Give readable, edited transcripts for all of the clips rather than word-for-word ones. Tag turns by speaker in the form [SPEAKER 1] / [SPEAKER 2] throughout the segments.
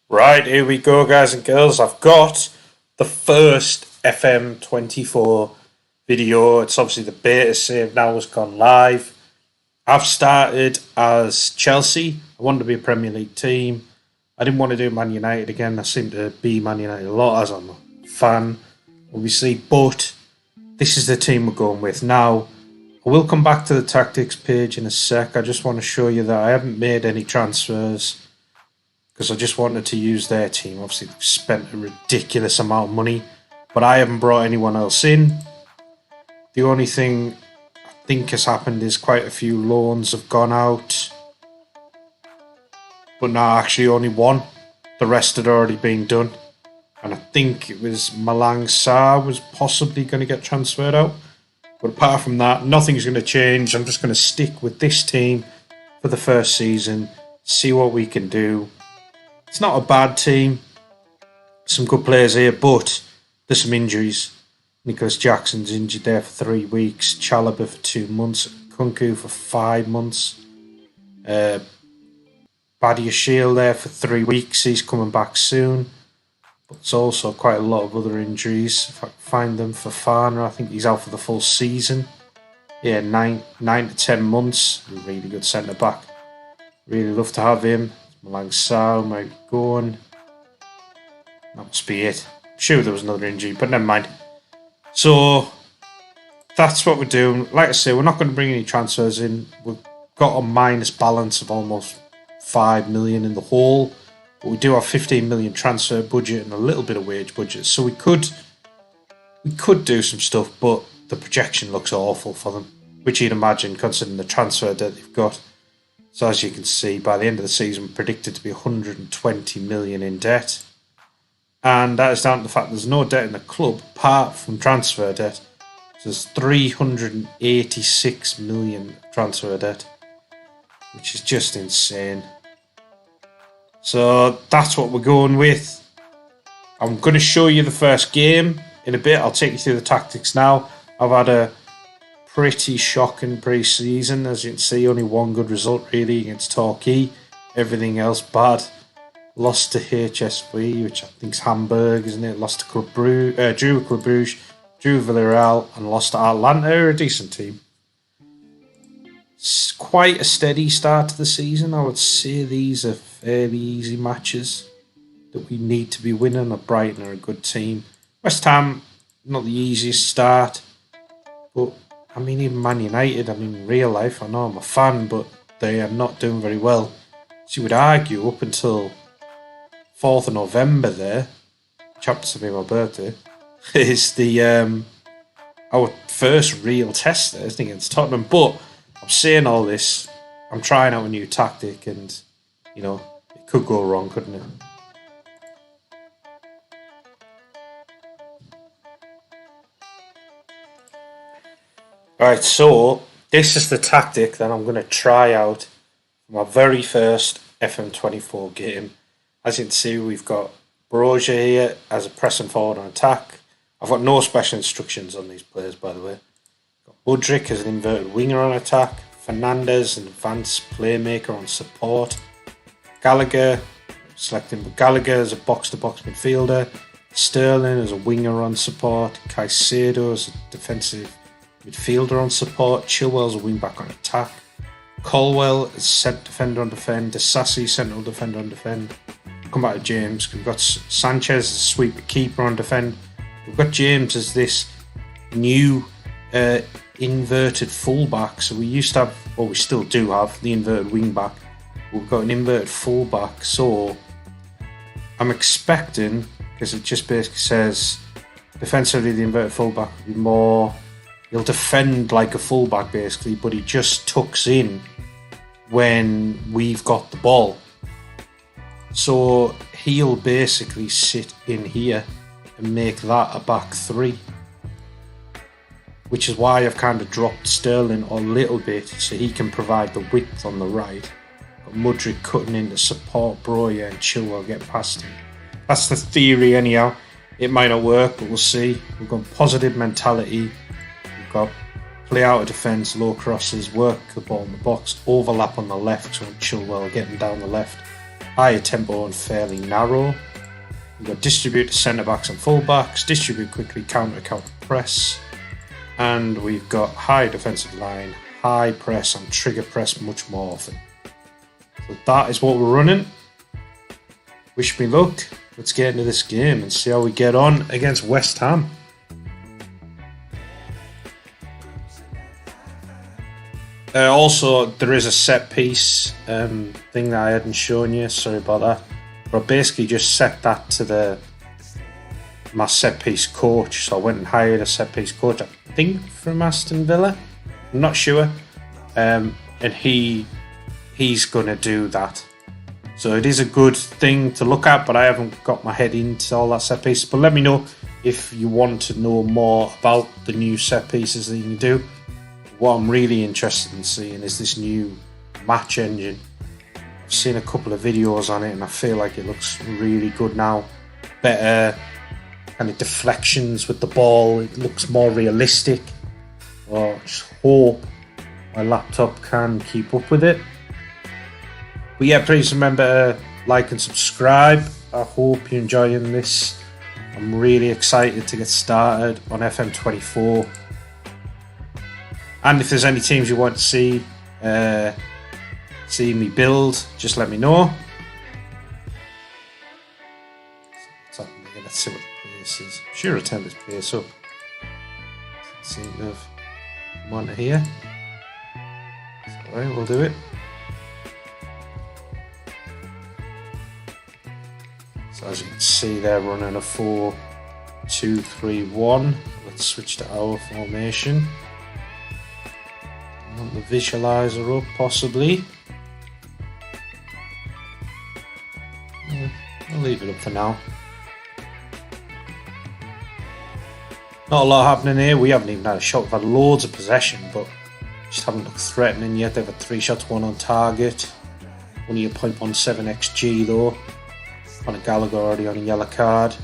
[SPEAKER 1] Right, here we go, guys and girls. I've got the first FM24 video. It's obviously the beta save now has gone live. I've started as Chelsea. I wanted to be a Premier League team. I didn't want to do Man United again. I seem to be Man United a lot as I'm a fan, obviously. But this is the team we're going with. Now, I will come back to the tactics page in a sec. I just want to show you that I haven't made any transfers, because I just wanted to use their team. Obviously, they've spent a ridiculous amount of money, but I haven't brought anyone else in. The only thing I think has happened is quite a few loans have gone out, but no, actually only one. The rest had already been done, and I think it was Malang Sarr was possibly going to get transferred out. But apart from that, nothing's going to change. I'm just going to stick with this team for the first season, see what we can do. It's not a bad team. Some good players here, but there's some injuries. Nicholas Jackson's injured there for 3 weeks. Chalobah for 2 months. Kunku for 5 months. Badiashile there for 3 weeks. He's coming back soon. But it's also quite a lot of other injuries. If I can find them, for Fafana, I think he's out for the full season. Yeah, 9 to 10 months. A really good centre back. Really love to have him. Malang Sarr might be going. That must be it. I'm sure there was another injury, but never mind. So that's what we're doing. Like I say, we're not going to bring any transfers in. We've got a minus balance of almost 5 million in the hole, but we do have 15 million transfer budget and a little bit of wage budget. So we could do some stuff, but the projection looks awful for them, which you'd imagine considering the transfer debt they've got. So as you can see, by the end of the season, predicted to be 120 million in debt. And that is down to the fact there's no debt in the club apart from transfer debt. So there's 386 million transfer debt, which is just insane. So that's what we're going with. I'm going to show you the first game in a bit. I'll take you through the tactics now. I've had a pretty shocking pre-season. As you can see, only one good result really against Torquay. Everything else bad. Lost to HSV, which I think is Hamburg, isn't it? Lost to Club Brugge, drew with Club Brugge, drew with Villarreal, and lost to Atalanta, a decent team. It's quite a steady start to the season. I would say these are fairly easy matches that we need to be winning. Brighton are a good team. West Ham, not the easiest start, but I mean, even Man United, in real life, I know I'm a fan, but they are not doing very well. So you would argue up until 4th of November there, which happens to be my birthday, is the our first real test there, isn't it, against Tottenham. But I'm saying all this, I'm trying out a new tactic, and, you know, it could go wrong, couldn't it? Right, so this is the tactic that I'm going to try out for my very first FM24 game. As you can see, we've got Brozier here as a pressing forward on attack. I've got no special instructions on these players, by the way. Got Budrick as an inverted winger on attack. Fernandez, an advanced playmaker on support. Gallagher, selecting Gallagher as a box-to-box midfielder. Sterling as a winger on support. Caicedo as a defensive midfielder on support. Chilwell's a wing-back on attack. Colwell as centre defender on defend. Disasi, central defender on defend. Come back to James. We've got Sanchez as a sweeper keeper on defend. We've got James as this new inverted fullback. So we used to have, or we still do have, the inverted wing-back. We've got an inverted fullback. So I'm expecting, because it just basically says defensively the inverted fullback will be more... He'll defend like a fullback basically, but he just tucks in when we've got the ball. So he'll basically sit in here and make that a back three. Which is why I've kind of dropped Sterling a little bit so he can provide the width on the right. But Mudryk cutting in to support Broya and Chilwell get past him. That's the theory anyhow. It might not work, but we'll see. We've got positive mentality. We've got play out of defence, low crosses, work the ball in the box, overlap on the left, so Chilwell getting down the left. higher tempo and fairly narrow. We've got distribute to centre backs and full backs, distribute quickly, counter press, and we've got high defensive line, high press, and trigger press much more often. So that is what we're running. Wish me luck. Let's get into this game and see how we get on against West Ham. Also, there is a set piece thing that I hadn't shown you. Sorry about that. But I basically just set that to my set piece coach. So I went and hired a set piece coach, I think from Aston Villa. I'm not sure. And he's going to do that. So it is a good thing to look at, but I haven't got my head into all that set piece. But let me know if you want to know more about the new set pieces that you can do. What I'm really interested in seeing is this new match engine. I've seen a couple of videos on it and I feel like it looks really good now. Better kind of deflections with the ball. It looks more realistic. I just hope my laptop can keep up with it. But yeah, please remember to like and subscribe. I hope you're enjoying this. I'm really excited to get started on FM24. And if there's any teams you want to see me build, just let me know. What's happening here? Let's see what the pace is. I'm sure I turn this pace up. Seem to have come on here. It's alright, we'll do it. So as you can see, they're running a 4-2-3-1. Let's switch to our formation. I want the visualizer up, possibly. I'll leave it up for now. Not a lot happening here. We haven't even had a shot. We've had loads of possession, but just haven't looked threatening yet. They've had 3 shots, 1 on target. Only a 0.17 XG though. Conor Gallagher already on a yellow card.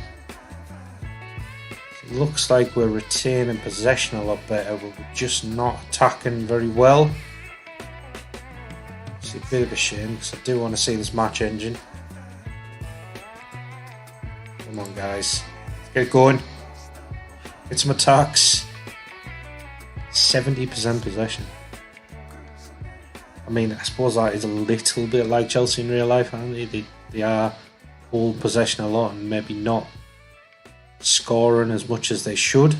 [SPEAKER 1] It looks like we're retaining possession a lot better, but we're just not attacking very well. It's a bit of a shame because I do want to see this match engine. Come on, guys, let's get it going. Get some attacks. 70% possession. I mean, I suppose that is a little bit like Chelsea in real life, aren't they? They are hold possession a lot and maybe not scoring as much as they should.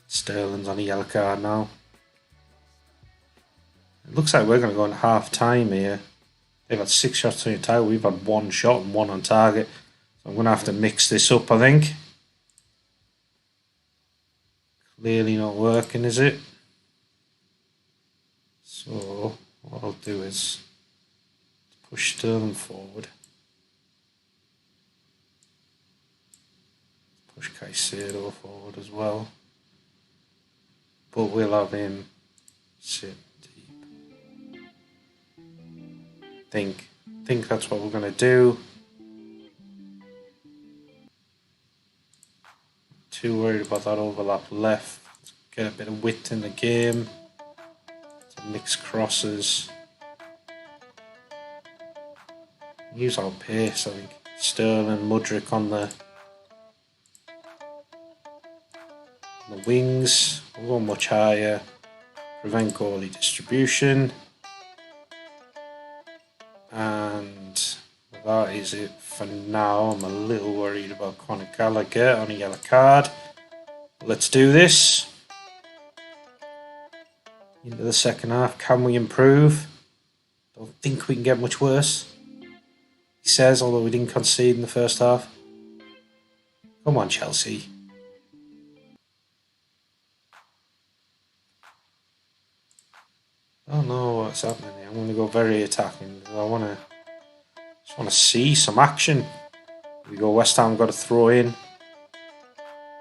[SPEAKER 1] Sterling's on a yellow card now. It looks like we're going to go in half time here. They've had 6 shots on target. We've had 1 shot and 1 on target. So I'm going to have to mix this up, I think. Clearly not working, is it? So what I'll do is push Sterling forward. Push Caicedo forward as well. But we'll have him sit deep. Think that's what we're going to do. Too worried about that overlap left. Let's get a bit of width in the game. Some mixed crosses. Use our pace, I think. Sterling, Mudryk on the wings. We'll go much higher. Prevent goalie distribution. And that is it for now. I'm a little worried about Conor Gallagher on a yellow card. Let's do this. Into the second half. Can we improve? Don't think we can get much worse. He says, although we didn't concede in the first half. Come on, Chelsea. I don't know what's happening here. I'm going to go very attacking. I just want to see some action. Here we go. West Ham got to throw in.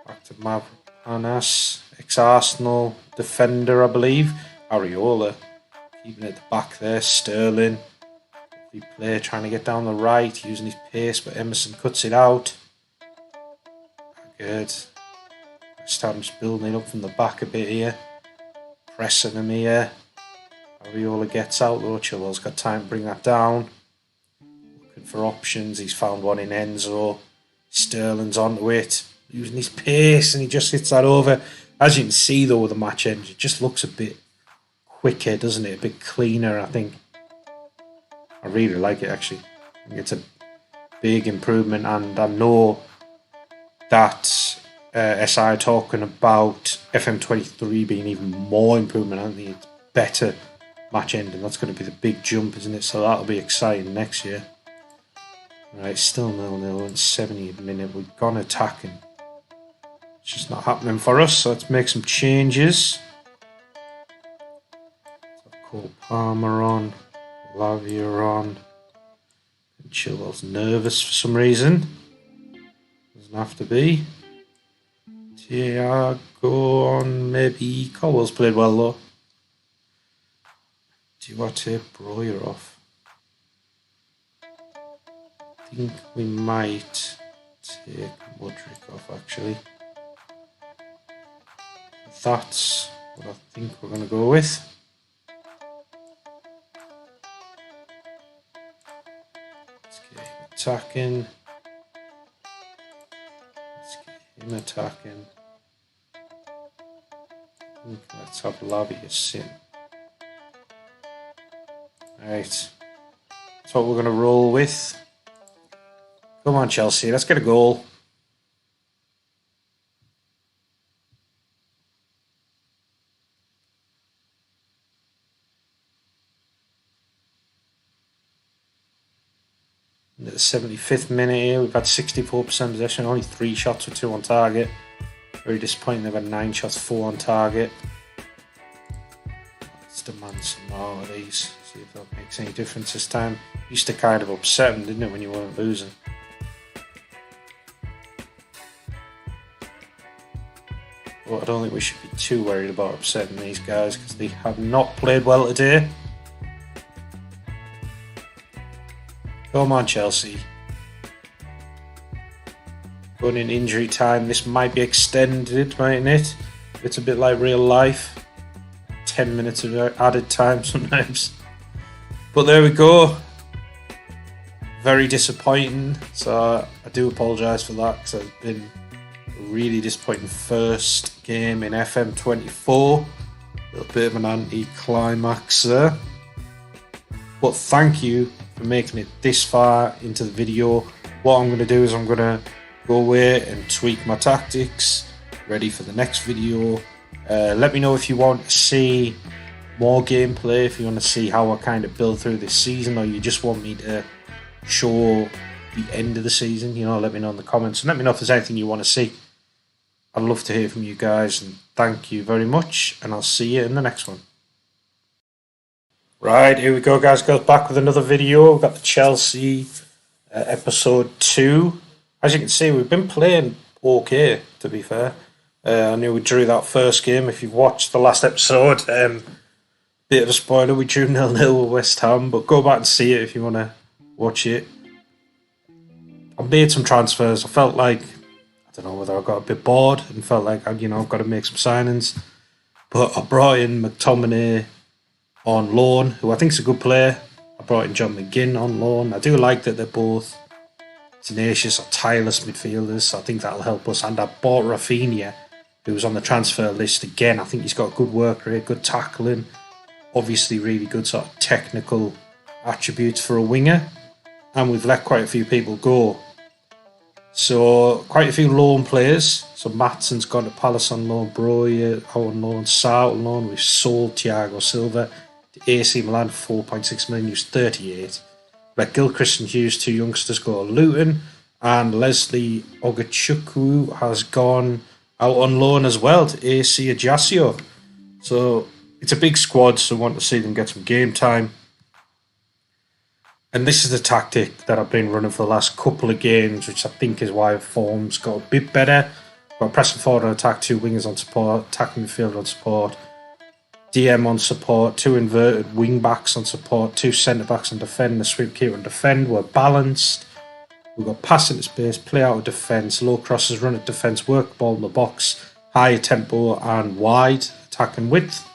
[SPEAKER 1] Back to Mavropanos, ex-Arsenal defender, I believe. Areola keeping it at the back there. Sterling. Player trying to get down the right, using his pace, but Emerson cuts it out. Good. West Ham's building up from the back a bit here. Pressing him here. Ariola gets out though. Chilwell's got time to bring that down. Looking for options. He's found one in Enzo. Sterling's onto it. Using his pace and he just hits that over. As you can see though with the match end, it just looks a bit quicker, doesn't it? A bit cleaner, I think. I really like it actually. I think it's a big improvement, and I know that SI talking about FM23 being even more improvement. I think it's better match end, and that's going to be the big jump, isn't it? So that'll be exciting next year. Right, still 0-0 in 70th minute. We've gone attacking. It's just not happening for us, so let's make some changes. So Cole Palmer on, Lavia on. And Chilwell's nervous for some reason. Doesn't have to be. Thiago on, maybe. Colwell's played well though. Do you want to take Breuer off? I think we might take Mudryk off actually. That's what I think we're going to go with. Let's get him attacking. Let's get him attacking. Let's have Lavia sit. Right. That's what we're going to roll with. Come on, Chelsea. Let's get a goal. At the 75th minute here, we've had 64% possession, only 3 shots with 2 on target. Very disappointing. They've had 9 shots, 4 on target. Let's demand some more of these. See if that makes any difference this time. Used to kind of upset them, didn't it, when you weren't losing? But I don't think we should be too worried about upsetting these guys because they have not played well today. Come on, Chelsea. Going in injury time, this might be extended, mightn't it? It's a bit like real life. 10 minutes of added time sometimes. But there we go. Very disappointing. So I do apologise for that because it's been a really disappointing first game in FM24. A little bit of an anti-climax there. But thank you for making it this far into the video. What I'm going to do is I'm going to go away and tweak my tactics, ready for the next video. Let me know if you want to see more gameplay, if you want to see how I kind of build through this season, or you just want me to show the end of the season. You know, let me know in the comments, and let me know if there's anything you want to see. I'd love to hear from you guys, and thank you very much, and I'll see you in the next one. Right, here we go, guys. Goes back with another video. We've got the Chelsea episode 2. As you can see, we've been playing okay, to be fair. I knew we drew that first game. If you've watched the last episode, bit of a spoiler, we drew 0-0 with West Ham, but go back and see it if you want to watch it. I made some transfers. I felt like, I don't know whether I got a bit bored and felt like, you know, I've got to make some signings. But I brought in McTominay on loan, who I think is a good player. I brought in John McGinn on loan. I do like that they're both tenacious or tireless midfielders, so I think that'll help us. And I bought Rafinha, who was on the transfer list again. I think he's got good work rate, good tackling, obviously really good sort of technical attributes for a winger. And we've let quite a few people go. So quite a few loan players. So Matson's gone to Palace on loan, Breuer out on loan, Sarr on loan. We've sold Thiago Silva to AC Milan for 4.6 million. He was 38. Let Gilchrist and Hughes, 2 youngsters, go to Luton, and Leslie Ogachukwu has gone out on loan as well to AC Ajaccio. So it's a big squad, so I want to see them get some game time. And this is the tactic that I've been running for the last couple of games, which I think is why form's got a bit better. Got pressing forward on attack, 2 wingers on support, attacking midfield on support, DM on support, 2 inverted wing backs on support, 2 centre backs on defend, the sweep keeper on defend. We're balanced. We've got pass into space, play out of defence, low crosses, run at defence, work the ball in the box, high tempo and wide, attack and width.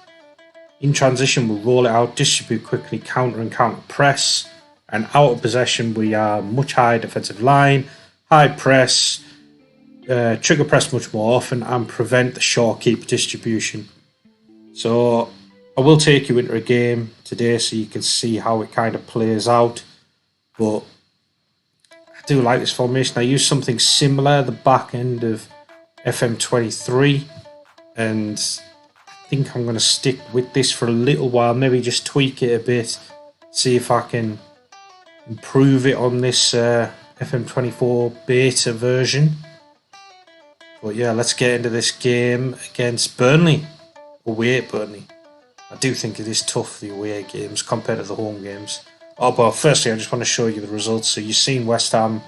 [SPEAKER 1] In transition, we roll it out, distribute quickly, counter and counter press. And out of possession, we are much higher defensive line, high press, trigger press much more often, and prevent the short keep distribution. So I will take you into a game today so you can see how it kind of plays out. But I do like this formation. I use something similar at the back end of FM23, and I think I'm going to stick with this for a little while, maybe just tweak it a bit, see if I can improve it on this FM24 beta version. But yeah, let's get into this game against Burnley, away at Burnley. I do think it is tough, the away games, compared to the home games. Oh, but firstly, I just want to show you the results. So you've seen West Ham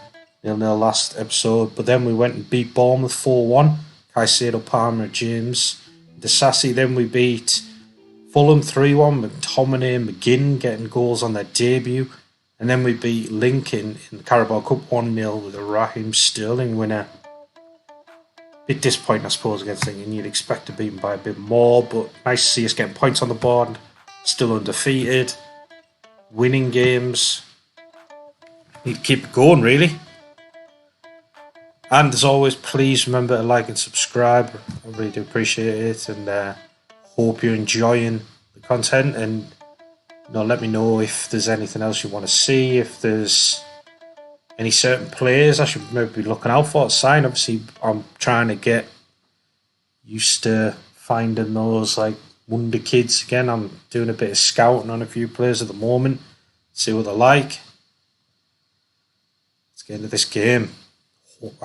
[SPEAKER 1] 0-0 last episode, but then we went and beat Bournemouth 4-1. Caicedo, Palmer, James, Disasi. Then we beat Fulham 3-1. McTominay, McGinn getting goals on their debut. And then we beat Lincoln in the Carabao Cup 1-0 with a Raheem Sterling winner. Bit disappointing, I suppose, against Lincoln. You'd expect to beat them by a bit more, but nice to see us getting points on the board. Still undefeated. Winning games. Need to keep it going, really. And as always, please remember to like and subscribe. I really do appreciate it, and hope you're enjoying the content. And let me know if there's anything else you want to see. If there's any certain players I should maybe be looking out for to sign. Obviously, I'm trying to get used to finding those like wonder kids again. I'm doing a bit of scouting on a few players at the moment, see what they're like. Let's get into this game.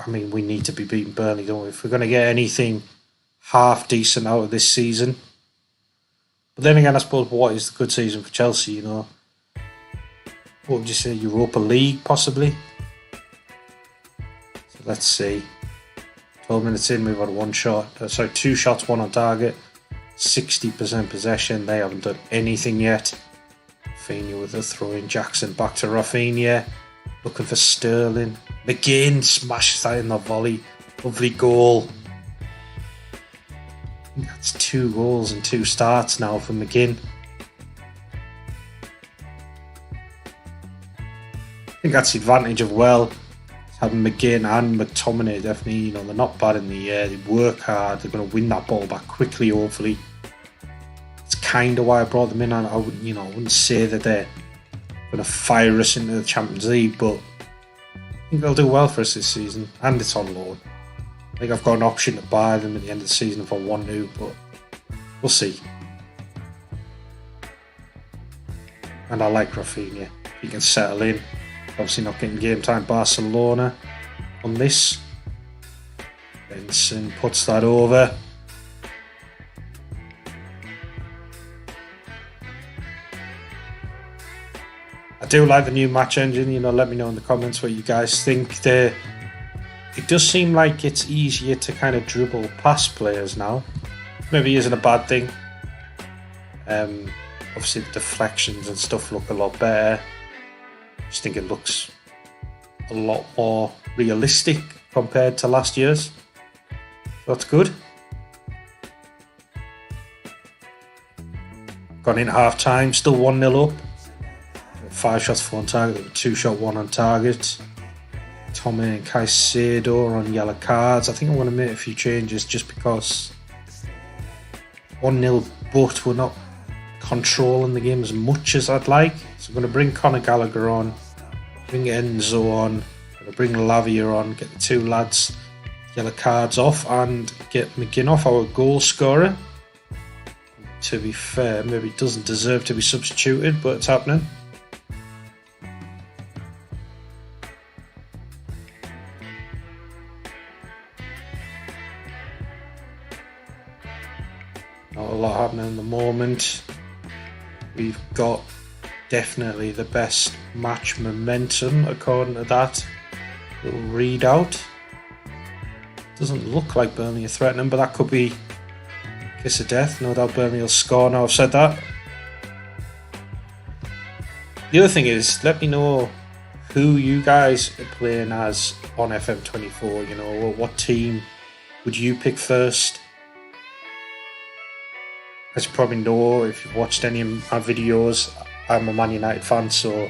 [SPEAKER 1] I mean, we need to be beating Burnley, don't we? If we're going to get anything half decent out of this season. But then again, I suppose, what is the good season for Chelsea, What would you say? Europa League, possibly? So let's see. 12 minutes in, we've got two shots, one on target. 60% possession. They haven't done anything yet. Rafinha with a throw in. Jackson back to Rafinha. Looking for Sterling. McGinn smashes that in the volley. Lovely goal. I think that's 2 goals and 2 starts now for McGinn. I think that's the advantage of having McGinn and McTominay. Definitely, they're not bad in the air. They work hard. They're going to win that ball back quickly, hopefully. It's kind of why I brought them in. And I wouldn't say that they're going to fire us into the Champions League, but I think they'll do well for us this season, and it's on loan. I think I've got an option to buy them at the end of the season if I want to, but we'll see. And I like Rafinha. He can settle in. Obviously not getting game time Barcelona on this. Benson puts that over. I do like the new match engine. Let me know in the comments what you guys think. It does seem like it's easier to kind of dribble past players now. Maybe isn't a bad thing. Obviously the deflections and stuff look a lot better. I just think it looks a lot more realistic compared to last year's. So that's good. Gone in half time, still 1-0 up. 5 shots, 4 on target, 2 shot, 1 on target. Tommy and Caicedo are on yellow cards. I think I want to make a few changes just because 1-0, but we're not controlling the game as much as I'd like. So I'm going to bring Conor Gallagher on, bring Enzo on, I'm going to bring Lavia on, get the 2 lads yellow cards off, and get McGinn off, our goal scorer. To be fair, maybe he doesn't deserve to be substituted, but it's happening. Not a lot happening at the moment. We've got definitely the best match momentum according to that little readout. Doesn't look like Burnley are threatening, but that could be kiss of death. No doubt Burnley will score now I've said that. The other thing is, let me know who you guys are playing as on FM24. What team would you pick first? as you probably know, if you've watched any of my videos, I'm a Man United fan, so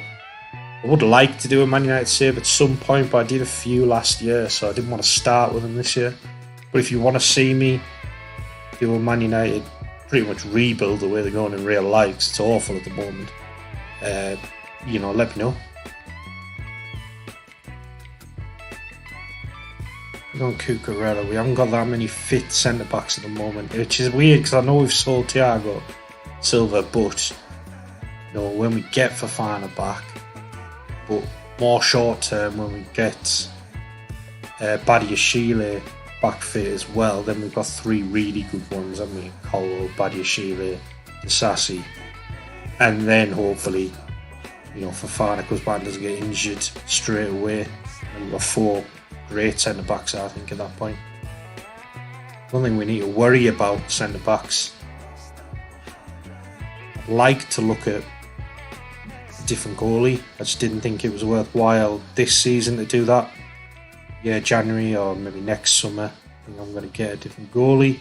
[SPEAKER 1] I would like to do a Man United save at some point, but I did a few last year, so I didn't want to start with them this year. But if you want to see me do a Man United pretty much rebuild the way they're going in real life, 'cause it's awful at the moment, let me know. We're on Cucurella. We haven't got that many fit centre-backs at the moment, which is weird because I know we've sold Thiago Silva, but when we get Fofana back, but more short-term when we get Badiashile back fit as well, then we've got 3 really good ones, haven't we? Colwell, Badiashile, Disasi, and then hopefully, Fofana goes back and doesn't get injured straight away, and we've got 4 great centre-backs, I think, at that point. I don't think we need to worry about centre-backs. I'd like to look at a different goalie. I just didn't think it was worthwhile this season to do that. Yeah, January or maybe next summer, I think I'm going to get a different goalie.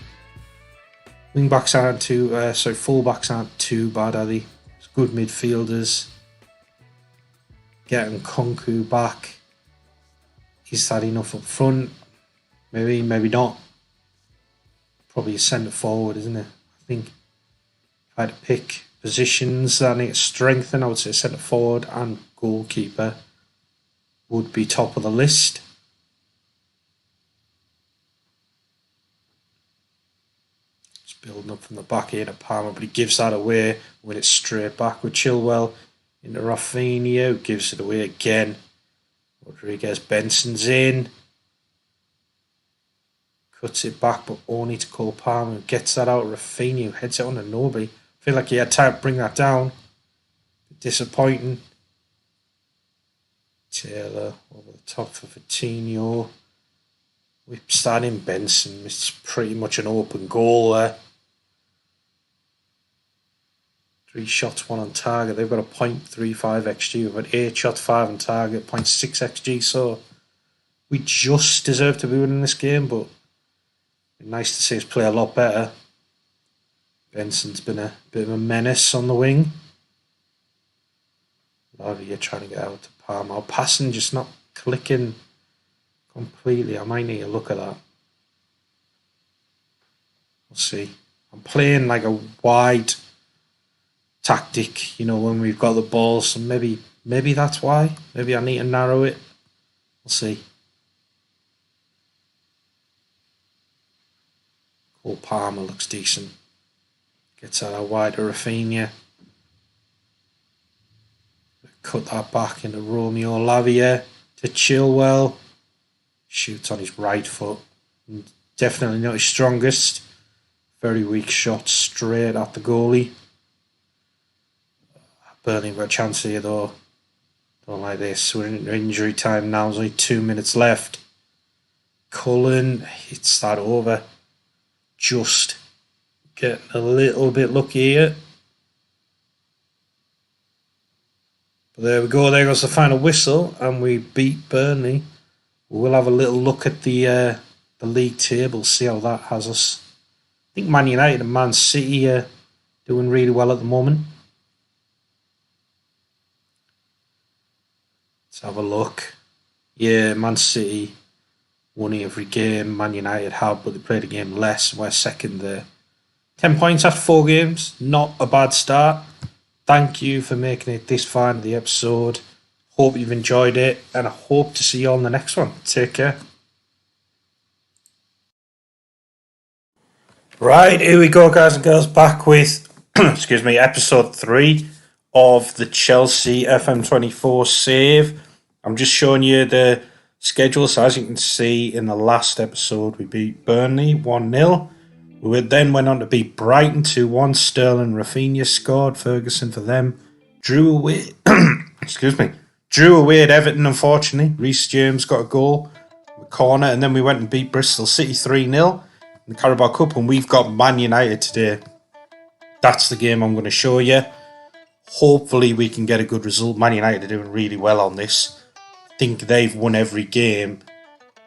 [SPEAKER 1] Fullbacks aren't too bad, are they? It's good midfielders. Getting Konku back. Is that enough up front? Maybe, maybe not. Probably a centre forward, isn't it? I think if I had to pick positions that I need to strengthen, I would say centre forward and goalkeeper would be top of the list. Just building up from the back here to Palmer, but he gives that away when it's straight back with Chilwell into Rafinha, who gives it away again. Rodriguez Benson's in. Cuts it back, but only to Cole Palmer, who gets that out. Rafinha, who heads it on to nobody. I feel like he had time to bring that down. Disappointing. Taylor over the top for Coutinho. Whips that in. Benson. It's pretty much an open goal there. 3 shots, 1 on target. They've got a 0.35 XG. We've got 8 shots, 5 on target, 0.6 XG. So we just deserve to be winning this game, but it's nice to see us play a lot better. Benson's been a bit of a menace on the wing. Lavia trying to get out to Palmer. Our passing just not clicking completely. I might need to look at that. We'll see. I'm playing like a wide tactic, when we've got the ball, so maybe that's why. Maybe I need to narrow it. We'll see. Cole Palmer looks decent. Gets out wide to Rafinha. Cut that back into Romeo Lavia to Chilwell. Shoots on his right foot. Definitely not his strongest. Very weak shot straight at the goalie. Burnley got a chance here though. Don't like this. We're in injury time now. There's only 2 minutes left. Cullen hits that over. Just getting a little bit lucky here. But there we go. There goes the final whistle, and we beat Burnley. We'll have a little look at the league table, see how that has us. I think Man United and Man City are doing really well at the moment. Let's have a look. Yeah, Man City won every game. Man United have, but they played a game less. We're second there. 10 points after 4 games. Not a bad start. Thank you for making it this far into the episode. Hope you've enjoyed it, and I hope to see you on the next one. Take care. Right, here we go, guys and girls. Back with, episode 3 of the Chelsea FM24 save. I'm just showing you the schedule. So as you can see, in the last episode, we beat Burnley 1-0. We then went on to beat Brighton 2-1. Sterling, Rafinha scored. Ferguson for them. Drew away. Drew away at Everton, unfortunately. Reece James got a goal in the corner. And then we went and beat Bristol City 3-0 in the Carabao Cup. And we've got Man United today. That's the game I'm going to show you. Hopefully we can get a good result. Man United are doing really well on this. I think they've won every game,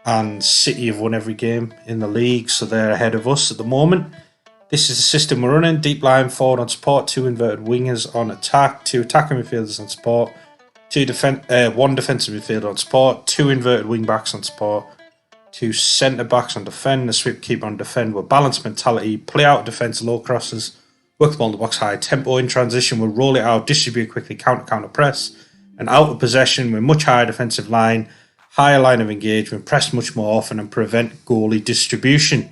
[SPEAKER 1] and City have won every game in the league, so they're ahead of us at the moment. This is the system we're running. Deep line forward on support, 2 inverted wingers on attack, 2 attacking midfielders on support, 1 defensive midfielder on support, 2 inverted wing backs on support, 2 centre backs on defend, a sweep keeper on defend with balanced mentality, play out defence, low crosses, work the ball in the box high, tempo in transition, we'll roll it out, distribute quickly, counter press, and out of possession with much higher defensive line, higher line of engagement, press much more often and prevent goalie distribution.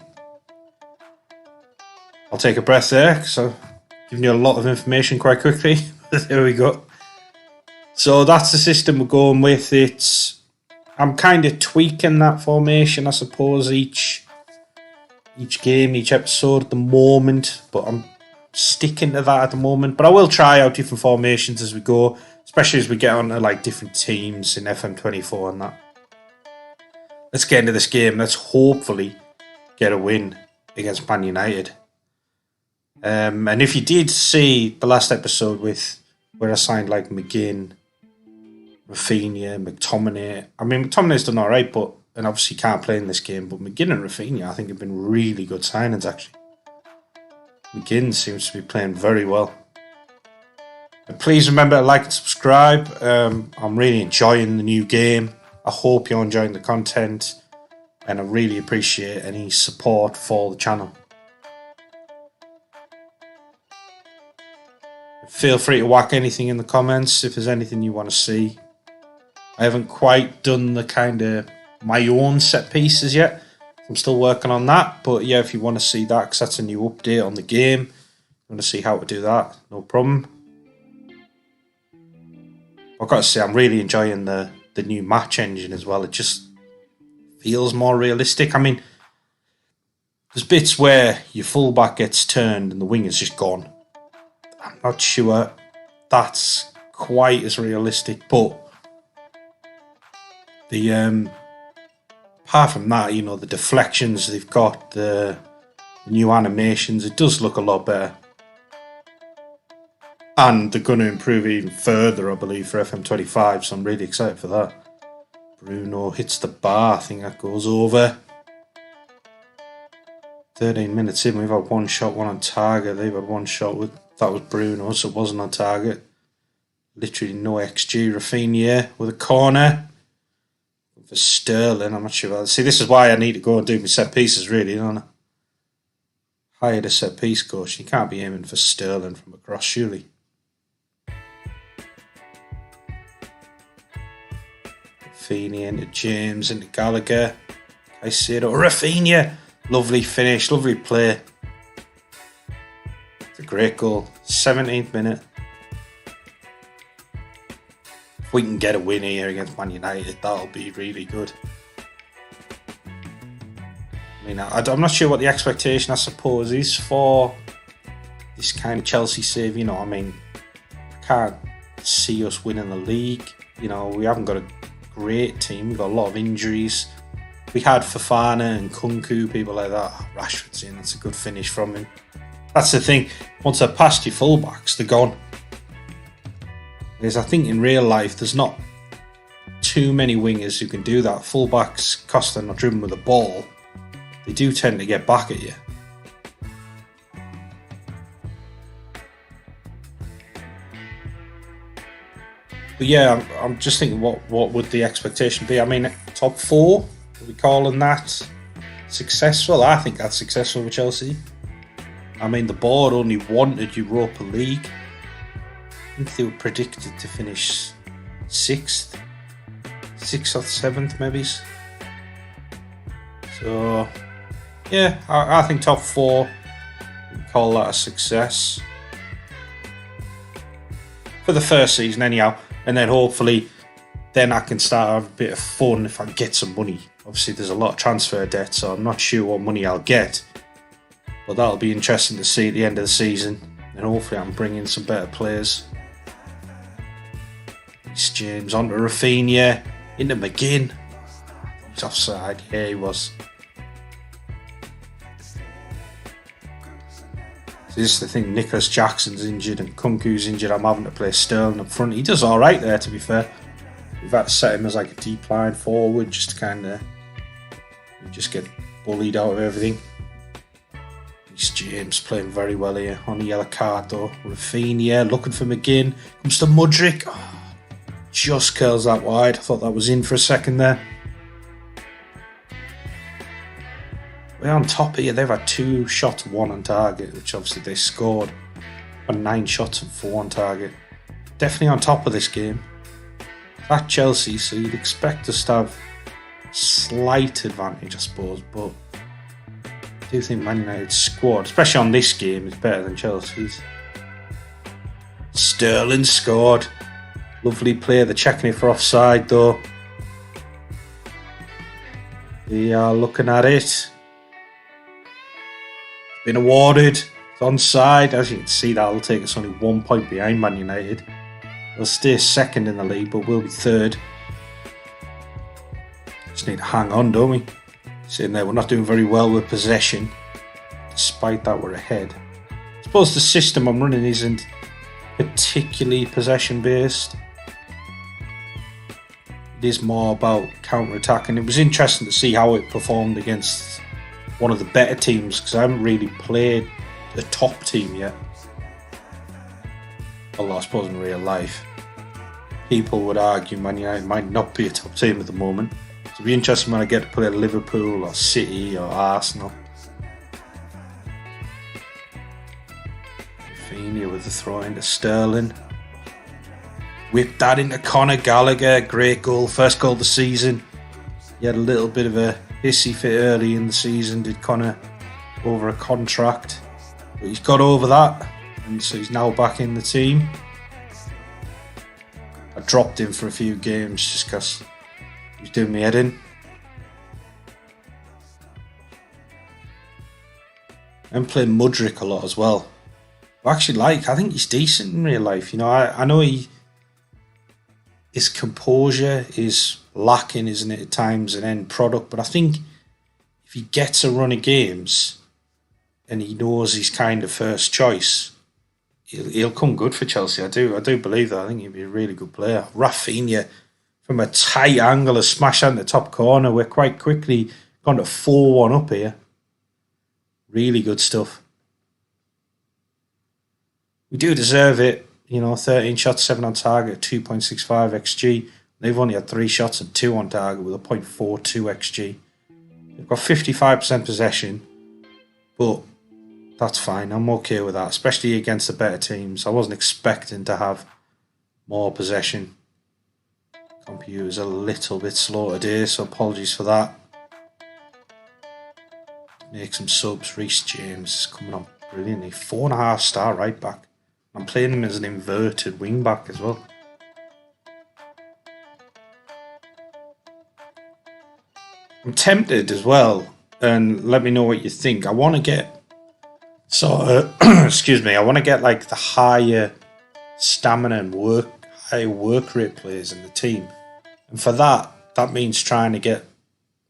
[SPEAKER 1] I'll take a breath there because I've given you a lot of information quite quickly. There we go. So that's the system we're going with. I'm kind of tweaking that formation, I suppose, each game, each episode at the moment, but I'm sticking to that at the moment. But I will try out different formations as we go, especially as we get on to like different teams in FM24 and that. Let's get into this game. Let's hopefully get a win against Man United. And if you did see the last episode where I signed like McGinn, Rafinha, McTominay. I mean, McTominay's done alright, and obviously can't play in this game, but McGinn and Rafinha I think have been really good signings actually. McGinn seems to be playing very well. And please remember to like and subscribe. I'm really enjoying the new game. I hope you're enjoying the content, and I really appreciate any support for the channel. Feel free to whack anything in the comments if there's anything you want to see. I haven't quite done the kind of my own set pieces yet. I'm still working on that. But yeah, if you want to see that, because that's a new update on the game, you want to see how to do that, no problem. I've got to say, I'm really enjoying the new match engine as well. It just feels more realistic. I mean, there's bits where your fullback gets turned and the wing is just gone. I'm not sure that's quite as realistic, but apart from that, you know, the deflections they've got, the new animations, it does look a lot better. And they're going to improve it even further, I believe, for FM25, so I'm really excited for that. Bruno hits the bar, I think that goes over. 13 minutes in, we've had 1 shot, 1 on target. They've had 1 shot that was Bruno, so it wasn't on target. Literally no XG. Rafinha with a corner. For Sterling, I'm not sure about that. See, this is why I need to go and do my set pieces, really, don't I? Hire the set piece coach. You can't be aiming for Sterling from across, surely. Rafinha into James, into Gallagher. Caicedo, Rafinha. Lovely finish, lovely play. It's a great goal. 17th minute. If we can get a win here against Man United, that'll be really good. I mean, I'm not sure what the expectation, I suppose, is for this kind of Chelsea save. You know, I mean, I can't see us winning the league. You know, we haven't got a great team. We've got a lot of injuries. We had Fofana and Kunku, people like that. Rashford's in, that's a good finish from him. That's the thing. Once they're past your fullbacks, they're gone. Because I think in real life, there's not too many wingers who can do that. Fullbacks, Costa not driven with the ball, they do tend to get back at you. But yeah, I'm just thinking, what would the expectation be? I mean, top 4? Are we calling that successful? I think that's successful for Chelsea. I mean, the board only wanted Europa League. I think they were predicted to finish 6th or 7th, maybe. So, yeah, I think top 4, we call that a success. For the first season, anyhow. And then hopefully, then I can start having a bit of fun if I get some money. Obviously, there's a lot of transfer debt, so I'm not sure what money I'll get. But that'll be interesting to see at the end of the season. And hopefully, I'm bringing some better players. It's James onto Rafinha, into McGinn. He's offside. Yeah, he was. So this is the thing. Nicholas Jackson's injured and Kunku's injured. I'm having to play Sterling up front. He does all right there, to be fair. We've had to set him as like a deep line forward, just to kind of just get bullied out of everything. Reece James playing very well here on the yellow card though. Rafinha looking for McGinn. Comes to Mudryk. Oh, just curls that wide. I thought that was in for a second there. We're on top here. They've had 2 shots, 1 on target, which obviously they scored. On 9 shots and 4 on target. Definitely on top of this game. At Chelsea, so you'd expect us to have slight advantage, I suppose, but I do think Man United's squad, especially on this game, is better than Chelsea's. Sterling scored. Lovely play. They're checking it for offside though. We are looking at it. Been awarded. It's onside. As you can see, that'll take us only 1 point behind Man United. They'll stay second in the league, but we'll be third. Just need to hang on, don't we? Sitting there, we're not doing very well with possession. Despite that, we're ahead. I suppose the system I'm running isn't particularly possession-based. It is more about counter-attacking. It was interesting to see how it performed against one of the better teams, because I haven't really played the top team yet. Although I suppose in real life, people would argue Man United might not be a top team at the moment. So it'll be interesting when I get to play Liverpool or City or Arsenal. Rafinha with the throw into Sterling. Whipped that into Conor Gallagher. Great goal. First goal of the season. He had a little bit of a hissy fit early in the season, did Conor, over a contract. But he's got over that, and so he's now back in the team. I dropped him for a few games just because he was doing me head in. I'm playing Mudryk a lot as well. I think he's decent in real life. You know, I know his composure is lacking, isn't it, at times, an end product. But I think if he gets a run of games and he knows he's kind of first choice, he'll come good for Chelsea. I do believe that. I think he'll be a really good player. Rafinha, from a tight angle, a smash out in the top corner. We're quite quickly gone to 4-1 up here. Really good stuff. We do deserve it. You know, 13 shots, 7 on target, 2.65 XG. They've only had 3 shots and 2 on target with a 0.42 XG. They've got 55% possession, but that's fine. I'm okay with that, especially against the better teams. I wasn't expecting to have more possession. Computer's a little bit slow today, so apologies for that. Make some subs. Reece James is coming on brilliantly. 4.5 star right back. I'm playing him as an inverted wing back as well. I'm tempted as well, and let me know what you think. I want to get excuse me. I want to get like the higher stamina and higher work rate players in the team, and for that means trying to get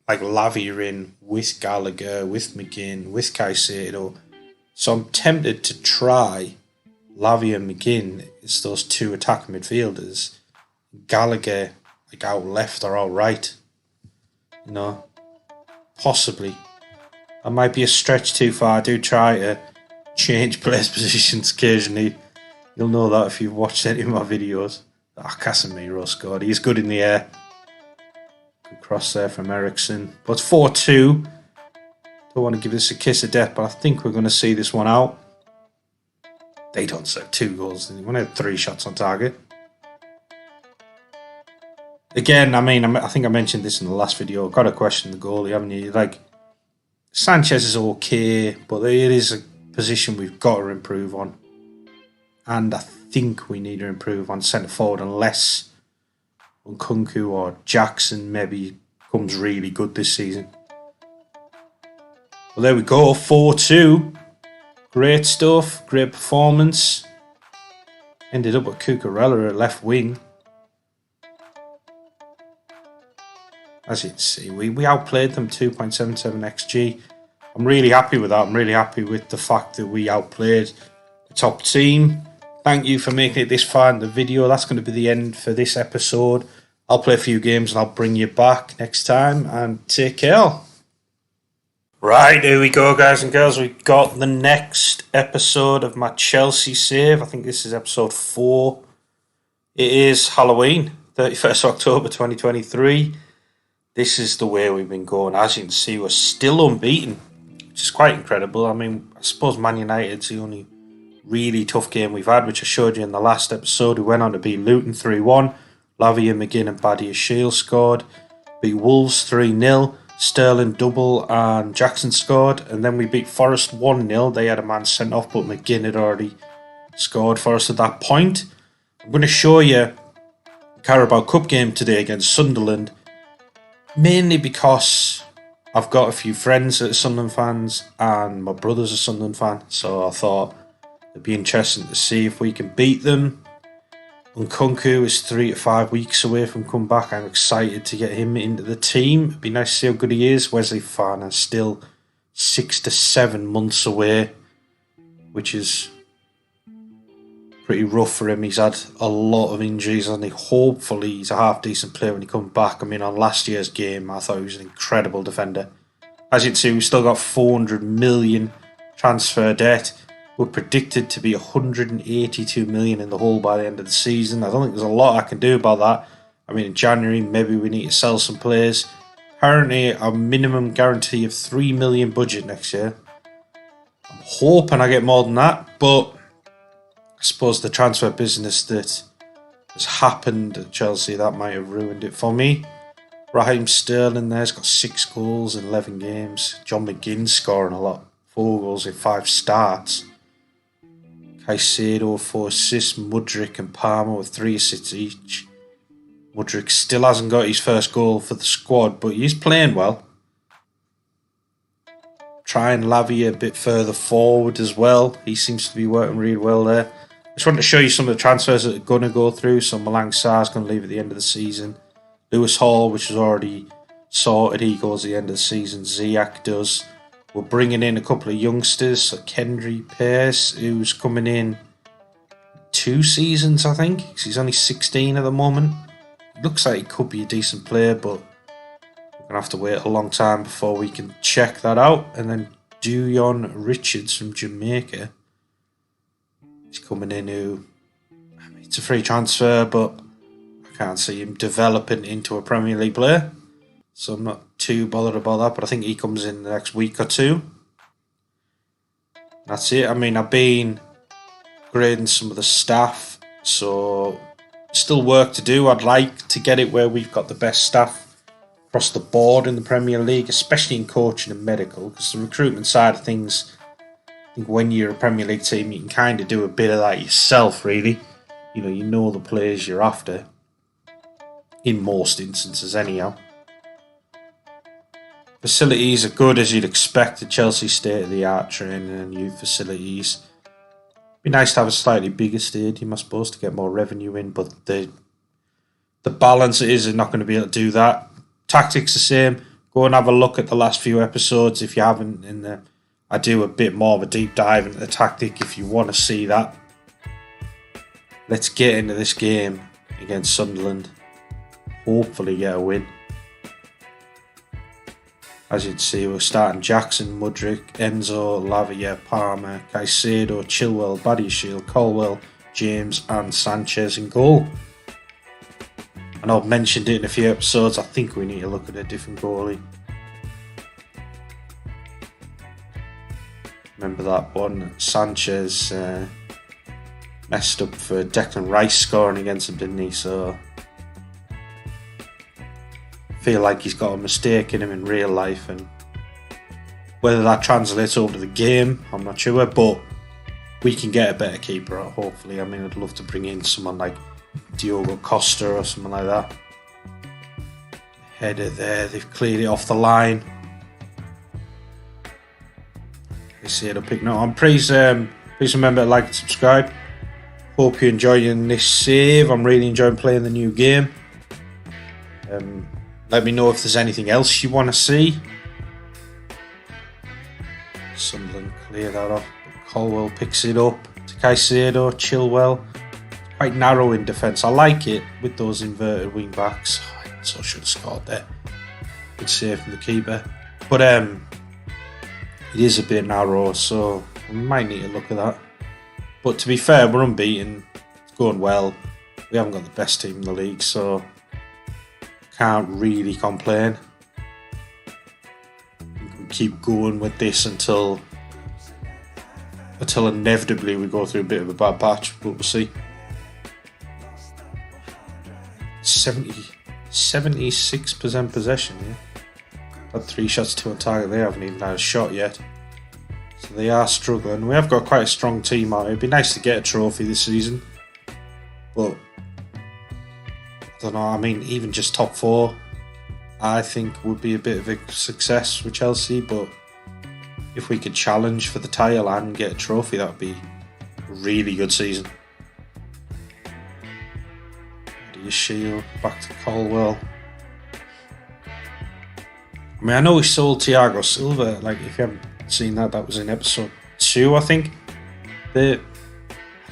[SPEAKER 1] like Lavia in with Gallagher, with McGinn, with Caicedo. So I'm tempted to try Lavia and McGinn as those 2 attacking midfielders. Gallagher like out left or out right. You know, possibly. That might be a stretch too far. I do try to change players' positions occasionally. You'll know that if you've watched any of my videos. Casemiro scored. He's good in the air. Good cross there from Eriksen. But it's 4-2. Don't want to give this a kiss of death, but I think we're going to see this one out. They don't serve 2 goals. They only had 3 shots on target. Again, I think I mentioned this in the last video. Got to question the goalie, haven't you? Like, Sanchez is okay, but it is a position we've got to improve on. And I think we need to improve on centre forward unless Nkunku or Jackson maybe comes really good this season. Well, there we go. 4-2. Great stuff. Great performance. Ended up with Cucurella at left wing. As you can see, we outplayed them 2.77 XG. I'm really happy with that. I'm really happy with the fact that we outplayed the top team. Thank you for making it this far in the video. That's going to be the end for this episode. I'll play a few games and I'll bring you back next time, and take care. Right, here we go, guys and girls. We've got the next episode of my Chelsea save. I think this is episode 4. It is Halloween, 31st October 2023. This is the way we've been going. As you can see, we're still unbeaten, which is quite incredible. I mean, I suppose Man United's the only really tough game we've had, which I showed you in the last episode. We went on to beat Luton 3-1. Lavia, McGinn and Badia Shield scored. Beat Wolves 3-0. Sterling double and Jackson scored. And then we beat Forest 1-0. They had a man sent off, but McGinn had already scored for us at that point. I'm going to show you the Carabao Cup game today against Sunderland, mainly because I've got a few friends that are Sunderland fans and my brother's a Sunderland fan, so I thought it'd be interesting to see if we can beat them. Nkunku is 3 to 5 weeks away from coming back. I'm excited to get him into the team. It'd be nice to see how good he is. Wesley Fofana still 6 to 7 months away, which is pretty rough for him. He's had a lot of injuries and hopefully he's a half decent player when he comes back. I mean, on last year's game, I thought he was an incredible defender. As you can see, we've still got 400 million transfer debt. We're predicted to be 182 million in the hole by the end of the season. I don't think there's a lot I can do about that. I mean, in January, maybe we need to sell some players. Currently, a minimum guarantee of 3 million budget next year. I'm hoping I get more than that, but I suppose the transfer business that has happened at Chelsea, that might have ruined it for me. Raheem Sterling there's got 6 goals in 11 games. John McGinn scoring a lot. 4 goals in 5 starts. Caicedo 4 assists, Mudryk and Palmer with 3 assists each. Mudryk still hasn't got his first goal for the squad, but he's playing well. Trying Lavia a bit further forward as well. He seems to be working really well there. I just wanted to show you some of the transfers that are going to go through. So Malang Sarr's going to leave at the end of the season. Lewis Hall, which is already sorted, he goes at the end of the season. Ziyech does. We're bringing in a couple of youngsters, so Kendry Pearce, who's coming in 2 seasons, I think. He's only 16 at the moment. Looks like he could be a decent player, but we're going to have to wait a long time before we can check that out. And then Duyon Richards from Jamaica. He's coming in it's a free transfer, but I can't see him developing into a Premier League player. So I'm not too bothered about that, but I think he comes in the next week or 2. That's it. I mean, I've been grading some of the staff, so still work to do. I'd like to get it where we've got the best staff across the board in the Premier League, especially in coaching and medical, because the recruitment side of things, I think when you're a Premier League team, you can kind of do a bit of that yourself, really. You know the players you're after, in most instances anyhow. Facilities are good as you'd expect at Chelsea, state-of-the-art training and youth facilities. Be nice to have a slightly bigger stadium, I suppose, to get more revenue in, but the balance is they're not going to be able to do that. Tactics the same. Go and have a look at the last few episodes if you haven't. I do a bit more of a deep dive into the tactic if you want to see that. Let's get into this game against Sunderland. Hopefully get a win. As you can see, we're starting Jackson, Mudryk, Enzo, Lavia, Palmer, Caicedo, Chilwell, Badiashile, Colwell, James and Sanchez in goal. I know I've mentioned it in a few episodes. I think we need to look at a different goalie. Remember that one? Sanchez messed up for Declan Rice scoring against him, didn't he? So feel like he's got a mistake in him in real life, and whether that translates over to the game, I'm not sure, but we can get a better keeper, hopefully. I mean, I'd love to bring in someone like Diogo Costa or something like that. Header there, they've cleared it off the line. You see it picking up on. Please remember to like and subscribe. Hope you're enjoying this save. I'm really enjoying playing the new game. Let me know if there's anything else you want to see. Sunderland clear that off. Colwell picks it up to Caicedo, Chilwell. Quite narrow in defence. I like it with those inverted wing backs. So should have scored there. Good save from the keeper. But It is a bit narrow, so we might need to look at that. But to be fair, we're unbeaten. It's going well. We haven't got the best team in the league, so can't really complain. We can keep going with this until inevitably we go through a bit of a bad patch, but we'll see. 76% possession, yeah. Had 3 shots, 2 on target. They haven't even had a shot yet. So they are struggling. We have got quite a strong team out. It'd be nice to get a trophy this season. But I don't know, I mean, even just top 4 I think would be a bit of a success with Chelsea, but if we could challenge for the title and get a trophy, that would be a really good season. Shield back to Colwell. I mean, I know we sold Thiago Silva. Like, if you haven't seen that, that was in episode 2, I think. I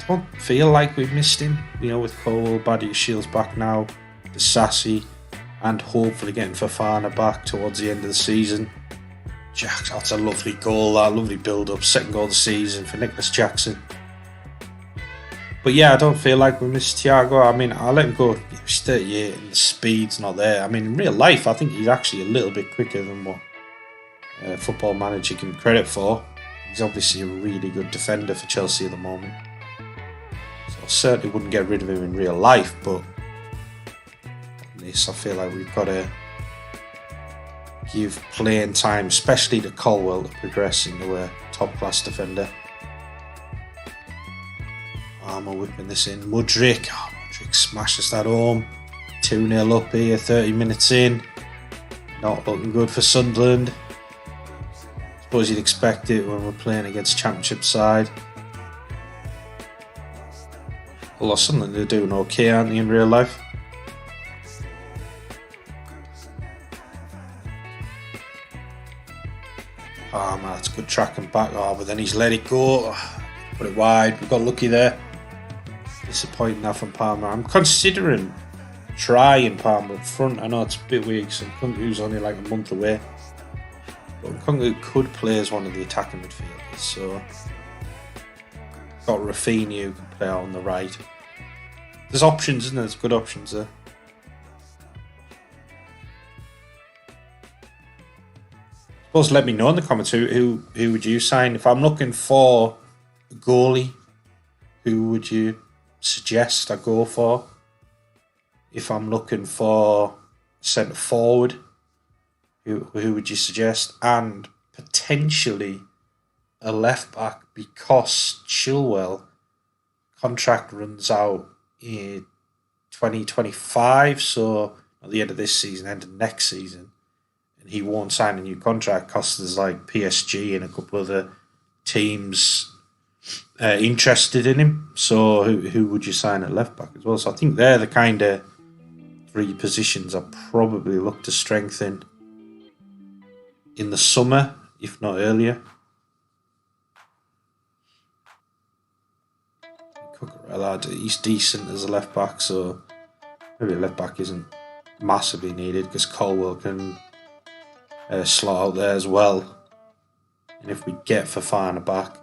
[SPEAKER 1] don't feel like we've missed him. You know, with Colwell, Badia Shields back now, the Sassy, and hopefully getting Fofana back towards the end of the season. Jackson, that's a lovely goal, that lovely build-up, second goal of the season for Nicholas Jackson. But yeah, I don't feel like we missed Thiago. I mean, I'll let him go. He's 38 and the speed's not there. I mean, in real life, I think he's actually a little bit quicker than what Football Manager give him credit for. He's obviously a really good defender for Chelsea at the moment. So I certainly wouldn't get rid of him in real life, but at least I feel like we've got to give playing time, especially to Colwell, to progress into a top-class defender. We're whipping this in. Mudryk smashes that home. 2-0 up here, 30 minutes in. Not looking good for Sunderland. Suppose you'd expect it when we're playing against Championship side. Although Sunderland are doing okay, aren't they, in real life? Oh man, that's good tracking back. Oh, but then he's let it go. Put it wide. We got lucky there. Disappointing that from Palmer. I'm considering trying Palmer up front. I know it's a bit weak, so Nkunku's only like a month away. But Nkunku could play as one of the attacking midfielders, so got Rafinha who can play out on the right. There's options, isn't there? There's good options there. Suppose let me know in the comments who would you sign? If I'm looking for a goalie, who would you suggest I go for? If I'm looking for centre forward, who would you suggest? And potentially a left back, because Chilwell contract runs out in 2025, so at the end of this season, end of next season, and he won't sign a new contract because there's like PSG and a couple other teams interested in him. So who would you sign at left back as well? So I think they're the kind of 3 positions I probably look to strengthen in the summer, if not earlier. Cucurella, he's decent as a left back, so maybe a left back isn't massively needed because Colwell can slot out there as well. And if we get Fofana back,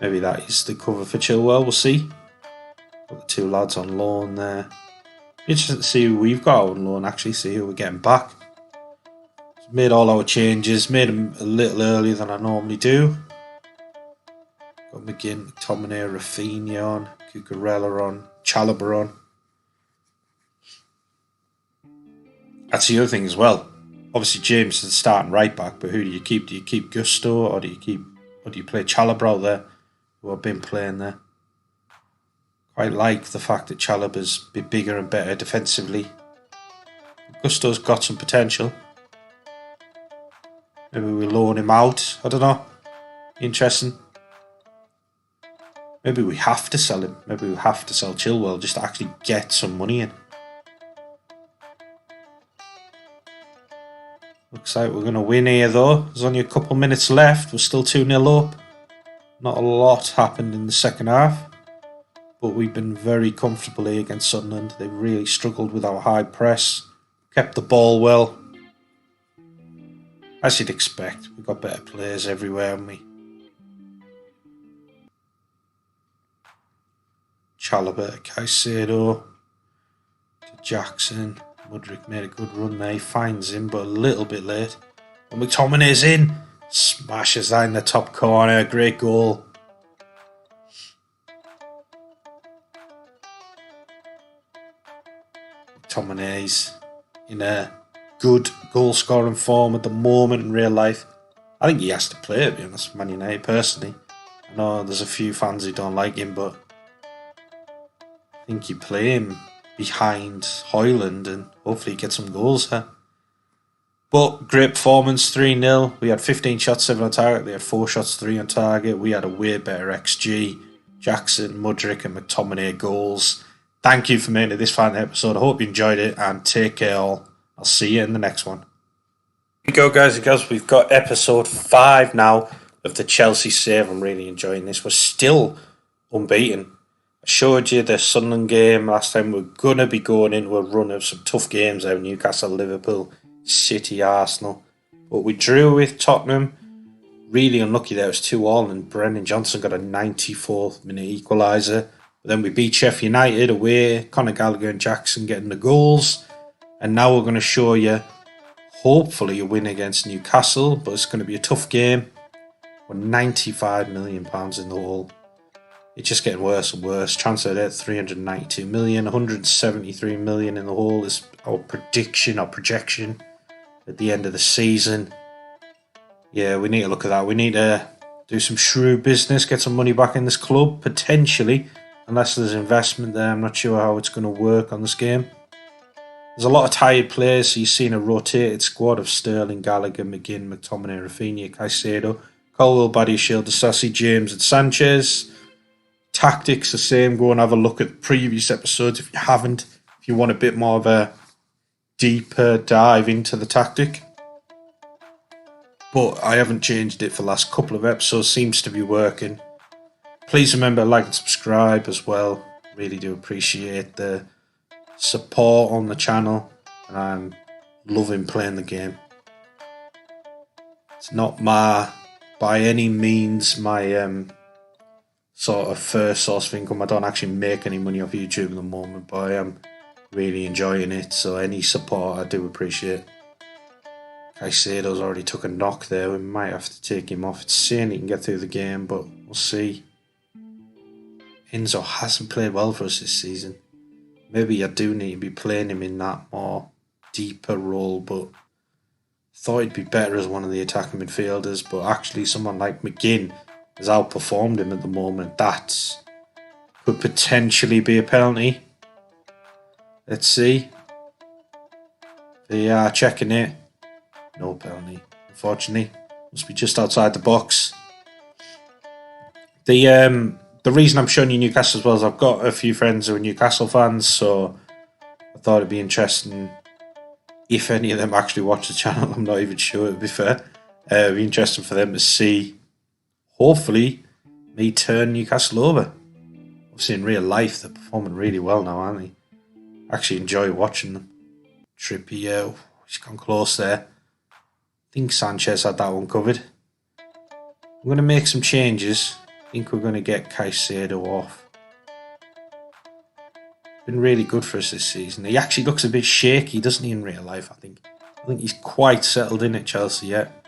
[SPEAKER 1] maybe that is the cover for Chilwell. We'll see. Got the 2 lads on loan there. Interesting to see who we've got on loan, actually, see who we're getting back. Made all our changes, made them a little earlier than I normally do. Got McGinn, McTominay, Rafinha on, Cucurella on, Chalobah on. That's the other thing as well. Obviously James is starting right back, but who do you keep? Do you keep Gusto or do you play Chalobah out there, who have been playing there? Quite like the fact that Chalobah's a bit bigger and better defensively. Gusto's got some potential. Maybe we loan him out. I don't know. Interesting. Maybe we have to sell him. Maybe we have to sell Chilwell just to actually get some money in. Looks like we're going to win here though. There's only a couple minutes left. We're still 2-0 up. Not a lot happened in the second half. But we've been very comfortable here against Sunderland. They really struggled with our high press. Kept the ball well. As you'd expect, we've got better players everywhere, haven't we? Chalobah, Caicedo, to Jackson. Mudryk made a good run there. He finds him, but a little bit late. And McTominay's in. Smashes that in the top corner. Great goal. McTominay's in a good goal-scoring form at the moment in real life. I think he has to play, to be honest, Man United, personally. I know there's a few fans who don't like him, but I think you play him behind Højlund and hopefully get some goals there. But great performance, 3-0. We had 15 shots, 7 on target. They had 4 shots, 3 on target. We had a way better XG. Jackson, Mudryk and McTominay goals. Thank you for making it this far in the episode. I hope you enjoyed it and take care all. I'll see you in the next one. Here we go, guys and girls. We've got episode 5 now of the Chelsea save. I'm really enjoying this. We're still unbeaten. I showed you the Sunderland game last time. We're going to be going into a run of some tough games out. Newcastle, Liverpool, City, Arsenal. But we drew with Tottenham. Really unlucky that it was 2-2 and Brennan Johnson got a 94th minute equaliser. But then we beat Sheffield United away. Conor Gallagher and Jackson getting the goals. And now we're going to show you, hopefully, a win against Newcastle. But it's going to be a tough game. We're £95 million in the hole. It's just getting worse and worse. Transfer debt 392 million, 173 million in the hole is our prediction or projection at the end of the season. Yeah, we need to look at that. We need to do some shrewd business, get some money back in this club, potentially, unless there's investment there. I'm not sure how it's going to work on this game. There's a lot of tired players, so you've seen a rotated squad of Sterling, Gallagher, McGinn, McTominay, Rafinha, Caicedo, Colwell, Badiashile, Disasi, James and Sanchez. Tactics the same. Go and have a look at previous episodes if you haven't. If you want a bit more of a deeper dive into the tactic. But I haven't changed it for the last couple of episodes. Seems to be working. Please remember to like and subscribe as well. Really do appreciate the support on the channel. And I'm loving playing the game. It's not by any means my sort of first source of income. I don't actually make any money off YouTube at the moment, but I am really enjoying it, so any support I do appreciate. Caicedo's already took a knock there. We might have to take him off. It's saying he can get through the game, but we'll see. Enzo hasn't played well for us this season. Maybe I do need to be playing him in that more deeper role, but thought he'd be better as one of the attacking midfielders, but actually someone like McGinn has outperformed him at the moment. That could potentially be a penalty. Let's see. They are checking it. No penalty, unfortunately. Must be just outside the box. The reason I'm showing you Newcastle as well is I've got a few friends who are Newcastle fans, so I thought it'd be interesting if any of them actually watch the channel. I'm not even sure, to be fair. It'd be interesting for them to see, hopefully, me turn Newcastle over. Obviously, in real life, they're performing really well now, aren't they? I actually enjoy watching them. Trippier, he's gone close there. I think Sanchez had that one covered. I'm going to make some changes. I think we're going to get Caicedo off. Been really good for us this season. He actually looks a bit shaky, doesn't he, in real life, I think. I think he's quite settled in at Chelsea yet.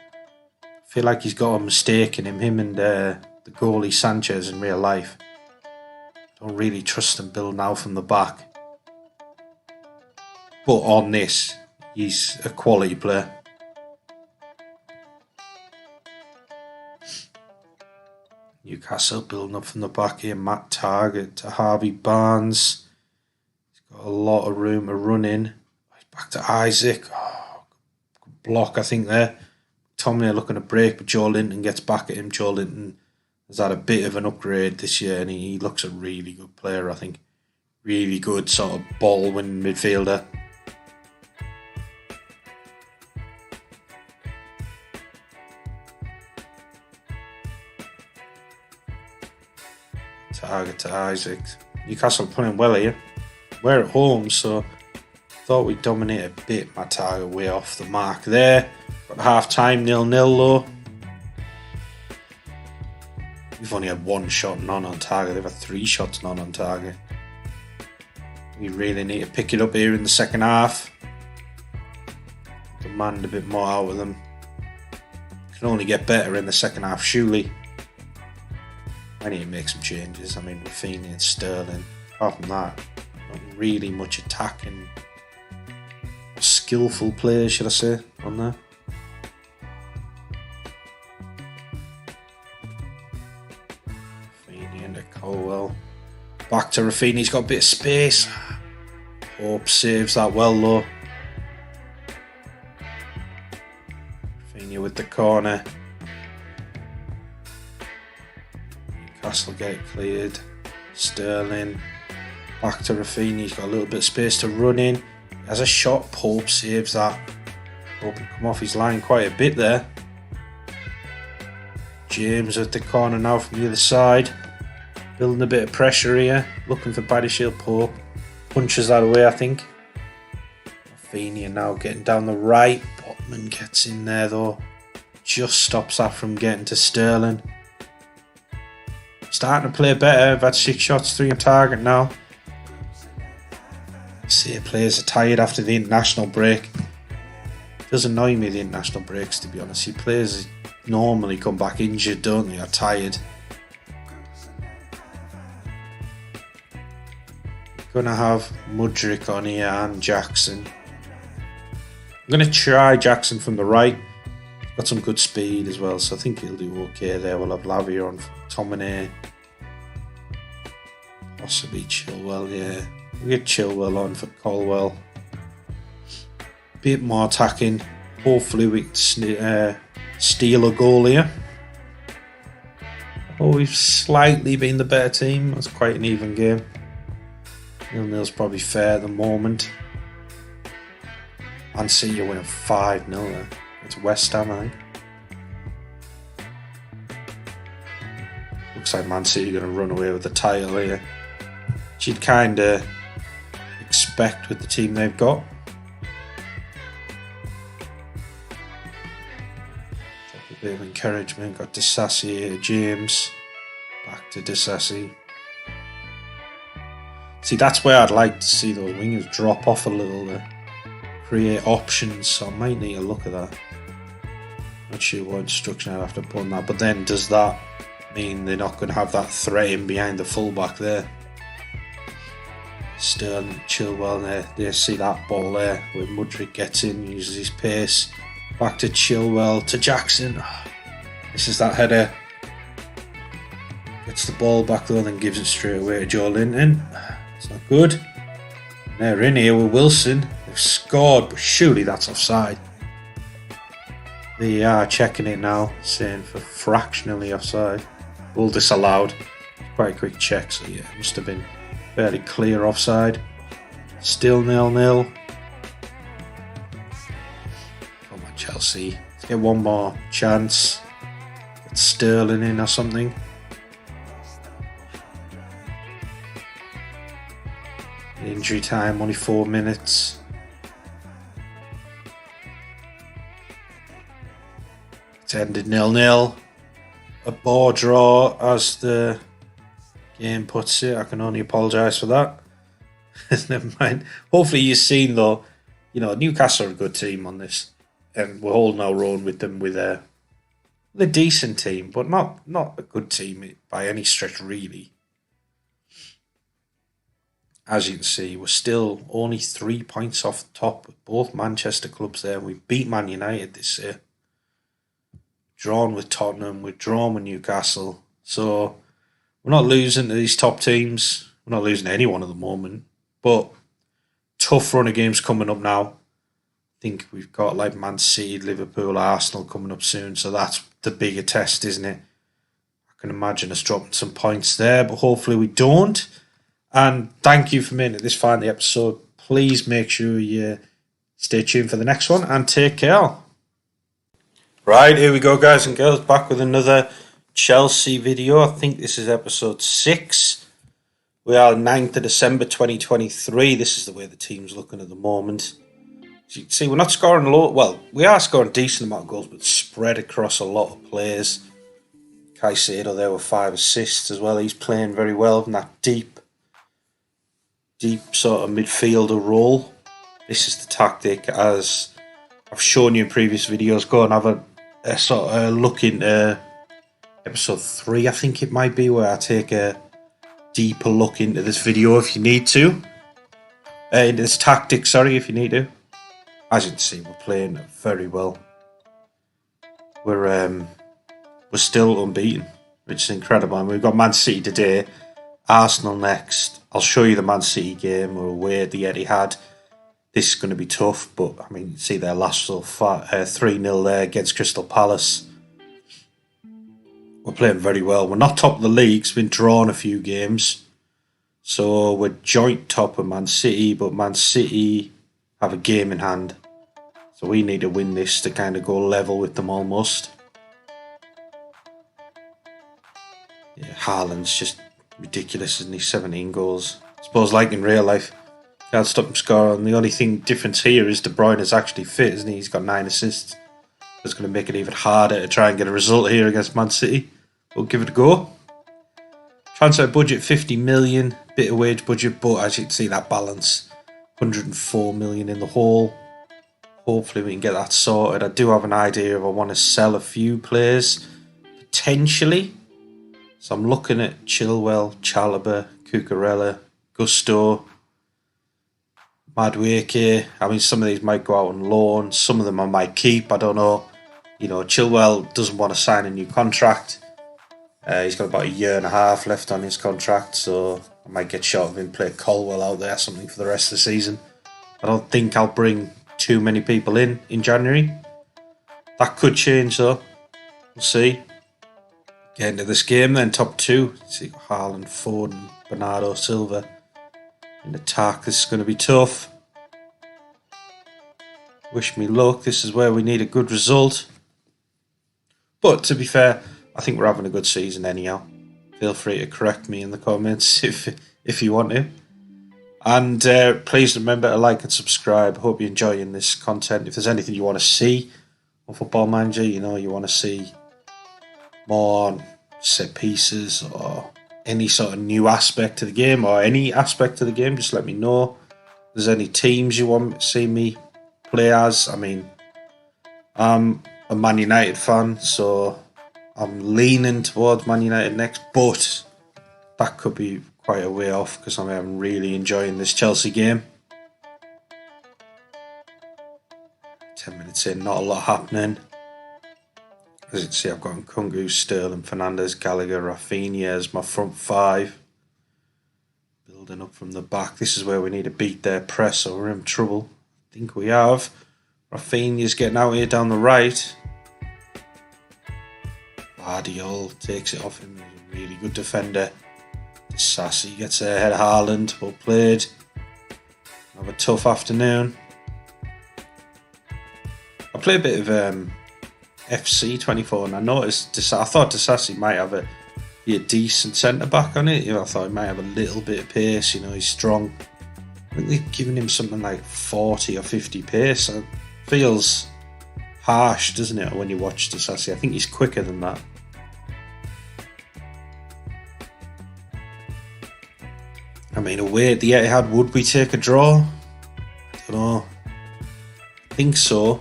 [SPEAKER 1] I feel like he's got a mistake in him and the goalie Sanchez in real life. Don't really trust him building out from the back. But on this, he's a quality player. Newcastle building up from the back here. Matt Target to Harvey Barnes. He's got a lot of room to run in. Back to Isaac. Oh, good block, I think, there. Tomlin looking to break, but Joe Linton gets back at him. Joe Linton has had a bit of an upgrade this year, and he looks a really good player, I think. Really good sort of ball-winning midfielder. Target to Isaac. Newcastle playing well here. We're at home, so thought we'd dominate a bit. My target way off the mark there. Got half time 0-0 though. We've only had one shot none on target. They've had 3 shots none on target. We really need to pick it up here in the second half. Demand a bit more out of them. Can only get better in the second half, surely. I need to make some changes. I mean, Rafinha and Sterling. Apart from that, not really much attacking, skillful players, should I say, on there. Rafinha into Colwell. Back to Rafinha. He's got a bit of space. Hope saves that well, though. Rafinha with the corner. Newcastle get it cleared. Sterling. Back to Rafinha. He's got a little bit of space to run in. He has a shot. Pope saves that. Pope can come off his line quite a bit there. James at the corner now from the other side. Building a bit of pressure here. Looking for Badiashile. Pope punches that away, I think. Rafinha now getting down the right. Botman gets in there though. Just stops that from getting to Sterling. Starting to play better. I've had 6 shots, 3 on target now. See, players are tired after the international break. It does annoy me, the international breaks, to be honest. See, players normally come back injured, don't they? Are tired. Gonna have Mudryk on here and Jackson. I'm gonna try Jackson from the right. Got some good speed as well, so I think he'll do okay there. We'll have Lavia on Tomine. Possibly Chilwell, yeah. We'll get Chilwell on for Colwell. Bit more attacking. Hopefully we can steal a goal here. Oh, we've slightly been the better team. That's quite an even game. 0-0's probably fair at the moment. Man City are winning 5-0 there. It's West Ham, I think. Looks like Man City are going to run away with the title here. Which you'd kind of expect with the team they've got. Drop a bit of encouragement. Got Disasi here, James. Back to Disasi. See, that's where I'd like to see those wingers drop off a little there. Create options, so I might need to look at that. Not sure what instruction I'd have to put on that, but then does that mean they're not going to have that threat in behind the fullback there? Sterling, Chilwell there. They see that ball there where Mudryk gets in, uses his pace. Back to Chilwell, to Jackson. This is that header. Gets the ball back though, then gives it straight away to Joe Linton. It's not good. They're in here with Wilson. They've scored, but surely that's offside. They are checking it now, saying for fractionally offside. All disallowed. Quite a quick check, so yeah, must have been fairly clear offside. Still 0-0. Come on, Chelsea. Let's get one more chance. Get Sterling in or something. Injury time, only 4 minutes. It's ended 0-0. A ball draw, as the game puts it. I can only apologise for that. Never mind. Hopefully you've seen though, you know, Newcastle are a good team on this. And we're holding our own with them with a decent team, but not a good team by any stretch really. As you can see, we're still only 3 points off the top with both Manchester clubs there. We beat Man United this year. Drawn with Tottenham, we're drawn with Newcastle. So we're not losing to these top teams. We're not losing to anyone at the moment. But tough run of games coming up now. I think we've got like Man City, Liverpool, Arsenal coming up soon. So that's the bigger test, isn't it? I can imagine us dropping some points there, but hopefully we don't. And thank you for making it this far in the episode. Please make sure you stay tuned for the next one and take care. Right, here we go, guys and girls, back with another Chelsea video. I think this is episode 6. We are 9th of December 2023. This is the way the team's looking at the moment. As you can see, we're not scoring a lot. Well, we are scoring a decent amount of goals, but spread across a lot of players. Caicedo there with 5 assists as well. He's playing very well in that deep sort of midfielder role. This is the tactic, as I've shown you in previous videos. Go and have a sort of look into episode 3, I think it might be, where I take a deeper look into this video if you need to. Into this tactic, sorry, if you need to. As you can see, we're playing very well. We're still unbeaten, which is incredible. And we've got Man City today, Arsenal next. I'll show you the Man City game. We're away at the Etihad. This is going to be tough, but I mean, you see their last 3-0 there against Crystal Palace. We're playing very well. We're not top of the league. We've been drawn a few games. So we're joint top of Man City, but Man City have a game in hand. So we need to win this to kind of go level with them almost. Yeah, Haaland's just ridiculous, isn't he? 17 goals. I suppose like in real life, can't stop him scoring. The only difference here is De Bruyne is actually fit, isn't he? He's got 9 assists. It's going to make it even harder to try and get a result here against Man City. We'll give it a go. Transfer budget 50 million, bit of wage budget, but as you can see, that balance 104 million in the hole. Hopefully we can get that sorted. I do have an idea if I want to sell a few players potentially. So I'm looking at Chilwell, Chalobah, Cucurella, Gusto, Madueke. I mean, some of these might go out on loan. Some of them I might keep. I don't know. You know, Chilwell doesn't want to sign a new contract. He's got about 1.5 years left on his contract, so I might get short of him, play Colwell out there, something for the rest of the season. I don't think I'll bring too many people in January. That could change though. We'll see. Get into this game then, top 2. See Haaland, Foden, Bernardo Silva in attack. This is going to be tough. Wish me luck. This is where we need a good result. But to be fair, I think we're having a good season anyhow. Feel free to correct me in the comments if you want to. And please remember to like and subscribe. Hope you're enjoying this content. If there's anything you want to see on Football Manager, you know, you want to see more set pieces or any sort of new aspect to the game or any aspect to the game, just let me know. If there's any teams you want to see me play as. I mean, I'm a Man United fan, so I'm leaning towards Man United next, but that could be quite a way off because I'm really enjoying this Chelsea game. 10 minutes in, not a lot happening. As you can see, I've got Nkunku, Sterling, Fernandes, Gallagher, Rafinha as my front 5. Building up from the back. This is where we need to beat their press, so we're in trouble. I think we have. Rafinha's getting out here down the right. Guardiola takes it off him. He's a really good defender. Sassy gets ahead of Haaland. Well played. Have a tough afternoon. I play a bit of FC24 and I noticed I thought Disasi might be a decent centre back on it. You know, I thought he might have a little bit of pace. You know, he's strong. I think they've given him something like 40 or 50 pace. It feels harsh, doesn't it, when you watch Disasi? I think he's quicker than that. I mean, away at the Etihad, would we take a draw? I don't know. I think so.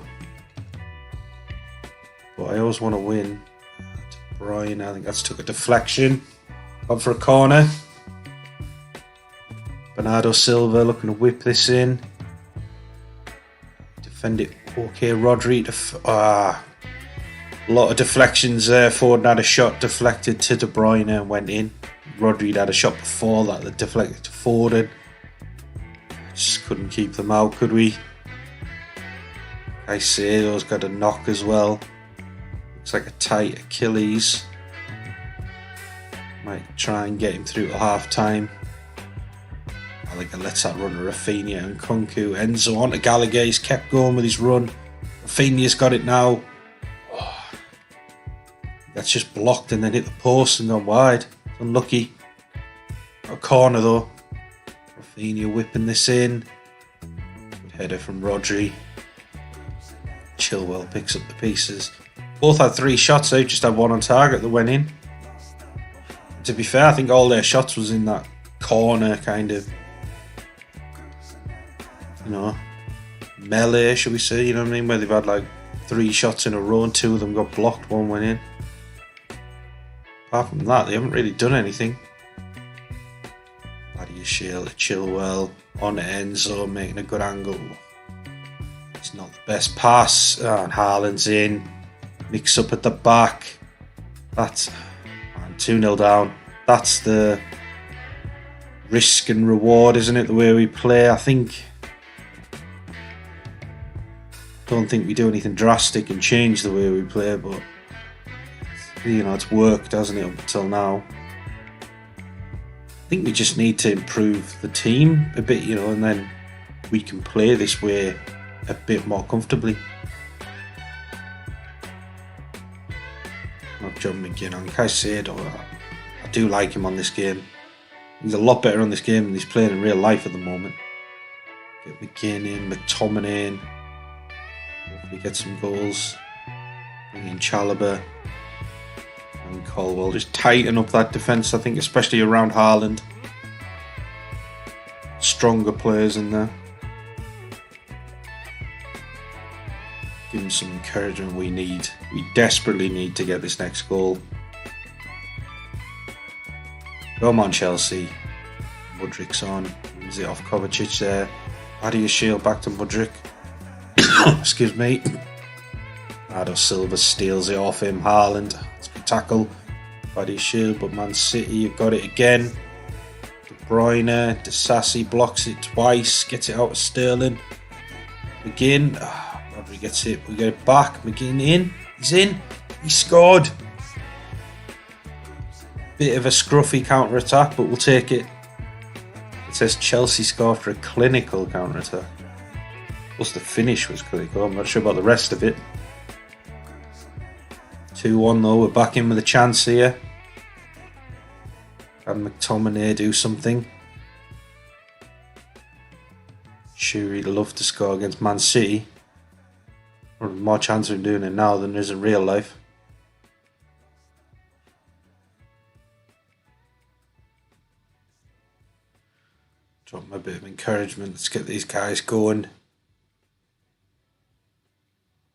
[SPEAKER 1] But I always want to win. De Bruyne, I think that's took a deflection. Gone for a corner. Bernardo Silva looking to whip this in. Defend it okay. Rodri. A lot of deflections there. Foden had a shot deflected to De Bruyne and went in. Rodri had a shot before that deflected to Foden. Just couldn't keep them out, could we? Caicedo's got a knock as well. Looks like a tight Achilles. Might try and get him through to half time. Gallagher lets that run to Rafinha and Nkunku. Enzo on to Gallagher. He's kept going with his run. Rafinha's got it now. Oh, that's just blocked and then hit the post and gone wide. Unlucky. Got a corner though. Rafinha whipping this in. Good header from Rodri. Chilwell picks up the pieces. Both had 3 shots, they just had 1 on target that went in. To be fair, I think all their shots was in that corner kind of, melee, should we say, you know what I mean, where they've had like 3 shots in a row and 2 of them got blocked, 1 went in. Apart from that, they haven't really done anything. Shield, Chilwell on Enzo, making a good angle. It's not the best pass, and Haaland's in. Mix up at the back. That's 2-0 down. That's the risk and reward, isn't it? The way we play, don't think we do anything drastic and change the way we play, but it's worked, hasn't it, up until now. I think we just need to improve the team a bit, and then we can play this way a bit more comfortably. Not John McGinn on Caicedo. I do like him on this game. He's a lot better on this game than he's playing in real life at the moment. Get McGinn in, McTominay in. Hopefully get some goals. Bring in Chalobah. And Colwell, just tighten up that defence, I think, especially around Haaland. Stronger players in there. Give him some encouragement we desperately need to get this next goal. Come on, Chelsea. Mudrik's on. Is it off Kovacic there? Adios Shield back to Mudrik. Excuse me. Ado Silva steals it off him. Haaland. Tackle by the shield, but Man City have got it again. De Bruyne, Disasi blocks it twice, gets it out of Sterling. McGinn, Rodri gets it, we get it back. McGinn in, he's in, he scored. Bit of a scruffy counter attack, but we'll take it. It says Chelsea scored for a clinical counter attack. Plus the finish was clinical, I'm not sure about the rest of it. 2-1 though, we're back in with a chance here. Can McTominay do something? Sure, he'd love to score against Man City. More chance of him doing it now than there is in real life. Drop my bit of encouragement. Let's get these guys going.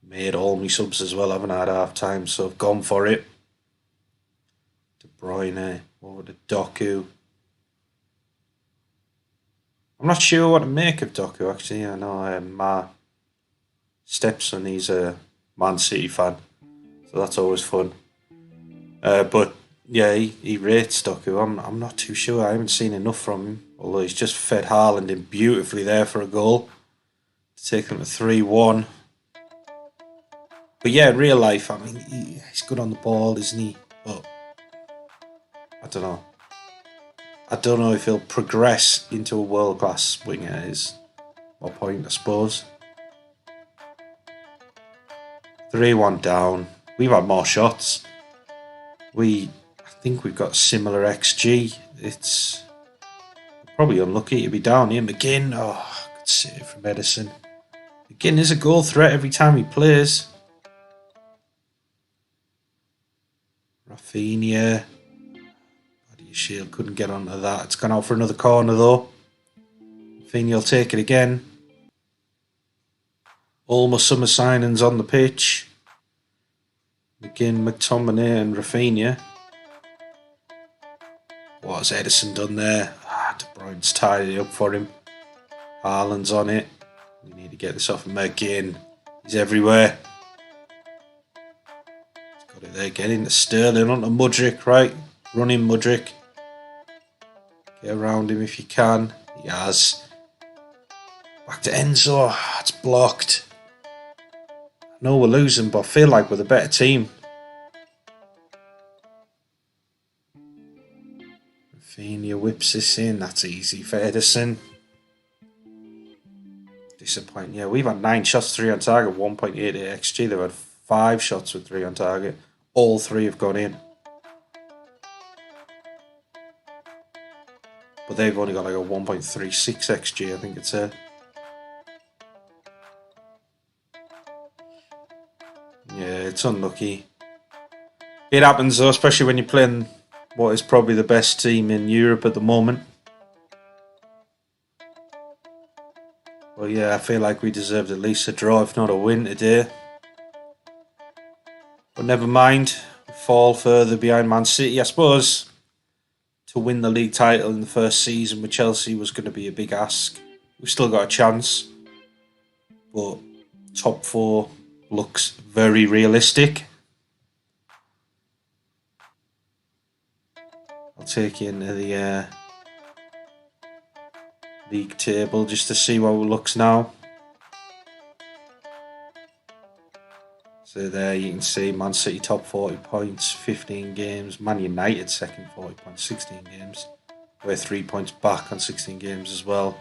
[SPEAKER 1] Made all my subs as well, haven't had half time, so I've gone for it. De Bruyne over to Doku. I'm not sure what to make of Doku actually. I know my stepson, he's a Man City fan, so that's always fun. But yeah, he rates Doku. I'm not too sure. I haven't seen enough from him, although he's just fed Haaland in beautifully there for a goal to take them to 3-1. But yeah, in real life, I mean, he's good on the ball, isn't he? But I don't know. I don't know if he'll progress into a world-class winger is my point, I suppose. 3-1 down. We've had more shots. I think we've got similar XG. It's probably unlucky to be down here. McGinn, good save from Edison. McGinn is a goal threat every time he plays. Rafinha. Body shield couldn't get onto that. It's gone out for another corner though. Rafinha will take it again. All my summer signings on the pitch. McGinn, McTominay and Rafinha. What has Edison done there? De Bruyne's tied it up for him. Haaland's on it. We need to get this off McGinn. He's everywhere. He's got it there. Get into Sterling, onto Mudrik, right? Run in Mudrik. Get around him if you can. He has. Back to Enzo. It's blocked. I know we're losing, but I feel like we're the better team. Rafinha whips this in. That's easy for Edison. Disappointing. Yeah, we've had 9 shots, 3 on target, 1.88 XG. They've had 5 shots with 3 on target. All 3 have gone in. But they've only got like a 1.36 XG, I think it's a. Yeah, it's unlucky. It happens though, especially when you're playing what is probably the best team in Europe at the moment. Well, yeah, I feel like we deserved at least a draw, if not a win today. But never mind, we fall further behind Man City. I suppose to win the league title in the first season with Chelsea was going to be a big ask. We've still got a chance, but top 4 looks very realistic. I'll take you into the league table just to see how it looks now. So there you can see Man City top 40 points, 15 games. Man United second 40 points, 16 games. We're 3 points back on 16 games as well.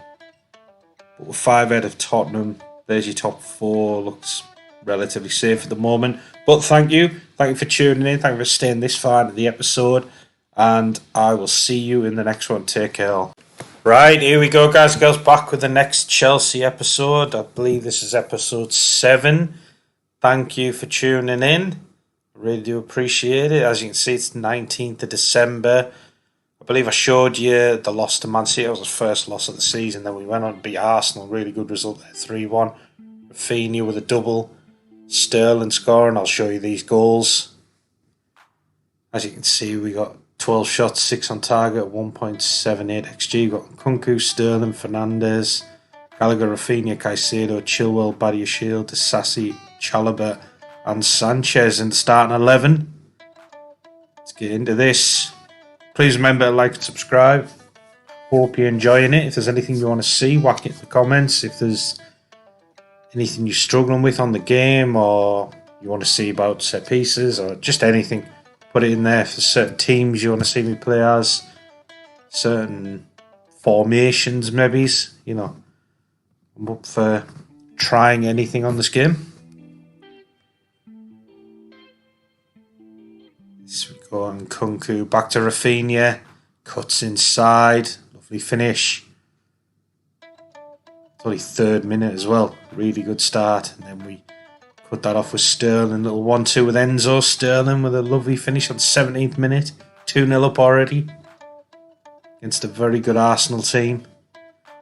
[SPEAKER 1] But we're 5 ahead of Tottenham. There's your top 4. Looks relatively safe at the moment. But thank you. Thank you for tuning in. Thank you for staying this far into the episode. And I will see you in the next one. Take care. Right, here we go, guys and girls. Back with the next Chelsea episode. I believe this is episode 7. Thank you for tuning in. I really do appreciate it. As you can see, it's 19th of December. I believe I showed you the loss to Man City. It was the first loss of the season. Then we went on to beat Arsenal. Really good result there, 3-1. Rafinha with a double. Sterling scoring. I'll show you these goals. As you can see, we got 12 shots, 6 on target, 1.78 XG. We've got Nkunku, Sterling, Fernandes, Gallagher, Rafinha, Caicedo, Chilwell, Badiashile, Disasi, Chalobah and Sanchez in the starting 11. Let's get into this. Please remember to like and subscribe. Hope you're enjoying it. If there's anything you want to see, whack it in the comments. If there's anything you're struggling with on the game, or you want to see about set pieces, or just anything, put it in there. For certain teams you want to see me play as, certain formations maybe, you know, I'm up for trying anything on this game. This we go on Nkunku, back to Rafinha, cuts inside, lovely finish. It's only 3rd minute as well, really good start. And then we cut that off with Sterling, little 1-2 with Enzo. Sterling with a lovely finish on 17th minute, 2-0 up already against a very good Arsenal team.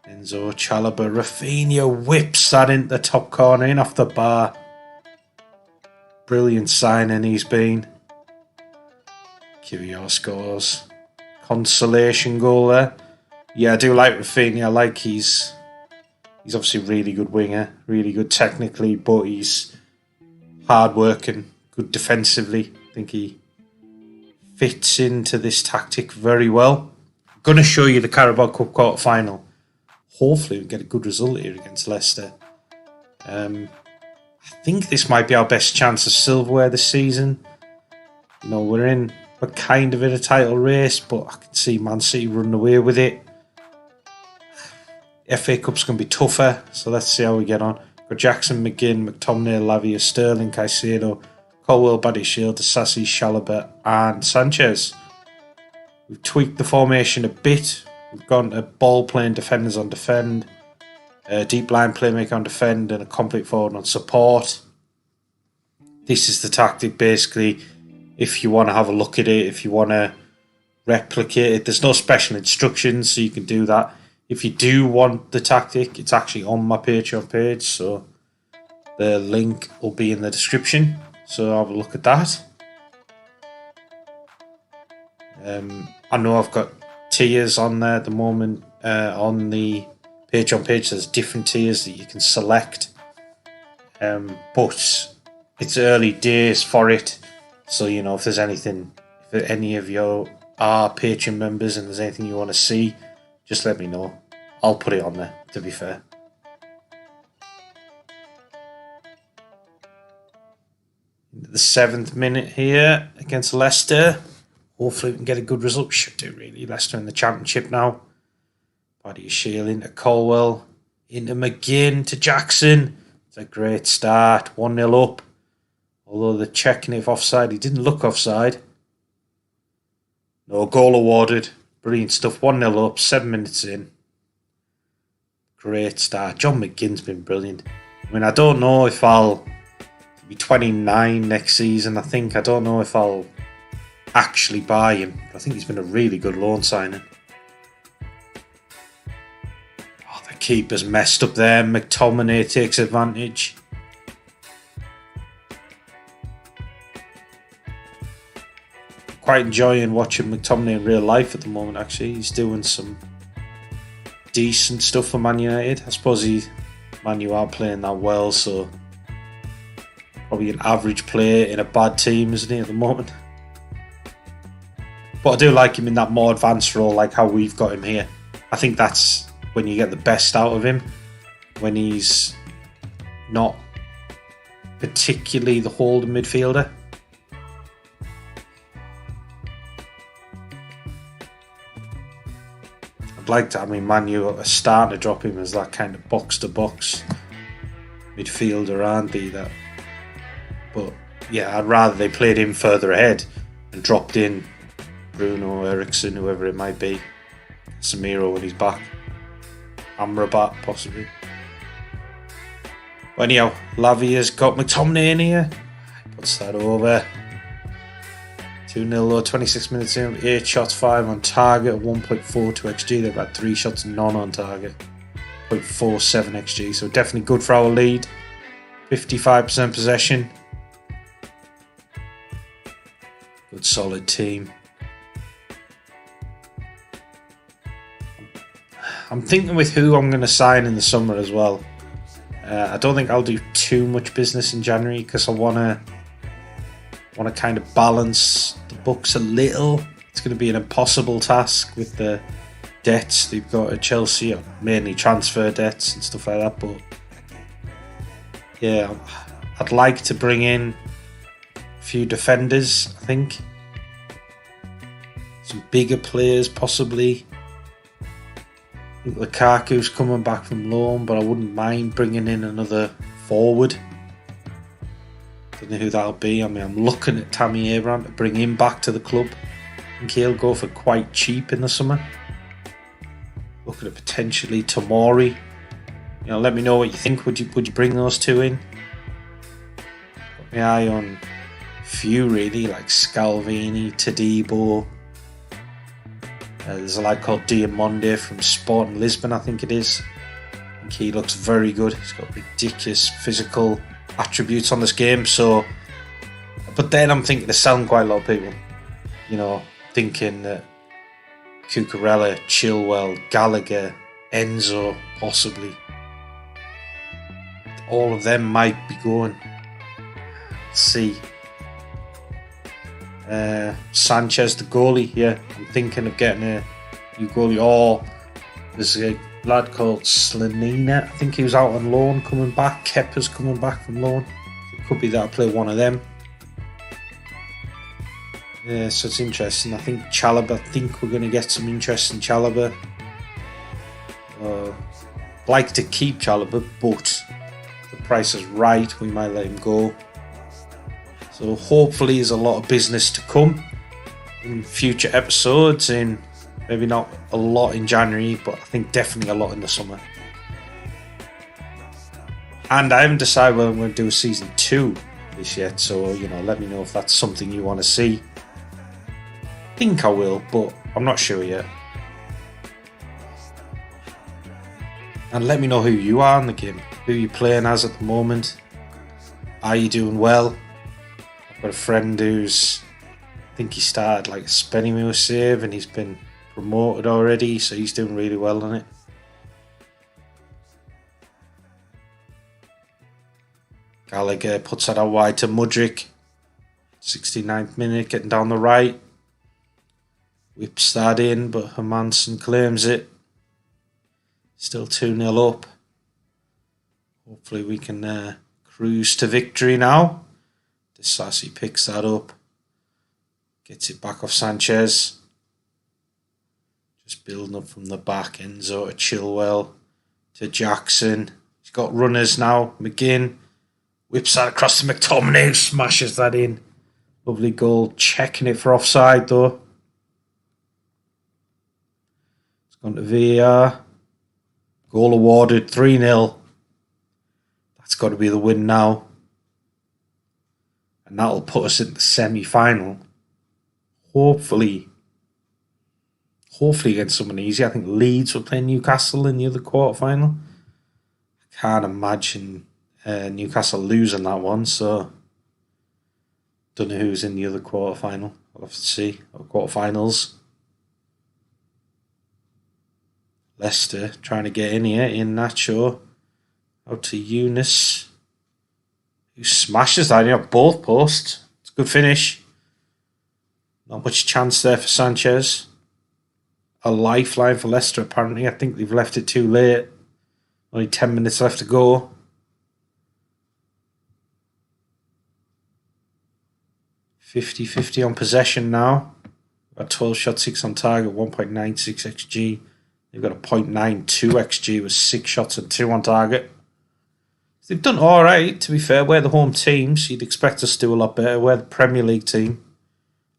[SPEAKER 1] Enzo, Chalobah, Rafinha whips that into the top corner, in off the bar. Brilliant signing he's been. Kyrgios scores. Consolation goal there. Yeah, I do like Rafinha. I like he's obviously a really good winger, really good technically, but he's hard working, good defensively. I think he fits into this tactic very well. I'm going to show you the Carabao Cup quarter final. Hopefully we get a good result here against Leicester. I think this might be our best chance of silverware this season. You know, we're kind of in a title race, but I can see Man City running away with it. FA Cup's going to be tougher, so let's see how we get on. Got Jackson, McGinn, McTominay, Lavia, Sterling, Caicedo, Colwell, Badiashile, Disasi, Chalobah and Sanchez. We've tweaked the formation a bit. We've gone to ball-playing defenders on defend, a deep line playmaker on defend, and a complete forward on support. This is the tactic, basically, if you want to have a look at it, if you want to replicate it. There's no special instructions, so you can do that. If you do want the tactic, it's actually on my Patreon page, so the link will be in the description. So have a look at that. I know I've got tiers on there at the moment. On the Patreon page, there's different tiers that you can select. But it's early days for it. So, you know, if there's anything, if any of you are Patreon members and there's anything you want to see, just let me know. I'll put it on there, to be fair. Into the 7th minute here against Leicester. Hopefully we can get a good result. Should do, really. Leicester in the Championship now. Badiashile into Colwell. Into McGinn to Jackson. It's a great start. 1-0 up. Although they're checking if offside. He didn't look offside. No goal awarded. Brilliant stuff. 1-0 up. 7 minutes in. Great start. John McGinn's been brilliant. I mean, I don't know if I'll He'll be 29 next season, I think. I don't know if I'll actually buy him. I think he's been a really good loan signing. Oh, the keeper's messed up there. McTominay takes advantage. Quite enjoying watching McTominay in real life at the moment, actually. He's doing some decent stuff for Man United. I suppose Man U aren't playing that well, so probably an average player in a bad team, isn't he, at the moment? But I do like him in that more advanced role, like how we've got him here. I think that's when you get the best out of him, when he's not particularly the holding midfielder. Man U are starting to drop him as that kind of box-to-box midfielder, aren't they? But yeah, I'd rather they played him further ahead and dropped in Bruno, Eriksson, whoever it might be. Samiro when he's back. Amrabat, possibly. But anyhow, Lavia's got McTominay in here. Puts that over. 2-0 though, 26 minutes in, 8 shots, 5 on target, 1.42 XG. They've had 3 shots, none on target. 0.47 XG, so definitely good for our lead. 55% possession. Good solid team. I'm thinking with who I'm going to sign in the summer as well. I don't think I'll do too much business in January because I want to kind of balance the books a little. It's going to be an impossible task with the debts they've got at Chelsea, or mainly transfer debts and stuff like that. But yeah, I'd like to bring in a few defenders, I think. Some bigger players, possibly. I think Lukaku's coming back from loan, but I wouldn't mind bringing in another forward. Don't know who that'll be. I'm looking at Tammy Abraham to bring him back to the club. I think he'll go for quite cheap in the summer. Looking at potentially Tomori. Let me know what you think. Would you bring those two in? Got my eye on a few really, like Scalvini, Todibo. There's a lad called Diamonde from Sporting Lisbon, I think it is. I think he looks very good. He's got ridiculous physical attributes on this game. But then I'm thinking they're selling quite a lot of people. Thinking that Cucurella, Chilwell, Gallagher, Enzo, possibly. All of them might be going. Let's see. Sanchez, the goalie. Yeah, I'm thinking of getting a new goalie. Or there's a lad called Slanina. I think he was out on loan, coming back. Kepa's coming back from loan. It could be that I play one of them. Yeah, so it's interesting. I think Chalobah. I think we're going to get some interest in Chalobah. Like to keep Chalobah, but if the price is right, we might let him go. So hopefully there's a lot of business to come in future episodes, in maybe not a lot in January, but I think definitely a lot in the summer. And I haven't decided whether I'm going to do a season 2 this yet, so let me know if that's something you want to see. I think I will, but I'm not sure yet. And let me know who you are in the game, who you're playing as at the moment. Are you doing well? I've got a friend who's, I think he started like a Spennymoor save and he's been promoted already, so he's doing really well on it. Gallagher puts that out wide to Mudryk. 69th minute, getting down the right. Whips that in, but Hermansen claims it. Still 2-0 up. Hopefully we can cruise to victory now. Disasi picks that up. Gets it back off Sanchez. Just building up from the back. Enzo to Chilwell. To Jackson. He's got runners now. McGinn. Whips that across to McTominay. Smashes that in. Lovely goal. Checking it for offside though. It's gone to VAR. Goal awarded. 3-0. That's got to be the win now. and that'll put us in the semi-final. Hopefully against someone easy. I think Leeds will play Newcastle in the other quarter-final. I can't imagine Newcastle losing that one, so don't know who's in the other quarter-final. I'll have to see. Or quarter-finals. Leicester trying to get in here in Nacho. Out to Eunice, who smashes that in both posts. It's a good finish. Not much chance there for Sanchez. A lifeline for Leicester, apparently. I think they've left it too late. Only 10 minutes left to go. .50 on possession now. Got 12 shots, 6 on target, 1.96 XG. They've got a 0.92 XG with 6 shots and 2 on target. They've done alright, to be fair. We're the home team, so you'd expect us to do a lot better. We're the Premier League team.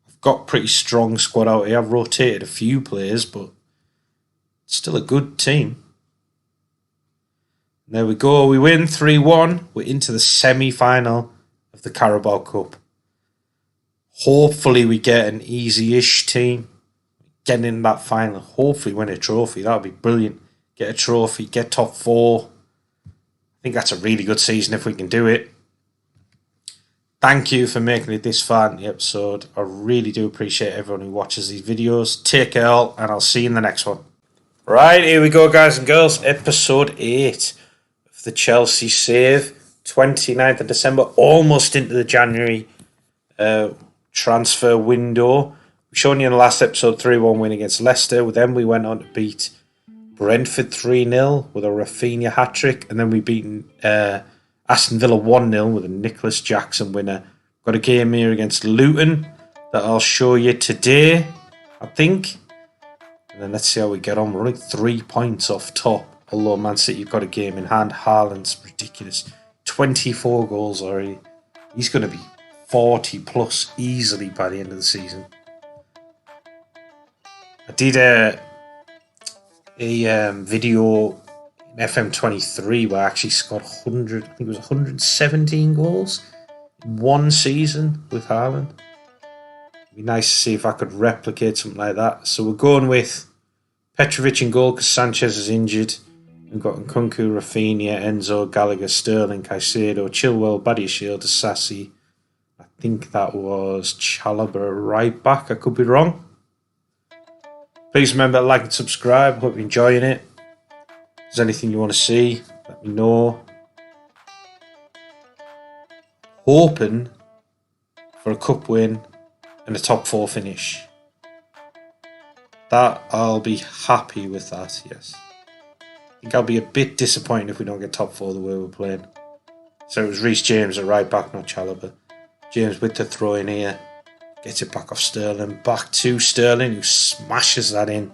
[SPEAKER 1] I've got a pretty strong squad out here. I've rotated a few players, but it's still a good team. There we go. We win 3-1. We're into the semi-final of the Carabao Cup. Hopefully we get an easy-ish team. Getting in that final. Hopefully win a trophy. That would be brilliant. Get a trophy. Get top 4. I think that's a really good season if we can do it. Thank you for making it this far in the episode. I really do appreciate everyone who watches these videos. Take care all, and I'll see you in the next one. Right, here we go, guys and girls. Episode 8 of the Chelsea save. 29th of December, almost into the January transfer window. We showed you in the last episode 3-1 win against Leicester. Then we went on to beat Brentford 3-0 with a Rafinha hat-trick. And then we beat Aston Villa 1-0 with a Nicholas Jackson winner. Got a game here against Luton that I'll show you today, I think. And then let's see how we get on. We're only 3 points off top. Although Man City have got a game in hand. Haaland's ridiculous. 24 goals already. He's going to be 40 plus easily by the end of the season. I did a video in FM24 where I actually scored 100, I think it was 117 goals in one season with Haaland. It'd be nice to see if I could replicate something like that. So we're going with Petrovic in goal because Sanchez is injured. We've got Nkunku, Rafinha, Enzo, Gallagher, Sterling, Caicedo, Chilwell, Badiashile, Disasi. I think that was Chalobah right back. I could be wrong. Please remember to like and subscribe. Hope you're enjoying it. If there's anything you want to see, let me know. Hoping for a cup win and a top 4 finish. That I'll be happy with that, yes. I think I'll be a bit disappointed if we don't get top 4 the way we're playing. So it was Reece James at right back, not Chalobah. James with the throw in here. Gets it back off Sterling. Back to Sterling, who smashes that in.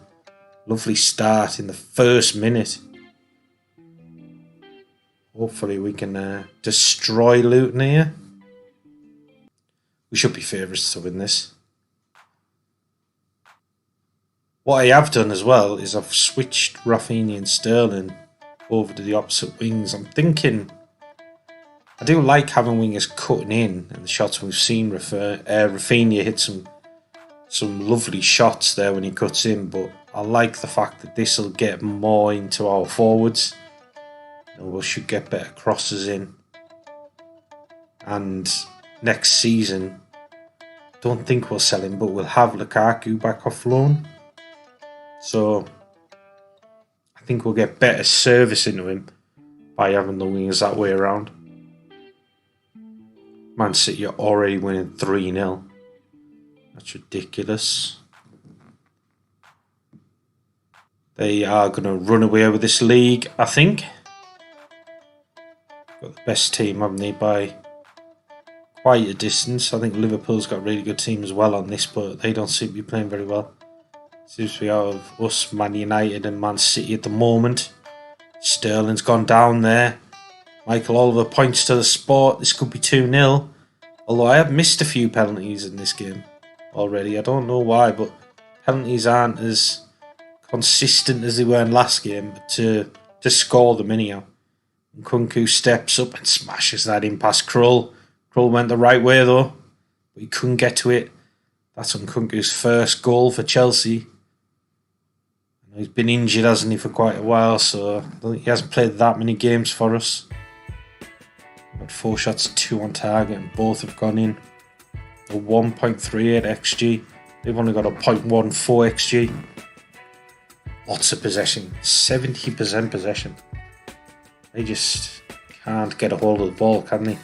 [SPEAKER 1] Lovely start in the first minute. Hopefully we can destroy Luton here. We should be favourites to win this. What I have done as well is I've switched Rafinha and Sterling over to the opposite wings. I'm thinking I do like having wingers cutting in, and the shots we've seen Rafinha hit some lovely shots there when he cuts in, but I like the fact that this will get more into our forwards and we should get better crosses in. And next season, don't think we'll sell him, but we'll have Lukaku back off loan, so I think we'll get better service into him by having the wingers that way around. Man City are already winning 3-0. That's ridiculous. They are going to run away with this league, I think. Got the best team, haven't they, by quite a distance. I think Liverpool's got a really good team as well on this, but they don't seem to be playing very well. Seems to be out of us, Man United and Man City at the moment. Sterling's gone down there. Michael Oliver points to the spot. This could be 2-0. Although I have missed a few penalties in this game already. I don't know why, but penalties aren't as consistent as they were in last game. But to score them anyhow. Nkunku steps up and smashes that in past Krull. Krull went the right way though, but he couldn't get to it. That's Nkunku's first goal for Chelsea. He's been injured, hasn't he, for quite a while, so he hasn't played that many games for us. Got 4 shots, 2 on target, and both have gone in. A 1.38 XG. They've only got a 0.14 XG. Lots of possession. 70% possession. They just can't get a hold of the ball, can they?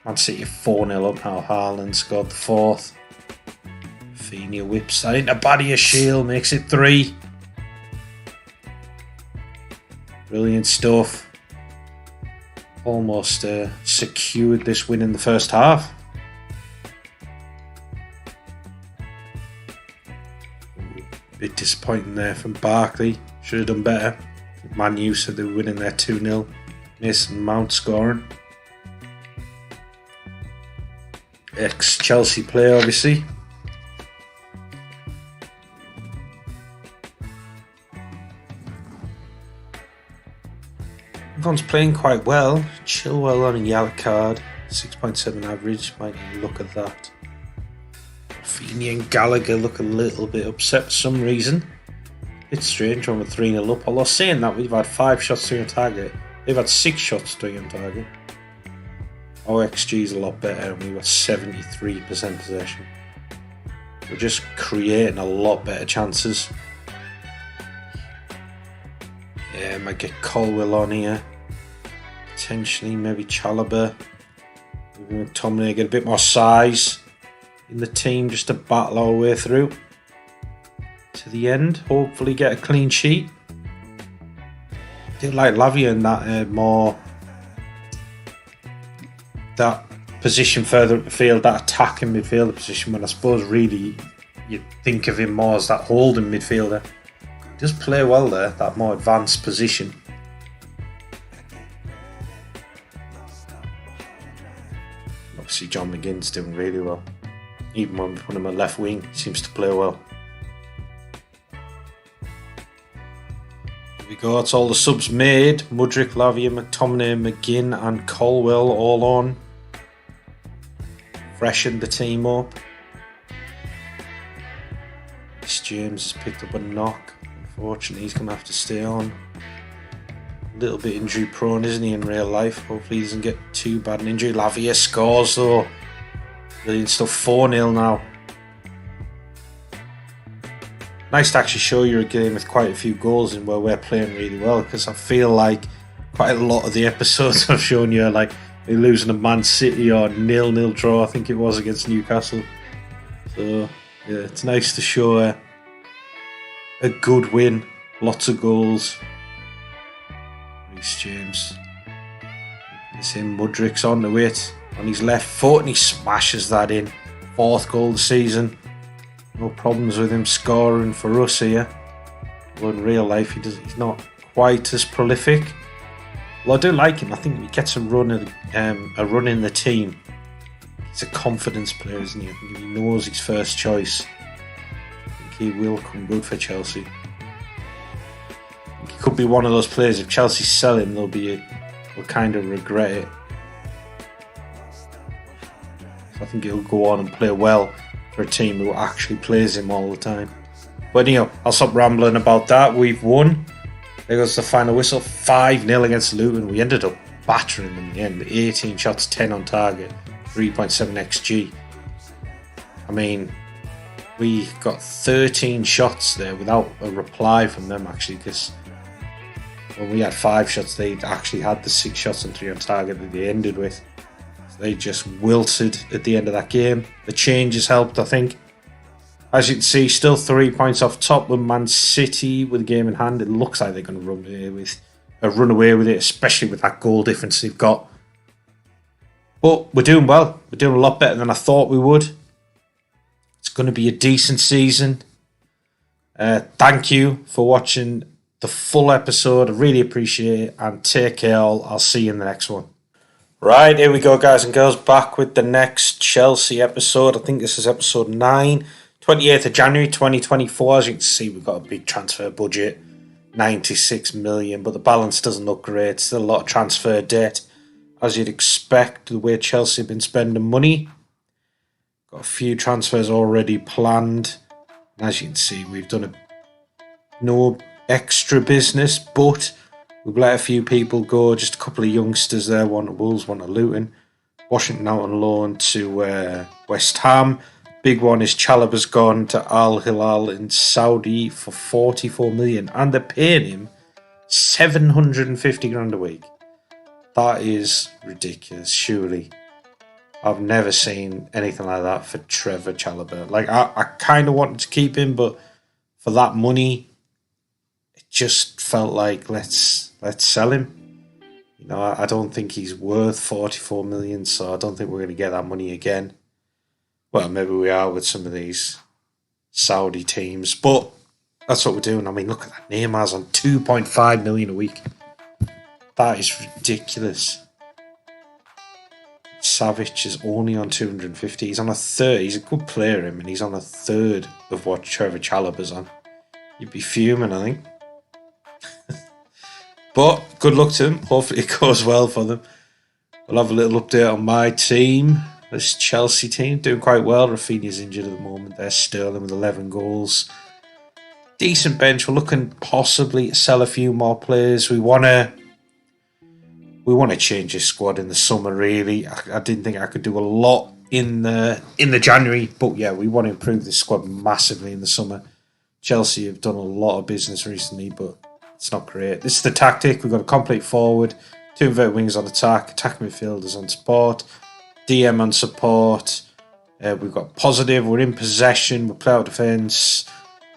[SPEAKER 1] Man City 4-0 up now. Haaland scored the 4th. Fina whips that into Badia Shield, makes it 3. Brilliant stuff. Almost secured this win in the first half. Bit disappointing there from Barkley. Should have done better. Man U said they were winning there 2-0. Mason Mount scoring. Ex-Chelsea player, obviously. Everyone's playing quite well. Chilwell on a yellow card. 6.7 average. Might look at that. Feeney and Gallagher look a little bit upset for some reason. It's strange when we're 3-0 up. Although saying that, we've had 5 shots to on target. They've had 6 shots to on target. Our XG is a lot better and we've got 73% possession. We're just creating a lot better chances. Yeah, might get Colwell on here. Potentially, maybe Chalobah. Maybe McTominay get a bit more size in the team just to battle our way through to the end. Hopefully get a clean sheet. I did like Lavia in that more that position further up the field, that attacking midfielder position, when I suppose really you think of him more as that holding midfielder. He does play well there, that more advanced position. Obviously John McGinn's doing really well. Even when we put him at left wing, he seems to play well. Here we go, it's all the subs made. Mudryk, Lavia, McTominay, McGinn and Colwell all on. Freshened the team up. James has picked up a knock. Unfortunately, he's going to have to stay on. A little bit injury prone, isn't he, in real life? Hopefully he doesn't get too bad an injury. Lavia scores though. Brilliant stuff. 4-0 now. Nice to actually show you a game with quite a few goals in where we're playing really well, because I feel like quite a lot of the episodes I've shown you are like they're losing to Man City or 0-0 draw, I think it was, against Newcastle. So yeah, it's nice to show a good win. Lots of goals. Reece James. The same Mudryk's on the it on his left foot and he smashes that in. 4th goal of the season. No problems with him scoring for us here. Well, in real life he's not quite as prolific. Well, I do like him. I think he gets a run in the team. He's a confidence player, isn't he? I think if he knows his first choice, I think he will come good for Chelsea. I think he could be one of those players. If Chelsea sell him, they'll kind of regret it. So I think he'll go on and play well for a team who actually plays him all the time. But anyhow, I'll stop rambling about that. We've won. There goes the final whistle. 5-0 against Luton. We ended up battering them in the end. 18 shots, 10 on target, 3.7 XG. I mean, we got 13 shots there without a reply from them, actually, because when we had 5 shots, they actually had the 6 shots and 3 on target that they ended with. So they just wilted at the end of that game. The changes helped, I think. As you can see, still 3 points off top with Man City with the game in hand. It looks like they're going to run away with it, especially with that goal difference they've got. But we're doing well. We're doing a lot better than I thought we would. It's going to be a decent season. Thank you for watching the full episode. I really appreciate it. And take care all. I'll see you in the next one. Right, here we go, guys and girls. Back with the next Chelsea episode. I think this is episode 9. 28th of January 2024. As you can see, we've got a big transfer budget. 96 million, but the balance doesn't look great. Still a lot of transfer debt. as you'd expect, the way Chelsea have been spending money. Got a few transfers already planned. And as you can see, we've done no extra business, but we've let a few people go. Just a couple of youngsters there, one to Wolves, one to Luton. Washington out on loan to West Ham. Big one is Chalobah's gone to Al Hilal in Saudi for 44 million, and they're paying him 750 grand a week. That is ridiculous, surely. I've never seen anything like that for Trevor Chalobah. Like, I kind of wanted to keep him, but for that money, it just felt like let's sell him. You know, I don't think he's worth 44 million, so I don't think we're going to get that money again. Well, maybe we are with some of these Saudi teams, but that's what we're doing. I mean, look at that. Neymar's on 2.5 million a week. That is ridiculous. Savic is only on 250. He's on a third. He's a good player, him, and he's on a third of what Trevor Chalobah's on. You'd be fuming, I think. But good luck to him. Hopefully it goes well for them. We'll have a little update on my team. This Chelsea team doing quite well. Rafinha's injured at the moment. There's Sterling with 11 goals. Decent bench. We're looking possibly to sell a few more players. We want to change this squad in the summer, really. I didn't think I could do a lot in the January, but yeah, we want to improve the squad massively in the summer. Chelsea have done a lot of business recently, but it's not great. This is the tactic. We've got a complete forward, 2 inverted wings on attack, attacking midfielders on support, DM on support. We've got positive. We're in possession. We play out defence.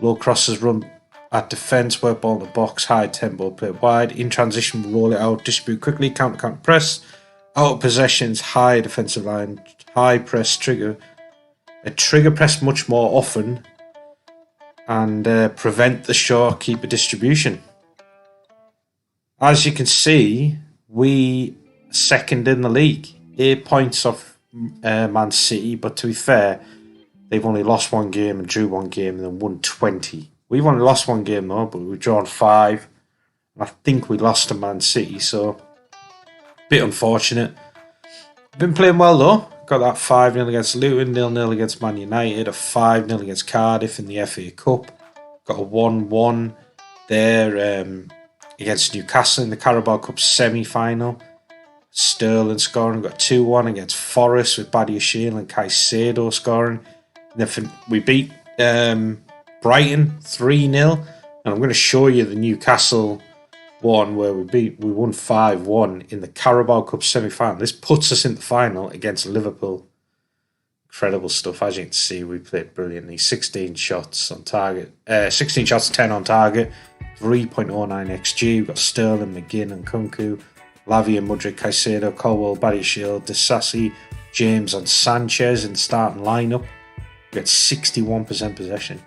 [SPEAKER 1] Low crosses run at defence, work ball in the box, high tempo, play wide. In transition, we roll it out, distribute quickly, counter press. Out of possessions, high defensive line, high press, trigger press much more often, and prevent the short keeper distribution. As you can see, we second in the league, 8 points off Man City, but to be fair, they've only lost 1 game and drew 1 game and then won 20. We've only lost 1 game though, but we've drawn 5. And I think we lost to Man City, so a bit unfortunate. Been playing well though. Got that 5-0 against Luton, 0-0 against Man United, a 5-0 against Cardiff in the FA Cup. Got a 1-1 there against Newcastle in the Carabao Cup semi-final. Sterling scoring. Got 2-1 against Forest with Badiashile and Caicedo scoring. And then we beat Brighton 3-0, and I'm going to show you the Newcastle one where we won 5-1 in the Carabao Cup semi-final. This puts us in the final against Liverpool. Incredible stuff. As you can see, we played brilliantly. 16 shots on target, 16 shots, 10 on target, 3.09 XG. We've got Sterling, McGinn and Kunku, Lavia, Mudryk, Caicedo, Colwell, Badiashile, Disasi, James and Sanchez in the starting lineup. We had 61% possession.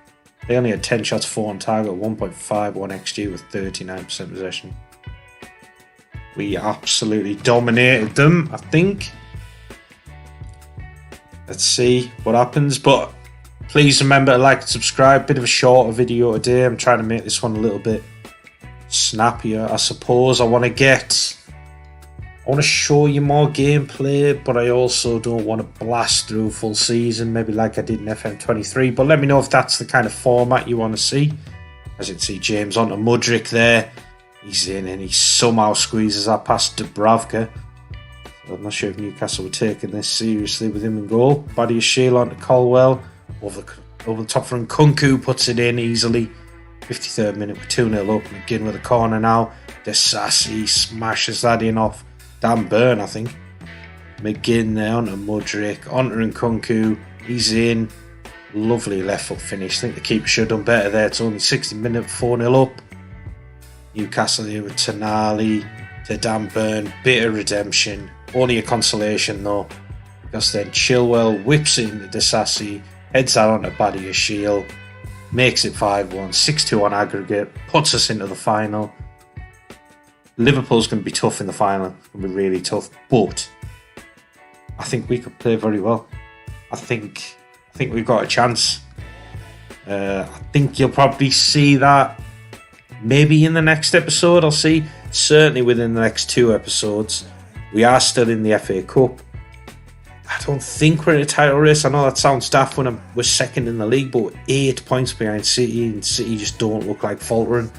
[SPEAKER 1] They only had 10 shots, 4 on target, 1.51 XG with 39% possession. We absolutely dominated them, I think. Let's see what happens. But please remember to like and subscribe. Bit of a shorter video today. I'm trying to make this one a little bit snappier, I suppose. I want to show you more gameplay, but I also don't want to blast through full season, maybe like I did in FM23. But let me know if that's the kind of format you want to see. As you can see, James onto Mudryk there. He's in and he somehow squeezes that past Dubravka. So I'm not sure if Newcastle were taking this seriously with him in goal. Badiashile onto Colwell. Over the top from Kunku, puts it in easily. 53rd minute, we're 2-0 up. McGinn with a corner now. Disasi smashes that in off Dan Burn, I think. McGinn there onto Mudryk, onto Nkunku. He's in. Lovely left foot finish. I think the keeper should have done better there. It's only 60 minutes, 4-0 up. Newcastle here with Tonali to Dan Burn. Bit of redemption. Only a consolation though, because then Chilwell whips it into Disasi, heads that onto Badiashile, makes it 5-1, 6-2 on aggregate, puts us into the final. Liverpool's going to be tough in the final. It's going to be really tough, but I think we could play very well. I think we've got a chance. I think you'll probably see that maybe in the next episode. I'll see. Certainly within the next 2 episodes. We are still in the FA Cup. I don't think we're in a title race. I know that sounds daft when we're second in the league, but we're 8 points behind City, and City just don't look like faltering.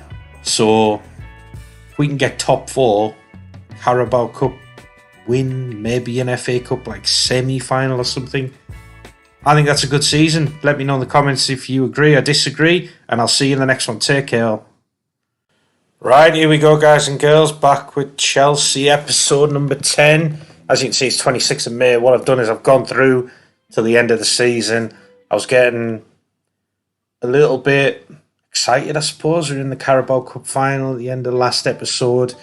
[SPEAKER 1] So if we can get top 4, Carabao Cup win, maybe an FA Cup like semi-final or something, I think that's a good season. Let me know in the comments if you agree or disagree, and I'll see you in the next one. Take care. Right, here we go, guys and girls, back with Chelsea episode number 10. As you can see, it's 26th of May. What I've done is I've gone through to the end of the season. I was getting a little bit excited, I suppose. We're in the Carabao Cup final at the end of the last episode.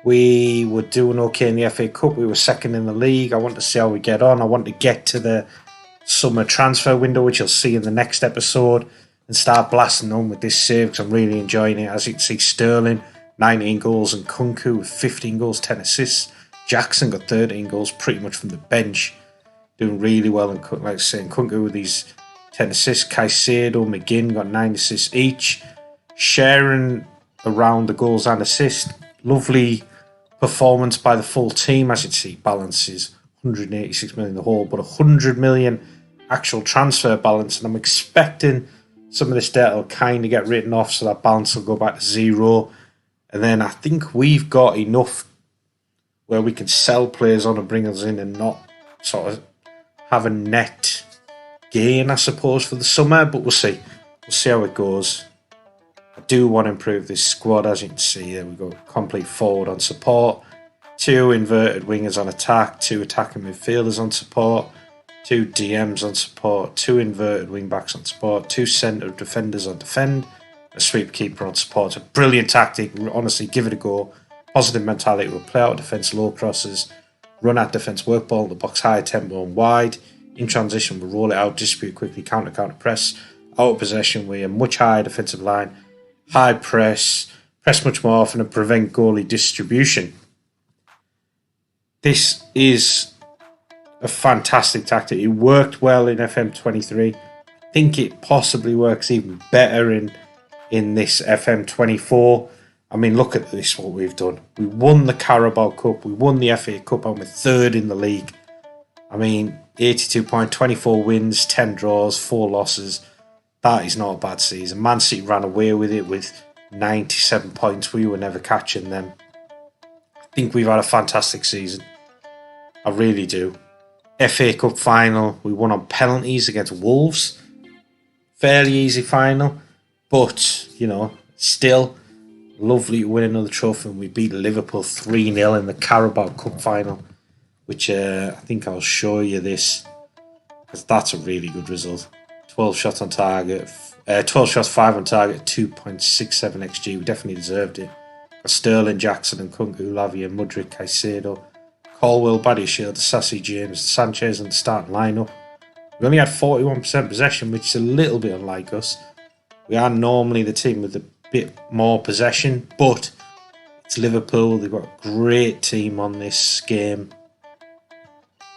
[SPEAKER 1] We were doing okay in the FA Cup. We were second in the league. I want to see how we get on. I want to get to the summer transfer window, which you'll see in the next episode, and start blasting on with this save because I'm really enjoying it. As you can see, Sterling, 19 goals, and Kunku with 15 goals, 10 assists. Jackson got 13 goals pretty much from the bench, doing really well. And like I saying, Kunku with these 10 assists. Caicedo, McGinn got 9 assists each, sharing around the goals and assists. Lovely performance by the full team. As you can see, balance is 186 million in the whole, but 100 million actual transfer balance. And I'm expecting some of this debt will kind of get written off, so that balance will go back to 0. And then I think we've got enough where we can sell players on and bring us in and not sort of have a net gain, I suppose, for the summer. But we'll see. We'll see how it goes. I do want to improve this squad. As you can see here, we've got complete forward on support, 2 inverted wingers on attack, 2 attacking midfielders on support, 2 DMs on support, 2 inverted wing backs on support, 2 centre defenders on defend, a sweep keeper on support. It's a brilliant tactic. Honestly, give it a go. Positive mentality. We'll play out defence, low crosses, run at defence, work ball in the box, high tempo and wide. In transition, we'll roll it out, distribute quickly, counter press. Out of possession, we're a much higher defensive line, high press much more often and prevent goalie distribution. This is a fantastic tactic. It worked well in FM23. I think it possibly works even better in this FM24. I mean, look at this, what we've done. We won the Carabao Cup, we won the FA Cup, and we're 3rd in the league. I mean, 82 points, 24 wins, 10 draws, 4 losses. That is not a bad season. Man City ran away with it with 97 points. We were never catching them. I think we've had a fantastic season. I really do. FA Cup final, we won on penalties against Wolves. Fairly easy final, but, you know, still lovely to win another trophy. And we beat Liverpool 3-0 in the Carabao Cup final, which I think I'll show you this because that's a really good result. 12 shots on target, 12 shots, 5 on target, 2.67 XG. We definitely deserved it. Sterling, Jackson and Kunku, Lavia, Mudryk, Caicedo, Colwell, Badiashile, Sassy, James, Sanchez and the starting lineup. We only had 41% possession, which is a little bit unlike us. We are normally the team with a bit more possession, but it's Liverpool. They've got a great team on this game.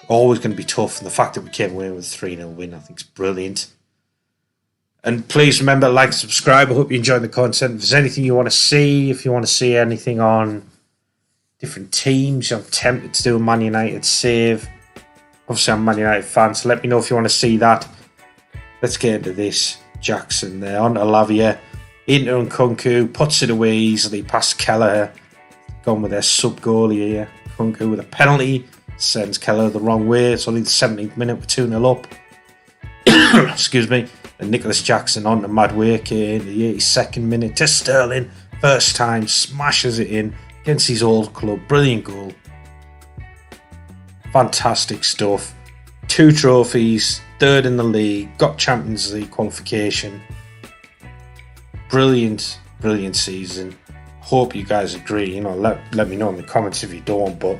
[SPEAKER 1] Always going to be tough, and the fact that we came away with a 3-0 win, I think is brilliant. And please remember to like and subscribe. I hope you enjoyed the content. If there's anything you want to see, if you want to see anything on different teams, I'm tempted to do a Man United save. Obviously, I'm a Man United fan, so let me know if you want to see that. Let's get into this. Jackson there, on to Lavia. Inter and Kunku, puts it away easily past Kelleher. Gone with their sub-goalie here. Kunku with a penalty. Sends Kelleher the wrong way. It's only the 17th minute, we're 2-0 up. Excuse me. And Nicholas Jackson on to Madueke in the 82nd minute to Sterling. First time, smashes it in against his old club. Brilliant goal. Fantastic stuff. 2 trophies, 3rd in the league, got Champions League qualification. Brilliant, brilliant season. Hope you guys agree. You know, let me know in the comments if you don't, but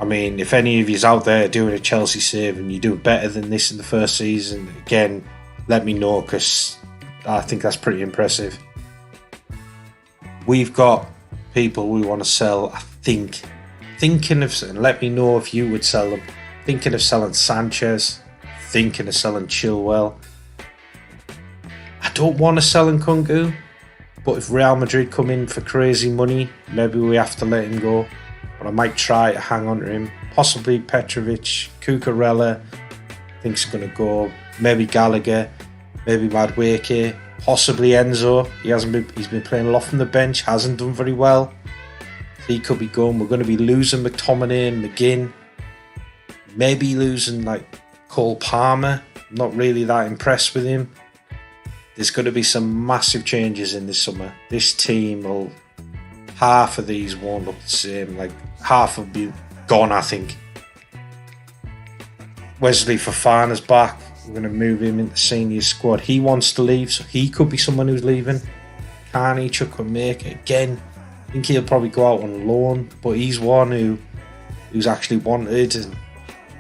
[SPEAKER 1] I mean, if any of you's out there doing a Chelsea save and you do better than this in the first season, again, let me know because I think that's pretty impressive. We've got people we want to sell, I think. Thinking of, and let me know if you would sell them. Thinking of selling Sanchez. Thinking of selling Chilwell. I don't want to sell Nkunku, but if Real Madrid come in for crazy money, maybe we have to let him go. but I might try to hang on to him. Possibly Petrovic, Cucurella, I think he's going to go. Maybe Gallagher, maybe Madueke, possibly Enzo. He's been playing a lot from the bench, hasn't done very well. He could be going. We're going to be losing McTominay and McGinn. Maybe losing like Cole Palmer. I'm not really that impressed with him. There's going to be some massive changes in this summer. This team will... half of these won't look the same. Like, half will be gone, I think. Wesley Fofana's back. We're going to move him into the senior squad. He wants to leave, so he could be someone who's leaving. Carney, Chukwuemeka, again, I think he'll probably go out on loan, but he's one who's actually wanted, and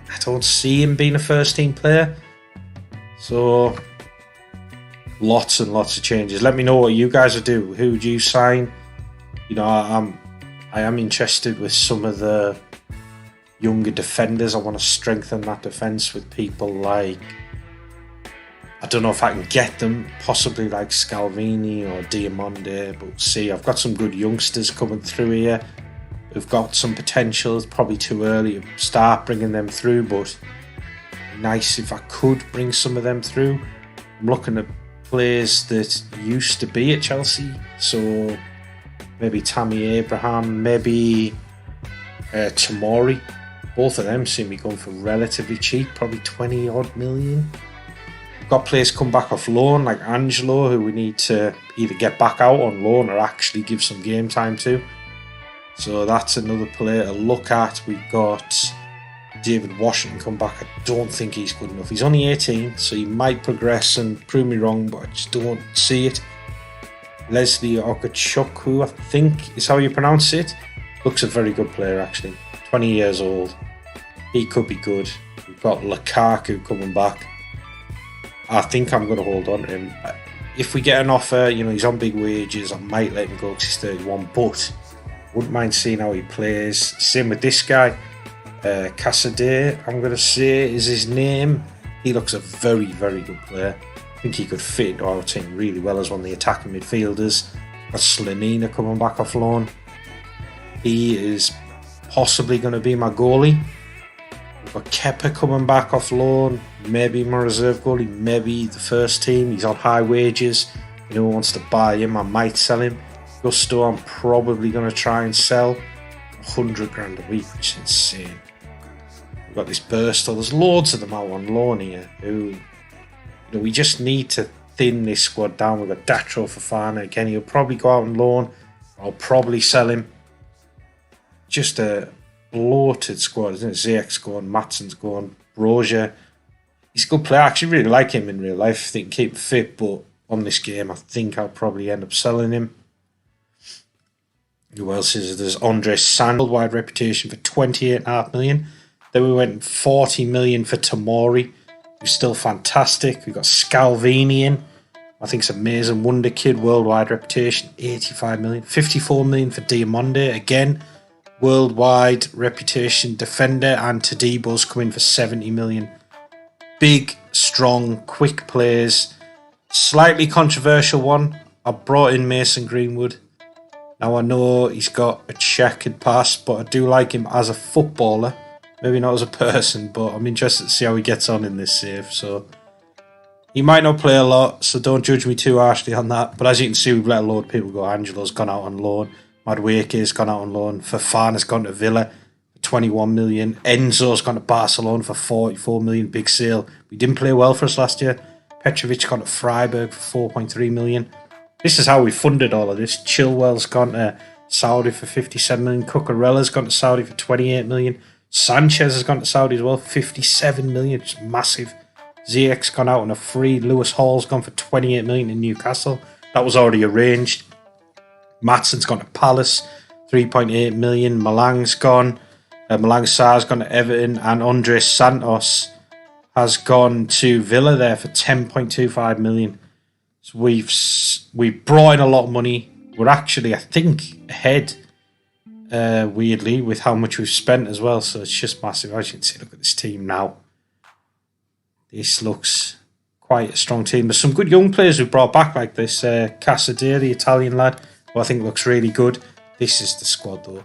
[SPEAKER 1] I don't see him being a first team player. So, lots and lots of changes. Let me know what you guys would do. Who would you sign? You know, I am interested with some of the younger defenders. I want to strengthen that defence with people like, I don't know if I can get them, possibly like Scalvini or Diamande, but we'll see. I've got some good youngsters coming through here who've got some potential. It's probably too early to start bringing them through, but nice if I could bring some of them through. I'm looking at players that used to be at Chelsea, so maybe Tammy Abraham, maybe Tomori. Both of them seem to be going for relatively cheap, probably 20 odd million. Got players come back off loan like Angelo, who we need to either get back out on loan or actually give some game time to. So that's another player to look at. We've got David Washington come back. I don't think he's good enough. He's only 18, so he might progress and prove me wrong, but I just don't see it. Leslie Okachuk, who I think is how you pronounce it, looks a very good player actually. 20 years old. He could be good. We've got Lukaku coming back. I think I'm going to hold on to him. If we get an offer, you know, he's on big wages, I might let him go because he's 31, but wouldn't mind seeing how he plays. Same with this guy, Casadei, I'm going to say is his name. He looks a very, very good player. I think he could fit into our team really well as one of the attacking midfielders. Got Slanina coming back off loan. He is possibly going to be my goalie. We've got Kepa coming back off loan. Maybe my reserve goalie, maybe the first team. He's on high wages. Anyone wants to buy him, I might sell him. Gusto, I'm probably going to try and sell. 100 grand a week, which is insane. We've got this Burstall. There's loads of them out on loan here who, you know, we just need to thin this squad down. We've got Datro Fofana again. He'll probably go out on loan. I'll probably sell him. Just a bloated squad, isn't it? Ziyech's gone, Matson's gone, Brozier. He's a good player. I actually really like him in real life. I think keep him fit, but on this game, I think I'll probably end up selling him. Who else is there? There's Andres Sand, wide reputation for 28.5 million. Then we went 40 million for Tomori, who's still fantastic. We've got Scalvini in. I think it's amazing. Wonder kid, worldwide reputation, 85 million. 54 million for Diamande, again, worldwide reputation defender. And Tadebo's coming for 70 million. Big, strong, quick players. Slightly controversial one. I brought in Mason Greenwood. Now I know he's got a checkered past, but I do like him as a footballer. Maybe not as a person, but I'm interested to see how he gets on in this save. So he might not play a lot, so don't judge me too harshly on that. But as you can see, we've let a load of people go. Angelo's gone out on loan. Madueke's gone out on loan. Fofana's gone to Villa for 21 million. Enzo's gone to Barcelona for 44 million. Big sale. We didn't play well for us last year. Petrovic gone to Freiburg for 4.3 million. This is how we funded all of this. Chilwell's gone to Saudi for 57 million. Cucurella's gone to Saudi for 28 million. Sanchez has gone to Saudi as well, 57 million. It's massive. Ziyech's gone out on a free. Lewis Hall's gone for 28 million in Newcastle. That was already arranged. Matson's gone to Palace, 3.8 million. Malang's gone. Malang Sarr's gone to Everton. And Andres Santos has gone to Villa there for 10.25 million. So we've brought in a lot of money. We're actually, I think, ahead, weirdly, with how much we've spent as well. So it's just massive. As you can see, look at this team now. This looks quite a strong team. There's some good young players we've brought back like this. Casadei, the Italian lad, who I think looks really good. This is the squad, though.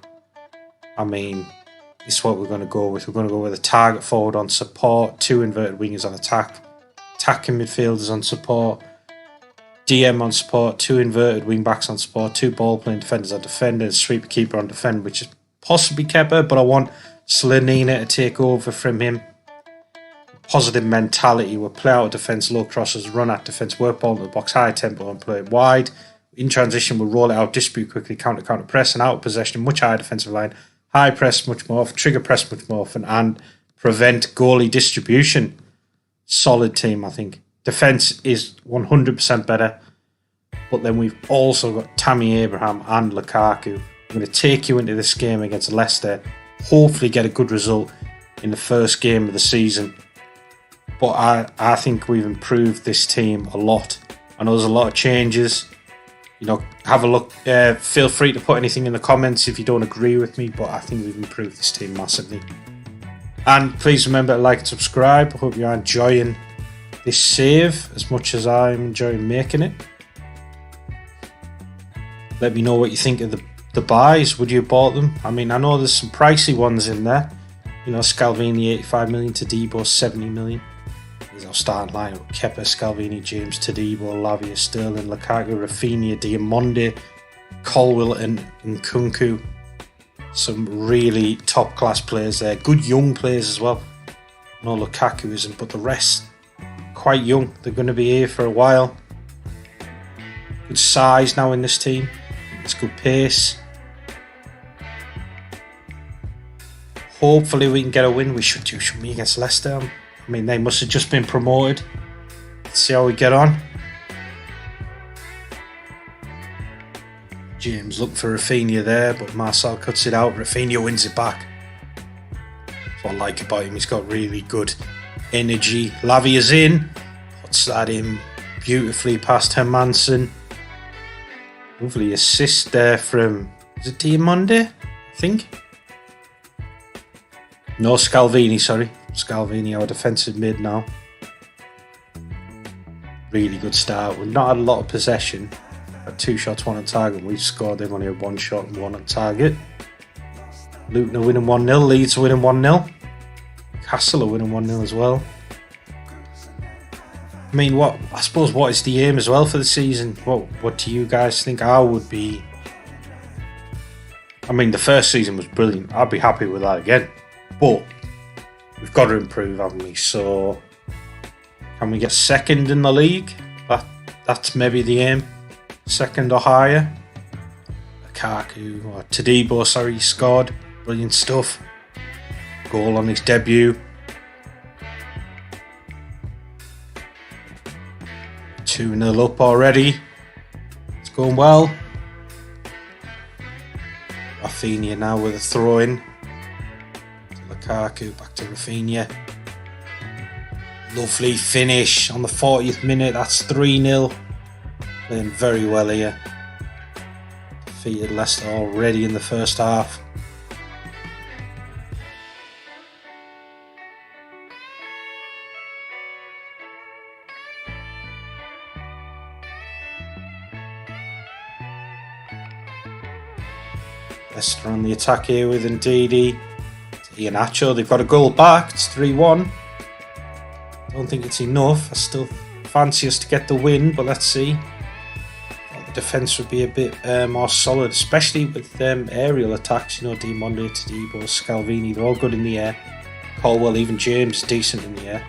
[SPEAKER 1] I mean, this is what we're going to go with. We're going to go with a target forward on support, 2 inverted wingers on attack, attacking midfielders on support, DM on support, 2 inverted wing backs on support, 2 ball playing defenders on defend, and a sweeper keeper on defend, which is possibly Kepa, but I want Slanina to take over from him. Positive mentality. We'll play out of defence, low crosses, run at defence, work ball into the box, high tempo and play it wide. In transition, we'll roll it out, distribute quickly, counter press, and out of possession, much higher defensive line, high press much more often, trigger press much more often, and prevent goalie distribution. Solid team, I think. Defence is 100% better, but then we've also got Tammy Abraham and Lukaku. I'm going to take you into this game against Leicester, hopefully get a good result in the first game of the season. But I think we've improved this team a lot. I know there's a lot of changes. Have a look. Feel free to put anything in the comments if you don't agree with me, but I think we've improved this team massively. And please remember to like and subscribe. I hope you're enjoying this save as much as I'm enjoying making it. Let me know what you think of the buys. Would you have bought them? I mean, I know there's some pricey ones in there. Scalvini 85 million, Todibo 70 million. He's our starting lineup: Kepa, Scalvini, James, Todibo, Lavia, Sterling, Lukaku, Rafinha, Diamonde, Colwill and Nkunku. Some really top class players there. Good young players as well. No, Lukaku isn't, but the rest quite young. They're going to be here for a while. Good size now in this team. It's good pace. Hopefully we can get a win. We should do, shouldn't we, against Leicester? I mean, they must have just been promoted. Let's see how we get on. James looked for Rafinha there, but Marcel cuts it out. Rafinha wins it back. That's what I like about him. He's got really good energy. Lavia's in. Puts that in beautifully past Hermansen. Lovely assist there from, is it Diamonde? I think. No, Scalvini, sorry. Scalvini, our defensive mid now. Really good start. We've not had a lot of possession. Had 2 shots, 1 on target. We've scored. They've only had 1 shot and 1 on target. Luton are winning 1-0. Leeds are winning 1-0. Castle are winning 1-0 as well. I mean, what is the aim as well for the season? What do you guys think? I mean, the first season was brilliant. I'd be happy with that again. But we've got to improve, haven't we? So can we get second in the league? That's maybe the aim. Second or higher. Todibo, scored. Brilliant stuff. Goal on his debut. 2-0 up already. It's going well. Rafinha now with a throw in. Lukaku back to Rafinha. Lovely finish on the 40th minute. That's 3-0. Playing very well here. Defeated Leicester already in the first half. Leicester on the attack here with Ndidi. Iheanacho, they've got a goal back. It's 3-1. Don't think it's enough. I still fancy us to get the win, but let's see. The defence would be a bit more solid, especially with aerial attacks. Diamonde, Todibo, Scalvini, they're all good in the air. Colwill, even James, decent in the air.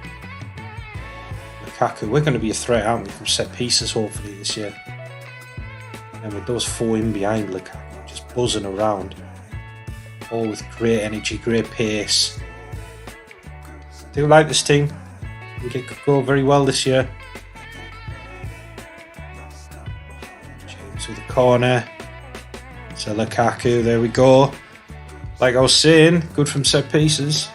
[SPEAKER 1] Lukaku, we're going to be a threat, aren't we, from set pieces hopefully this year. And with those 4 in behind Lukaku, just buzzing around. All with great energy, great pace. I do like this team. I think it could go very well this year. James with the corner. So Lukaku, there we go. Like I was saying, good from set pieces.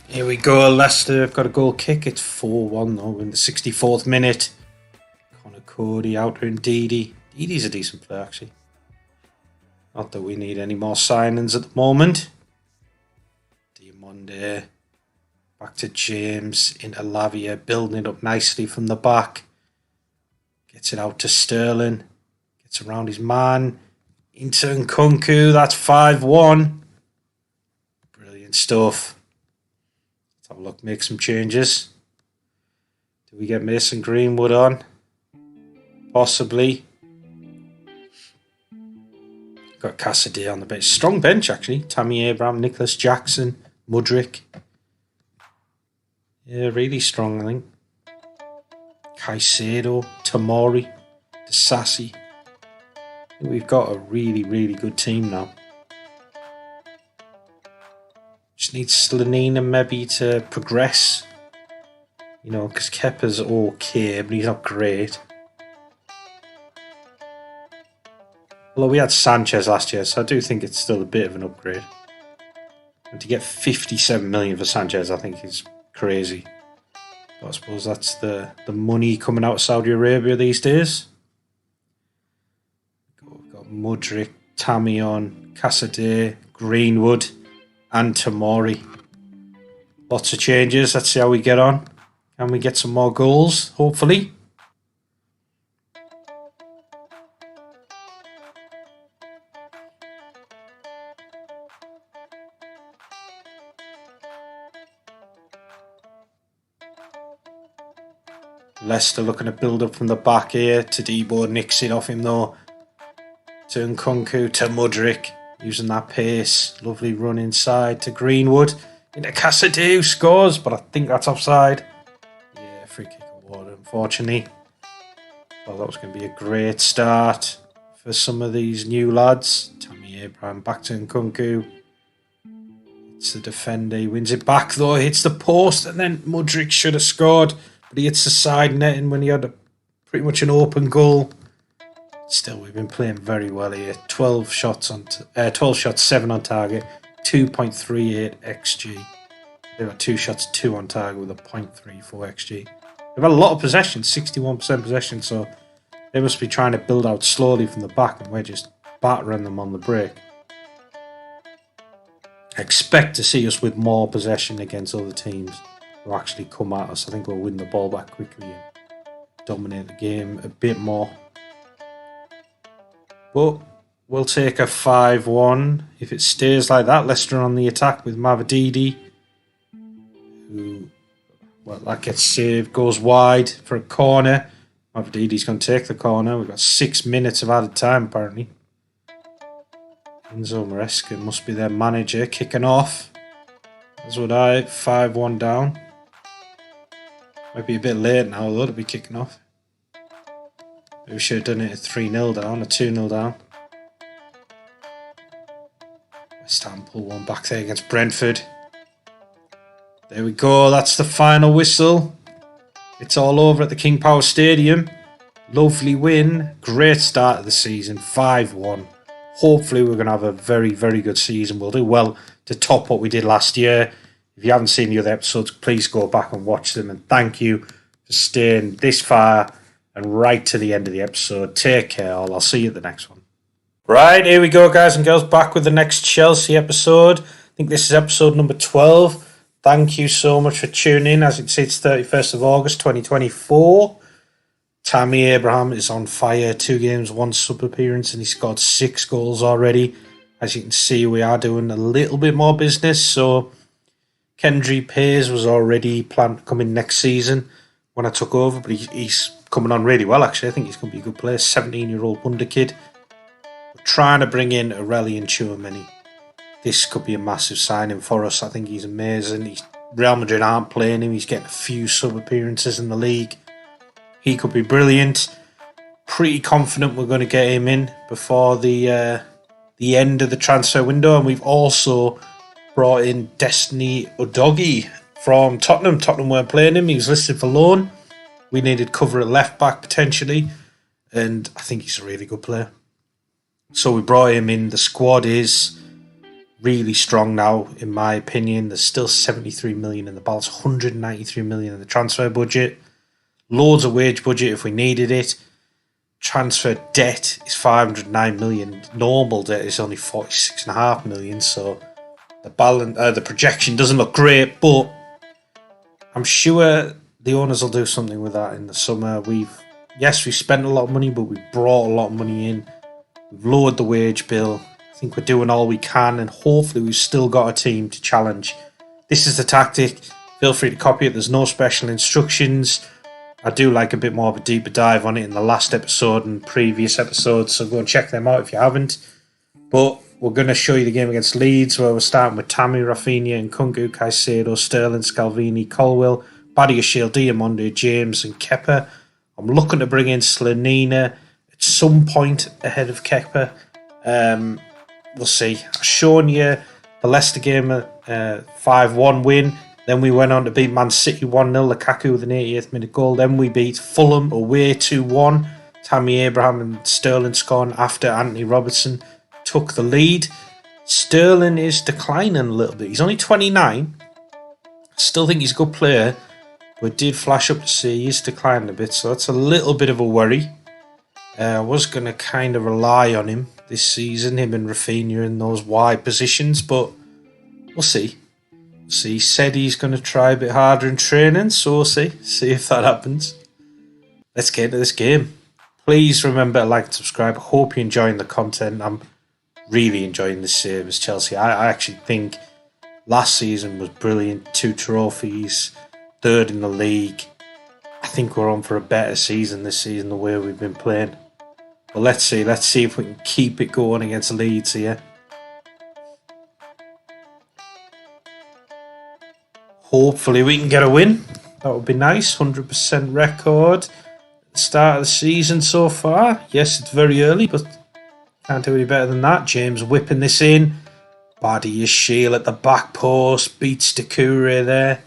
[SPEAKER 1] Here we go, Leicester have got a goal kick. It's 4-1 though in the 64th minute. Connor Cody out to Ndidi. Ndidi's a decent player actually. Not that we need any more signings at the moment. Diamonde. Back to James, into Lavia, building it up nicely from the back. Gets it out to Sterling. Gets around his man. Into Nkunku, that's 5-1. Brilliant stuff. Let's have a look, make some changes. Do we get Mason Greenwood on? Possibly. Got Cassidy on the bench. Strong bench, actually. Tammy Abraham, Nicholas Jackson, Mudryk. Yeah, really strong, I think. Caicedo, Tomori, Disasi. I think we've got a really, really good team now. Just need Slanina maybe to progress. You know, because Kepa's okay, but he's not great. Although we had Sanchez last year, so I do think it's still a bit of an upgrade. And to get 57 million for Sanchez, I think is crazy. But I suppose that's the money coming out of Saudi Arabia these days. We've got Mudryk, Tamion, Cassidy, Greenwood, and Tomori. Lots of changes. Let's see how we get on. Can we get some more goals, hopefully? Leicester looking to build up from the back here. Todibo nicks it off him though. To Nkunku, to Mudryk. Using that pace. Lovely run inside to Greenwood. Into Cassidy who scores, but I think that's offside. Yeah, free kick awarded, unfortunately. Well, that was going to be a great start for some of these new lads. Tammy Abraham back to Nkunku. It's the defender. He wins it back though. Hits the post and then Mudryk should have scored. But he hits the side netting when he had pretty much an open goal. Still, we've been playing very well here. 12 shots, 7 on target, 2.38 XG. They've got 2 shots, 2 on target with a 0.34 XG. They've had a lot of possession, 61% possession, so they must be trying to build out slowly from the back and we're just battering them on the break. I expect to see us with more possession against other teams who actually come at us. I think we'll win the ball back quickly and dominate the game a bit more. But we'll take a 5-1 if it stays like that. Leicester on the attack with Mavadidi, who, well, that gets saved, goes wide for a corner. Mavadidi's going to take the corner. We've got 6 minutes of added time apparently. Enzo Maresca must be their manager, kicking off. As would I. 5-1 down. Might be a bit late now though to be kicking off. Maybe we should have done it at 3-0 down or 2-0 down. West Ham pull one back there against Brentford. There we go, that's the final whistle. It's all over at the King Power Stadium. Lovely win. Great start of the season, 5-1. Hopefully we're going to have a very, very good season. We'll do well to top what we did last year. If you haven't seen the other episodes, please go back and watch them. And thank you for staying this far and right to the end of the episode. Take care all. I'll see you at the next one. Right, here we go, guys and girls. Back with the next Chelsea episode. I think this is episode number 12. Thank you so much for tuning in. As you can see, it's 31st of August 2024. Tammy Abraham is on fire. 2 games, 1 sub appearance, and he scored 6 goals already. As you can see, we are doing a little bit more business. So Kendry Pays was already planned to come in next season when I took over, but he's coming on really well, actually. I think he's going to be a good player. 17-year-old wonder kid. We're trying to bring in Aurelien Tchouameni. This could be a massive signing for us. I think he's amazing. Real Madrid aren't playing him. He's getting a few sub appearances in the league. He could be brilliant. Pretty confident we're going to get him in before the end of the transfer window. And we've also brought in Destiny Udogie from Tottenham. Tottenham weren't playing him. He was listed for loan. We needed cover at left back potentially. And I think he's a really good player. So we brought him in. The squad is really strong now, in my opinion. There's still 73 million in the balance, 193 million in the transfer budget. Loads of wage budget if we needed it. transfer debt is 509 million. Normal debt is only 46.5 million. So the projection doesn't look great, but I'm sure the owners will do something with that in the summer. We've spent a lot of money, but we brought a lot of money in. We've lowered the wage bill. I think we're doing all we can, and hopefully we've still got a team to challenge. This is the tactic. Feel free to copy it. There's no special instructions. I do like a bit more of a deeper dive on it in the last episode and previous episodes, so go and check them out if you haven't. But we're going to show you the game against Leeds, where we're starting with Tammy, Rafinha, Nkunku, Caicedo, Sterling, Scalvini, Colwill, Badiashile, Diamonde, James and Kepa. I'm looking to bring in Slanina at some point ahead of Kepa. We'll see. I've shown you the Leicester game, 5-1 win. Then we went on to beat Man City 1-0, Lukaku with an 88th minute goal. Then we beat Fulham away 2-1. Tammy Abraham and Sterling scoring after Anthony Robertson took the lead. Sterling is declining a little bit. He's only 29. I still think he's a good player, but did flash up to say he's declining a bit, so that's a little bit of a worry. I was going to kind of rely on him this season, him and Rafinha in those wide positions, but we'll see. So he said he's going to try a bit harder in training, so we'll see if that happens. Let's get into this game. Please remember to like and subscribe. I hope you're enjoying the content. I'm really enjoying this series, Chelsea. I actually think last season was brilliant. 2 trophies, 3rd in the league. I think we're on for a better season this season, the way we've been playing. But let's see if we can keep it going against Leeds here. Hopefully we can get a win. That would be nice. 100% record. Start of the season so far. Yes, it's very early, but can't do any better than that. James whipping this in. Badiashile at the back post. Beats Doucouré there.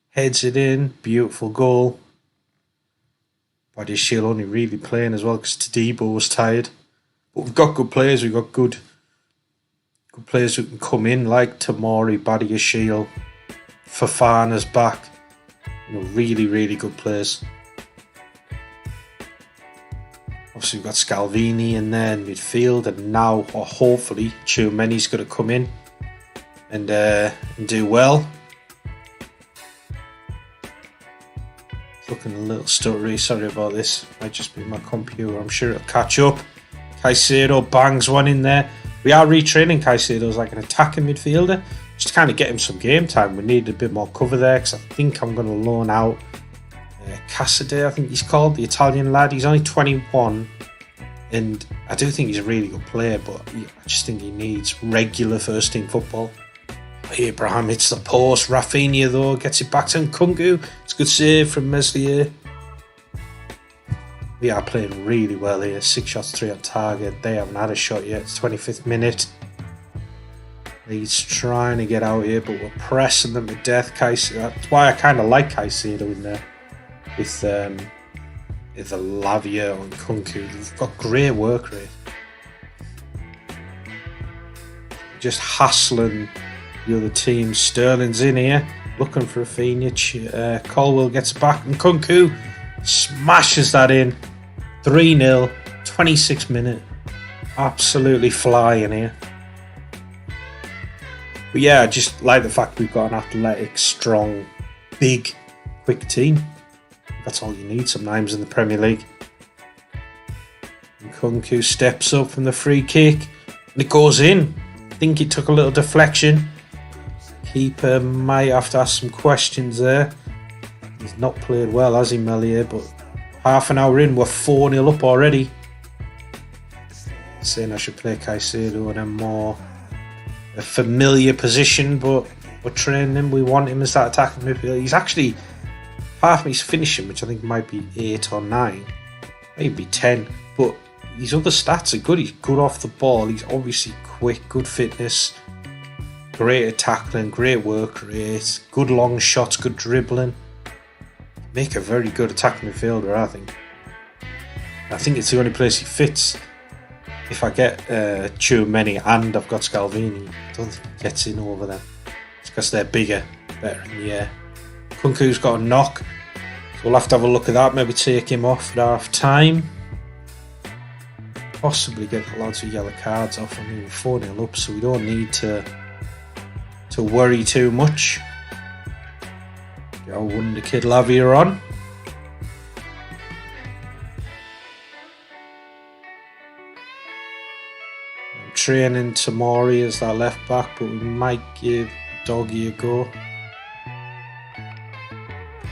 [SPEAKER 1] Heads it in. Beautiful goal. Badiashile only really playing as well because Tadibo was tired. But we've got good players. We've got good players who can come in, like Tomori, Badiashile. Fofana's back. Really, really good players. Obviously, we've got Scalvini in there in midfield, and now, hopefully, Tchouameni's going to come in and do well. It's looking a little stuttery. Sorry about this. Might just be my computer. I'm sure it'll catch up. Caicedo bangs one in there. We are retraining Caicedo as like an attacking midfielder, just to kind of get him some game time. We need a bit more cover there, because I think I'm going to loan out Cassade, I think he's called, the Italian lad. He's only 21, and I do think he's a really good player, but I just think he needs regular first team football. Abraham hits the post. Rafinha, though, gets it back to Nkunku. It's a good save from Meslier. We are playing really well here. 6 shots, 3 on target. They haven't had a shot yet. It's 25th minute. He's trying to get out here, but we're pressing them to death. That's why I kind of like Caicedo in there with the Lavia and Nkunku. They've got great work rate. Just hassling the other team. Sterling's in here, looking for Rafinha. Colwill gets back, and Nkunku smashes that in. 3-0, 26th minute. Absolutely flying here. But yeah, I just like the fact we've got an athletic, strong, big, quick team. That's all you need sometimes in the Premier League. Nkunku steps up from the free kick, and it goes in. I think it took a little deflection. Keeper might have to ask some questions there. He's not played well, has he, Meslier? But half an hour in, we're 4-0 up already. Saying I should play Caicedo in a more familiar position, but we're training him. We want him as that attacking midfielder. He's actually, apart from his finishing, which I think might be 8 or 9, maybe 10, but his other stats are good. He's good off the ball. He's obviously quick, good fitness, great at tackling, great work rate, good long shots, good dribbling. Make a very good attacking midfielder, I think. I think it's the only place he fits. If I get Tchouameni and I've got Scalvini, I don't think he gets in over them. It's because they're bigger, better in the air. Kunku's got a knock, so we'll have to have a look at that. Maybe take him off at half time. possibly get the lads with yellow cards off. I mean, we're 4-0 up, so we don't need to worry too much. Get our wonder kid Lavia on. I'm training Tamori as our left back, but we might give Doggy a go.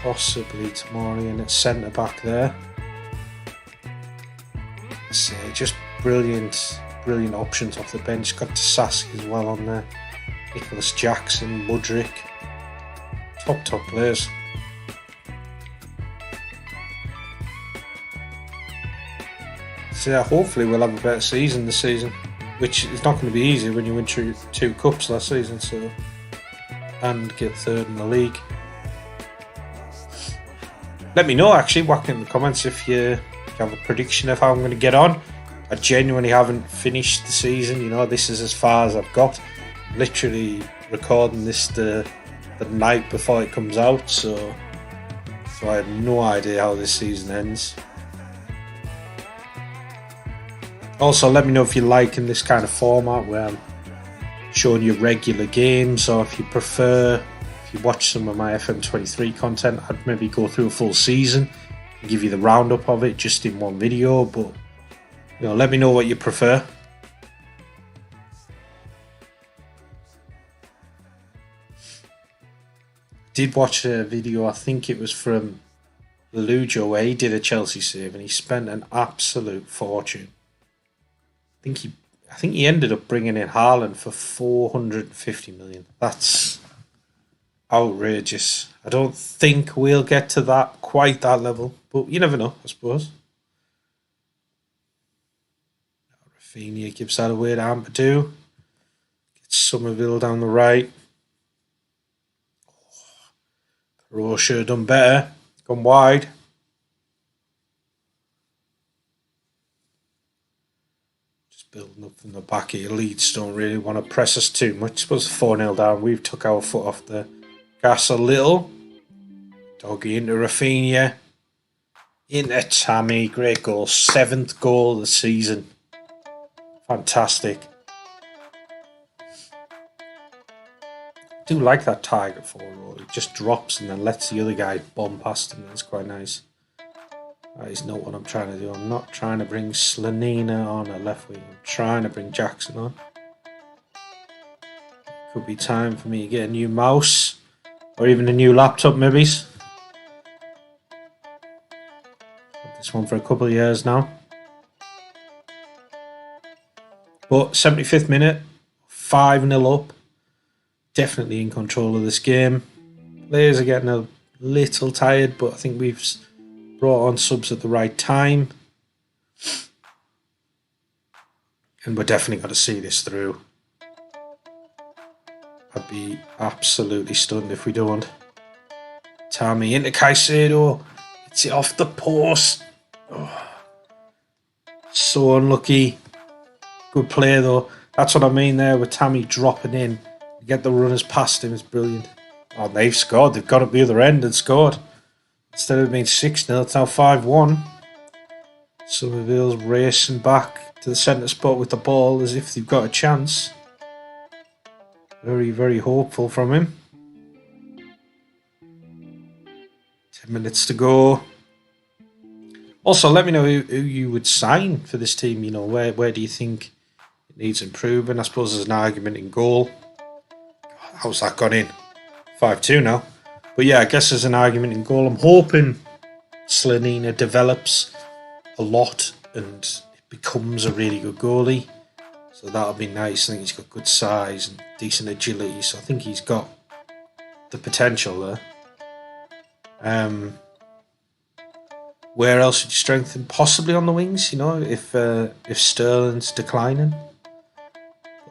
[SPEAKER 1] Possibly Tamori in at centre back there. So just brilliant options off the bench. Got Saski as well on there. Nicholas Jackson, Mudrick. Top players. So yeah, hopefully we'll have a better season this season, which is not going to be easy when you win two cups last season, so, and get third in the league. Let me know actually, whack in the comments if you have a prediction of how I'm going to get on. I genuinely haven't finished the season, you know, this is as far as I've got. I'm literally recording this the night before it comes out, so I have no idea how this season ends. Also, let me know if you're liking this kind of format where I'm showing you regular games, or if you prefer, if you watch some of my FM23 content, I'd maybe go through a full season and give you the roundup of it just in one video. But you know, let me know what you prefer. Did watch a video, I think it was from Lujo, where he did a Chelsea save and he spent an absolute fortune. I think he ended up bringing in Haaland for 450 million. That's outrageous. I don't think we'll get to quite that level, but you never know, I suppose. Rafinha gives that away to Ampadu. Gets Somerville down the right. Rowe should have done better. Gone wide. Just building up from the back here. Leeds don't really want to press us too much. I suppose 4-0 down. We've took our foot off the gas a little. Doggy into Rafinha. Into Tammy. Great goal. 7th goal of the season. Fantastic. I do like that target forward. It just drops and then lets the other guy bomb past him. That's quite nice. That is not what I'm trying to do. I'm not trying to bring Slanina on a left wing. I'm trying to bring Jackson on. Could be time for me to get a new mouse. Or even a new laptop maybe. Had this one for a couple of years now. But 75th minute. 5-0 up. Definitely in control of this game. Players are getting a little tired, but I think we've brought on subs at the right time. And we're definitely going to see this through. I'd be absolutely stunned if we don't. Tammy into Caicedo. It's off the post. Oh. So unlucky. Good play though. That's what I mean there with Tammy dropping in. Get the runners past him is brilliant. Oh, they've scored. They've got up the other end and scored. Instead of being 6-0, it's now 5-1. Somerville's racing back to the centre spot with the ball as if they've got a chance. Very, very hopeful from him. 10 minutes to go. Also, let me know who you would sign for this team. You know, where do you think it needs improving? I suppose there's an argument in goal. How's that gone in? 5-2 now. But yeah, I guess there's an argument in goal. I'm hoping Slanina develops a lot and it becomes a really good goalie. So that'll be nice. I think he's got good size and decent agility. So I think he's got the potential there. Where else would you strengthen? Possibly on the wings, you know, if Sterling's declining.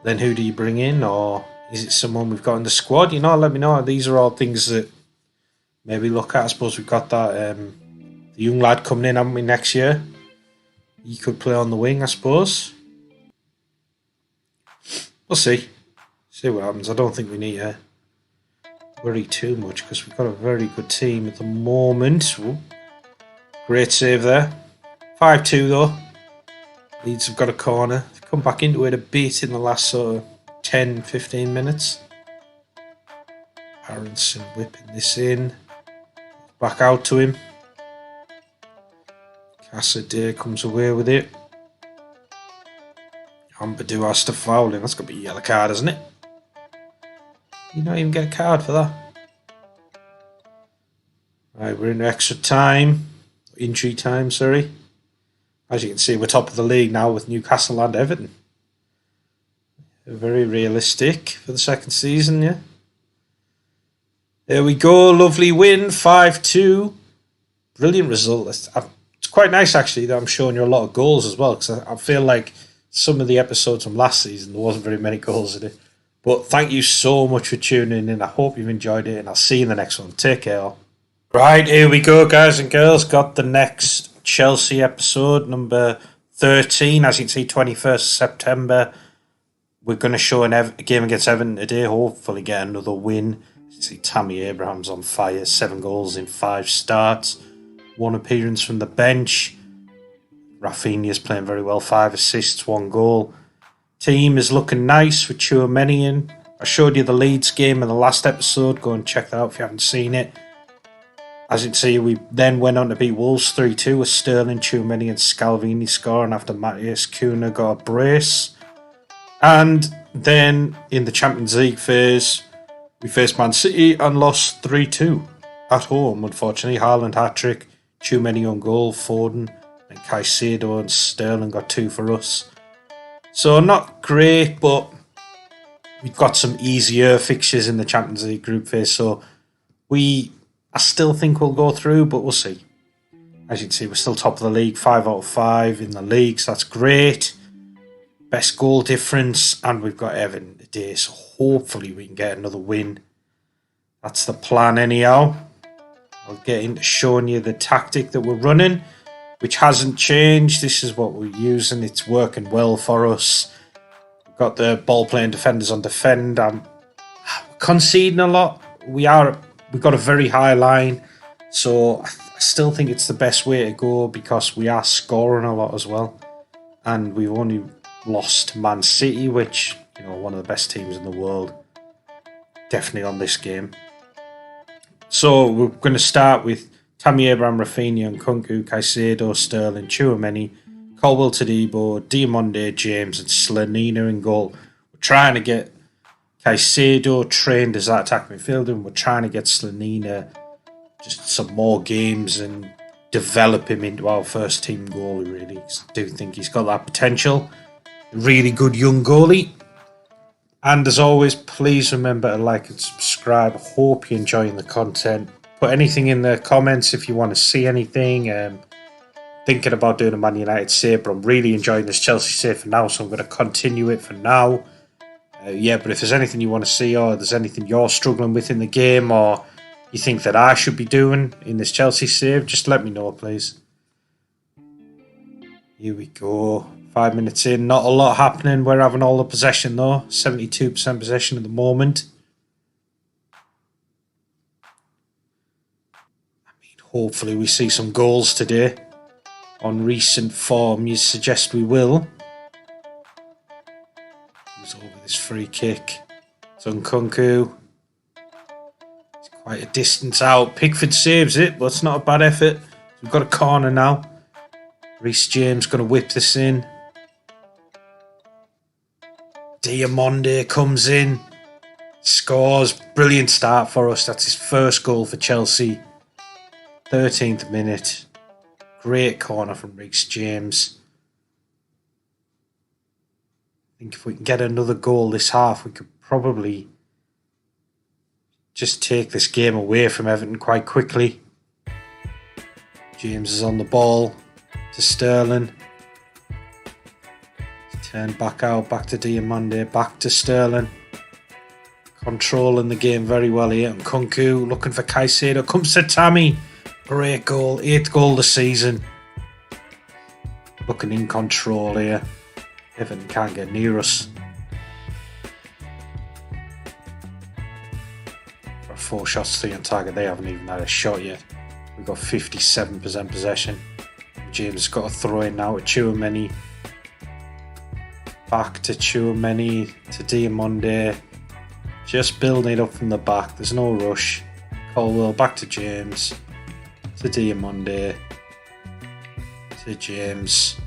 [SPEAKER 1] Then who do you bring in? Or is it someone we've got in the squad? You know, let me know. These are all things that maybe look at. I suppose we've got that the young lad coming in, haven't we, next year? He could play on the wing, I suppose. We'll see. See what happens. I don't think we need to worry too much because we've got a very good team at the moment. Ooh, great save there. 5-2 though. Leeds have got a corner. They've come back into it a bit in the last sort of 10-15 minutes. Aronson whipping this in. Back out to him. Cassidy comes away with it. Ampadu has to foul him. That's going to be a yellow card, isn't it? You don't even get a card for that. Right, we're in extra time. Injury time, sorry. As you can see, we're top of the league now with Newcastle and Everton. Very realistic for the second season, yeah. There we go, lovely win, 5-2. Brilliant result. It's quite nice, actually, that I'm showing you a lot of goals as well, because I feel like some of the episodes from last season, there wasn't very many goals in it. But thank you so much for tuning in. I hope you've enjoyed it, and I'll see you in the next one. Take care. Right, here we go, guys and girls. Got the next Chelsea episode, number 13. As you can see, 21st September. We're going to show a game against Everton today. Hopefully get another win. You can see Tammy Abraham's on fire. 7 goals in 5 starts. 1 appearance from the bench. Rafinha's playing very well. 5 assists, 1 goal. Team is looking nice with Tchouaméni in. I showed you the Leeds game in the last episode. Go and check that out if you haven't seen it. As you can see, we then went on to beat Wolves 3-2 with Sterling, Tchouaméni and Scalvini scoring after Matthias Cunha got a brace. And then in the Champions League phase, we faced Man City and lost 3-2 at home, unfortunately. Haaland hat-trick, Tchouaméni on goal, Foden and Caicedo and Sterling got 2 for us. So not great, but we've got some easier fixtures in the Champions League group phase, so I still think we'll go through, but we'll see. As you can see, we're still top of the league, 5 out of 5 in the league, so that's great. Best goal difference, and we've got Everton today, so hopefully we can get another win. That's the plan anyhow. I'll get into showing you the tactic that we're running, which hasn't changed. This is what we're using. It's working well for us. We've got the ball-playing defenders on defend. I'm conceding a lot. We've got a very high line, so I still think it's the best way to go because we are scoring a lot as well. And we've only lost to Man City, which, you know, one of the best teams in the world. Definitely on this game. So we're going to start with Tammy Abraham, Rafinha and Nkunku, Caicedo, Sterling, Tchouaméni, Colwill Todibo, Diamonde, James and Slanina in goal. We're trying to get Caicedo trained as that attacking midfielder, and we're trying to get Slanina just some more games and develop him into our first team goalie, really. I do think he's got that potential. Really good young goalie. And as always, please remember to like and subscribe. Hope you're enjoying the content. Put anything in the comments if you want to see anything. Thinking about doing a Man United save, but I'm really enjoying this Chelsea save for now, so I'm going to continue it for now. But if there's anything you want to see, or there's anything you're struggling with in the game, or you think that I should be doing in this Chelsea save, just let me know, please. Here we go. 5 minutes in, not a lot happening. We're having all the possession though. 72% possession at the moment. Hopefully we see some goals today. On recent form, you suggest we will. Comes over this free kick. It's Nkunku. It's quite a distance out. Pickford saves it, but it's not a bad effort. We've got a corner now. Reece James going to whip this in. Diamonde comes in. Scores. Brilliant start for us. That's his first goal for Chelsea. 13th minute. Great corner from Reece James. I think if we can get another goal this half, we could probably just take this game away from Everton quite quickly. James is on the ball to Sterling. Turn back out, back to Diamonde, back to Sterling. Controlling the game very well here. And Nkunku looking for Caicedo. Comes to Tammy. Great goal. 8th goal this season. Looking in control here. Everton can't get near us. Got 4 shots, 3 on target. They haven't even had a shot yet. We've got 57% possession. James has got a throw in now at Tchouaméni. back to Chouameni, to Diamonde. Just building it up from the back. There's no rush. Colwell back to James. To Diamonde. To James.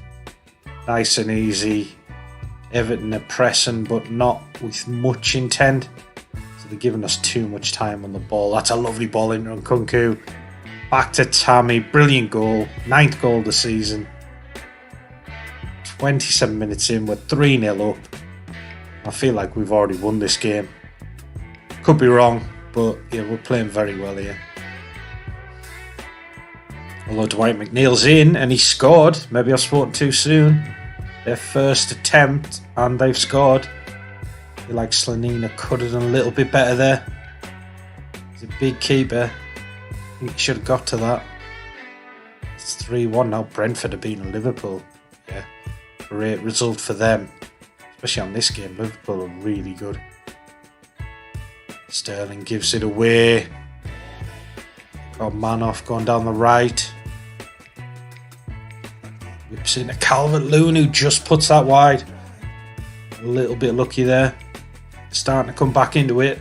[SPEAKER 1] Nice and easy. Everton are pressing, but not with much intent. So they're giving us too much time on the ball. That's a lovely ball in on Nkunku. Back to Tammy. Brilliant goal. 9th goal of the season. 27 minutes in. We're 3-0 up. I feel like we've already won this game. Could be wrong, but yeah, we're playing very well here. Although Dwight McNeil's in and he scored. Maybe I've spoken too soon. Their first attempt and they've scored. I feel like Slanina could have done a little bit better there. He's a big keeper. I think he should have got to that. It's 3-1 now. Brentford have beaten Liverpool. Yeah, great result for them. Especially on this game. Liverpool are really good. Sterling gives it away. Got Manoff going down the right. Whips into Calvert-Lewin, who just puts that wide. A little bit lucky there. Starting to come back into it.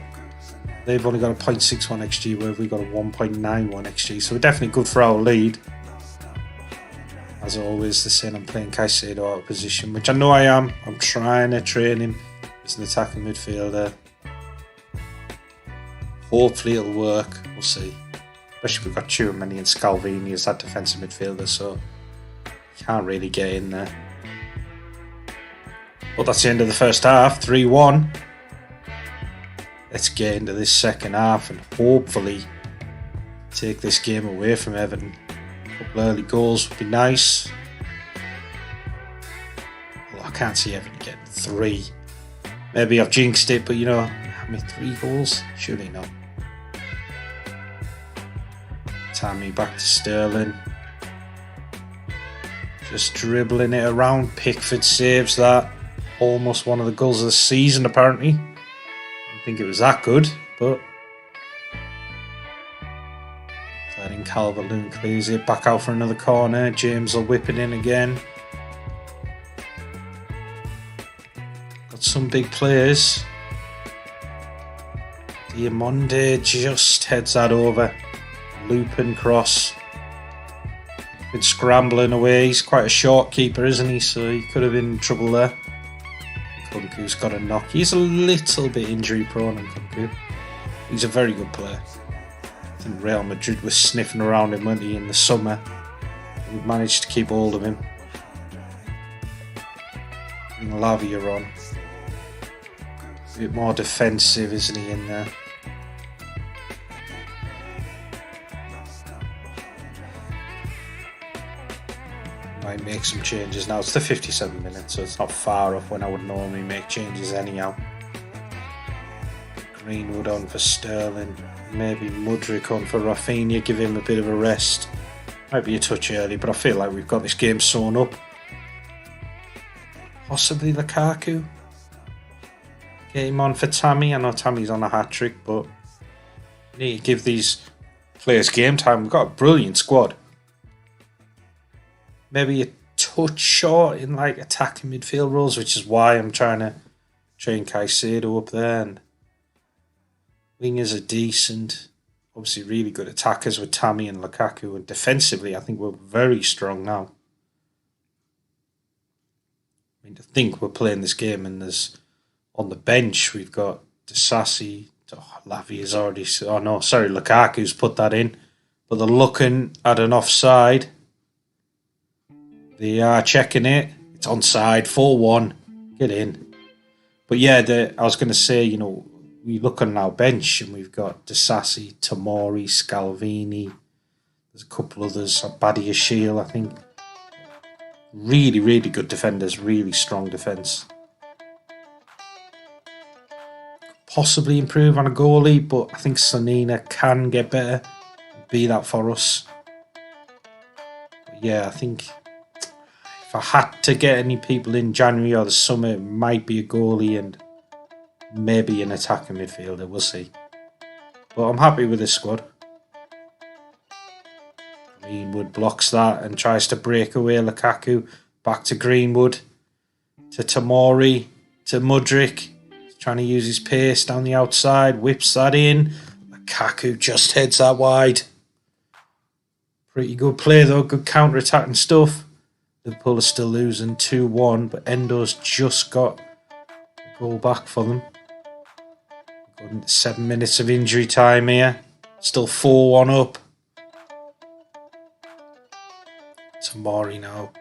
[SPEAKER 1] They've only got a 0.61 XG, where we've got a 1.91 XG. So we're definitely good for our lead. As always, they're saying I'm playing Caicedo out of position, which I know I am. I'm trying to train him as an attacking midfielder. Hopefully it'll work. We'll see. Especially we've got Chouameni and Scalvini as that defensive midfielder, so can't really get in there. But that's the end of the first half. 3-1. Let's get into this second half and hopefully take this game away from Everton. A couple early goals would be nice. Well, I can't see Everton getting 3. Maybe I've jinxed it, but you know, how many 3 goals? Surely not. Tammy back to Sterling. Just dribbling it around. Pickford saves that. Almost one of the goals of the season, apparently. Didn't think it was that good, but letting Calvert-Lewin clears it. Back out for another corner. James will whip it in again. Got some big players. Diamonde just heads that over. Looping cross. Been scrambling away. He's quite a short keeper, isn't he? So he could have been in trouble there. Nkunku's got a knock. He's a little bit injury prone, Nkunku. He's a very good player. I think Real Madrid was sniffing around him, weren't he, in the summer. We managed to keep hold of him. And Lavia on. A bit more defensive, isn't he, in there? Might make some changes now. It's the 57 minutes, so it's not far off when I would normally make changes anyhow. Greenwood on for Sterling. Maybe Mudryk on for Rafinha. Give him a bit of a rest. Might be a touch early, but I feel like we've got this game sewn up. Possibly Lukaku. Get him on for Tammy. I know Tammy's on a hat-trick, but we need to give these players game time. We've got a brilliant squad. Maybe a touch short in like attacking midfield roles, which is why I'm trying to train Caicedo up there. And wingers are decent. Obviously really good attackers with Tammy and Lukaku. And defensively, I think we're very strong now. I mean, to think we're playing this game and there's on the bench, we've got Disasi. Lavia's already... Oh no, sorry, Lukaku's put that in. But they're looking at an offside. They are checking it. It's onside, 4-1. Get in. But yeah, I was going to say, you know, we look on our bench and we've got Disasi, Tomori, Scalvini. There's a couple others. Badiashile, I think. Really, really good defenders. Really strong defence. Possibly improve on a goalie, but I think Slanina can get better. Be that for us. But yeah, I think... I had to get any people in January or the summer, it might be a goalie and maybe an attacking midfielder. We'll see. But I'm happy with this squad. Greenwood blocks that and tries to break away Lukaku. Back to Greenwood. to Tamori, to Mudryk. He's trying to use his pace down the outside, whips that in. Lukaku just heads that wide. Pretty good play though, good counter-attacking stuff. Liverpool are still losing 2-1, but Endo's just got a goal back for them. Going into 7 minutes of injury time here. Still 4-1 up. Tamori now.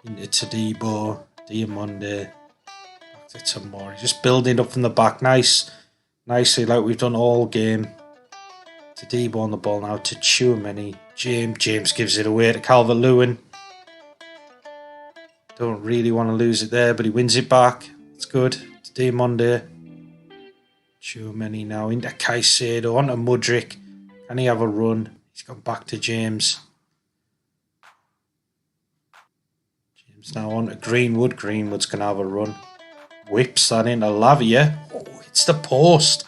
[SPEAKER 1] Into Todibo. Diamonde. Back to Tamori. Just building up from the back. Nicely like we've done all game. Todibo on the ball now to Tchouaméni. James gives it away to Calvert-Lewin. Don't really want to lose it there, but he wins it back. It's good. To Diamonde. Tchouaméni now into Caicedo. On to Mudryk. Can he have a run? He's gone back to James. James now on to Greenwood. Greenwood's going to have a run. Whips that into Lavia. Oh, it's the post.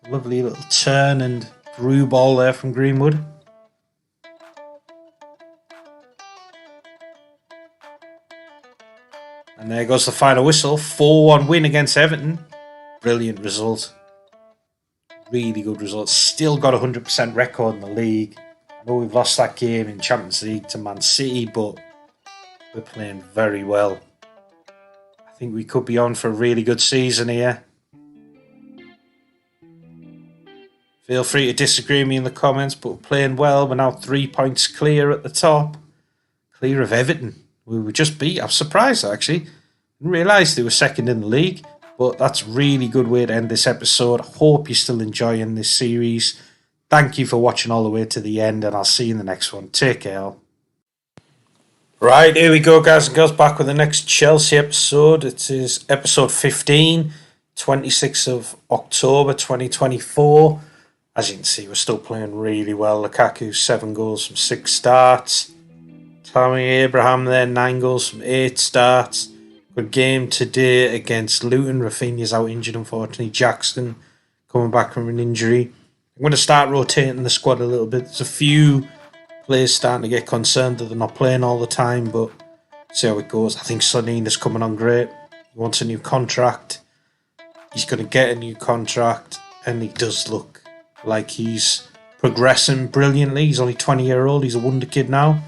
[SPEAKER 1] Lovely little turn and through ball there from Greenwood. And there goes the final whistle. 4-1 win against Everton. Brilliant result. Really good result. Still got a 100% record in the league. I know we've lost that game in Champions League to Man City, but we're playing very well. I think we could be on for a really good season here. Feel free to disagree with me in the comments, but we're playing well. We're now 3 points clear at the top. Clear of Everton. We were just beat. I'm surprised, actually. Didn't realise they were second in the league. But that's a really good way to end this episode. Hope you're still enjoying this series. Thank you for watching all the way to the end, and I'll see you in the next one. Take care. Right, here we go, guys and girls. Back with the next Chelsea episode. It is episode 15, 26th of October 2024. As you can see, we're still playing really well. Lukaku, 7 goals from 6 starts. Tammy Abraham there, 9 goals from 8 starts. Good game today against Luton. Rafinha's out injured, unfortunately. Jackson coming back from an injury. I'm going to start rotating the squad a little bit. There's a few players starting to get concerned that they're not playing all the time, but see how it goes. I think Sonina's coming on great. He wants a new contract. He's going to get a new contract, and he does look like he's progressing brilliantly. He's only 20-year-old. He's a wonder kid now.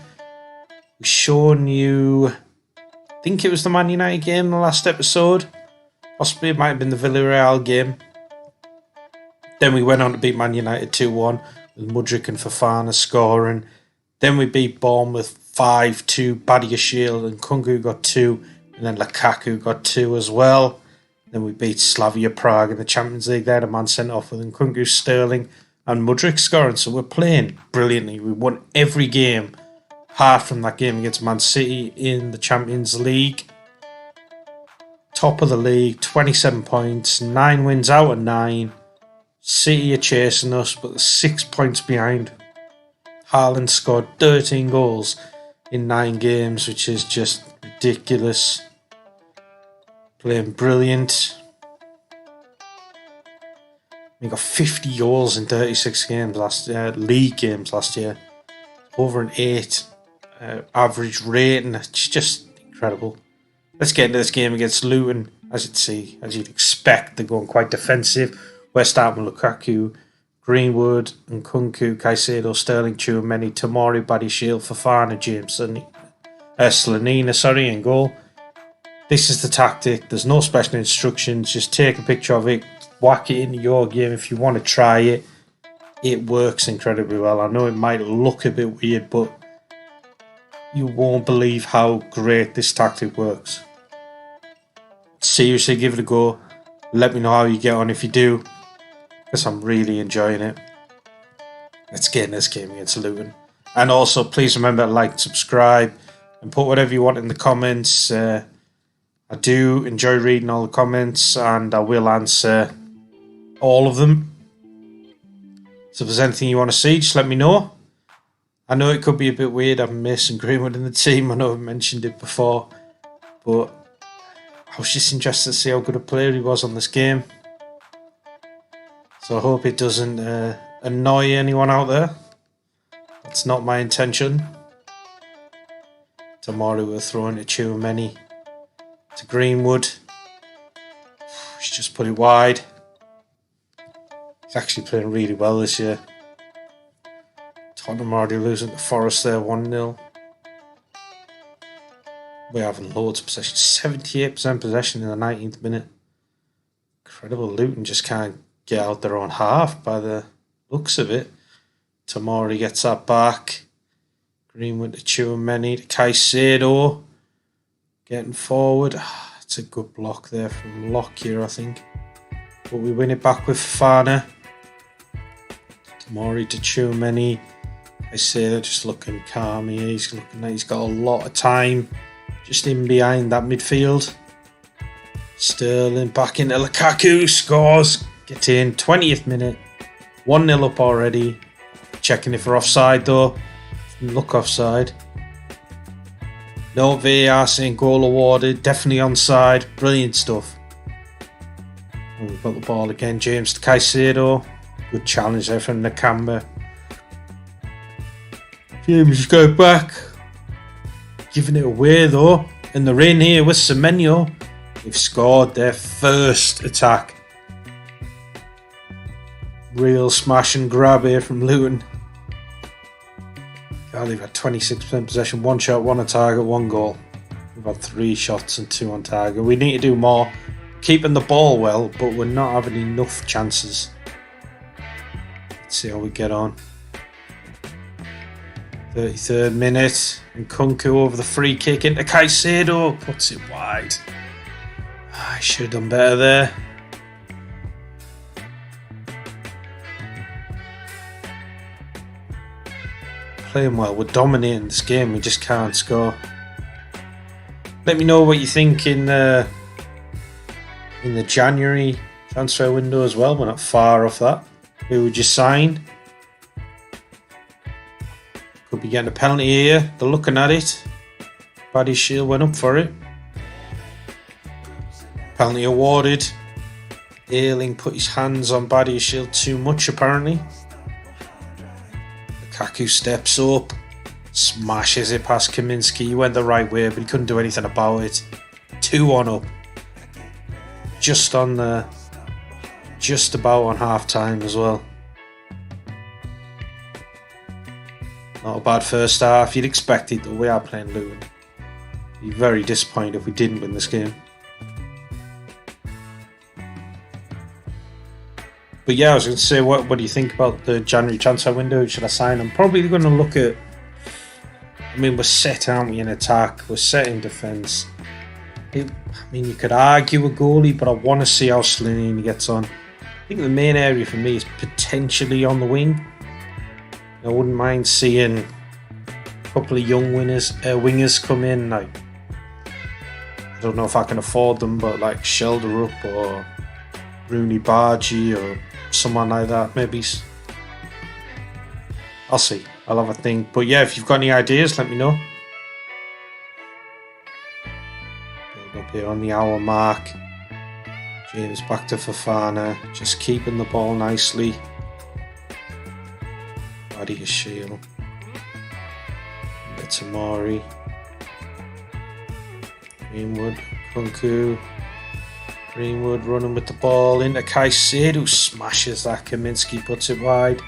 [SPEAKER 1] We've shown you, I think it was the Man United game in the last episode. Possibly it might have been the Villarreal game. Then we went on to beat Man United 2-1 with Mudryk and Fofana scoring. Then we beat Bournemouth 5-2. Badiashile and Kungu got 2. And then Lukaku got 2 as well. Then we beat Slavia Prague in the Champions League. They had a man sent off with Kungu, Sterling and Mudryk scoring. So we're playing brilliantly. We won every game apart from that game against Man City in the Champions League. Top of the league, 27 points, 9 wins out of 9. City are chasing us, but they're 6 points behind. Haaland scored 13 goals in 9 games, which is just ridiculous. Playing brilliant. We got 50 goals in 36 games league games last year. Over an 8 average rating. It's just incredible. Let's get into this game against Luton. As you'd expect, they're going quite defensive. We're starting with Lukaku, Greenwood, and Kunku, Caicedo, Sterling, Tchouaméni, Tamori, Badiashile, Fofana, James, Slanina, in goal. This is the tactic. There's no special instructions. Just take a picture of it, whack it into your game if you want to try it. It works incredibly well. I know it might look a bit weird, but you won't believe how great this tactic works. Seriously, give it a go. Let me know how you get on if you do, because I'm really enjoying it. Let's get in this game against Luton. And also, please remember to like, subscribe, and put whatever you want in the comments. I do enjoy reading all the comments, and I will answer all of them. So if there's anything you want to see, just let me know. I know it could be a bit weird having Mason Greenwood in the team. I know I've mentioned it before, but I was just interested to see how good a player he was on this game. So I hope it doesn't annoy anyone out there. That's not my intention. Tomorrow we're throwing to Tchouaméni. to Greenwood. He's just put it wide. He's actually playing really well this year. Tottenham already losing to Forest there 1-0. We're having loads of possession. 78% possession in the 19th minute. Incredible. Luton just can't get out their own half by the looks of it. Tomori gets that back. Greenwood to Tchouaméni to Caicedo. Getting forward. It's a good block there from Lockyer, I think. But we win it back with Fofana. Tomori to Tchouaméni. Caicedo just looking calm here. He's looking like he's got a lot of time just in behind that midfield. Sterling back into Lukaku. Scores. Gets in. 20th minute. 1-0 up already. Checking if we're offside though. Look offside. No VAR saying goal awarded. Definitely onside. Brilliant stuff. And we've got the ball again. James to Caicedo. Good challenge there from Nakamba. James go back. Giving it away though. And they're in here with Semenyo. They've scored their first attack. Real smash and grab here from Luton. Oh, they've had 26% possession, 1 shot, 1 on target, 1 goal. We've had 3 shots and 2 on target. We need to do more. Keeping the ball well, but we're not having enough chances. Let's see how we get on. 33rd minute. And Kunku over the free kick into Caicedo. Puts it wide. I should have done better there. Playing well. We're dominating this game. We just can't score. Let me know what you think in the January transfer window as well. We're not far off that. Who would you sign? Could be getting a penalty here. They're looking at it. Buddy Shield went up for it. Penalty awarded. Ayling put his hands on Buddy Shield too much apparently. Lukaku steps up. Smashes it past Kaminsky. He went the right way but he couldn't do anything about it. 2-1 up. Just about on half time as well. Not a bad first half. You'd expect it though. We are playing Luton. Be very disappointed if we didn't win this game. But yeah, I was going to say, what do you think about the January transfer window? Should I sign? I'm probably going to look at... I mean, we're set, aren't we, in attack? We're set in defence. I mean, you could argue a goalie, but I want to see how Slanini gets on. I think the main area for me is potentially on the wing. I wouldn't mind seeing a couple of young wingers come in. Like, I don't know if I can afford them, but like Shelderup or Rooney Bargy or someone like that, maybe. I'll see. I'll have a think. But yeah, if you've got any ideas, let me know. Build up here on the hour mark. James back to Fofana. Just keeping the ball nicely. Body is Shield. Tomori. Greenwood. Kunku. Greenwood running with the ball into Caicedo, who smashes that. Kaminsky puts it wide.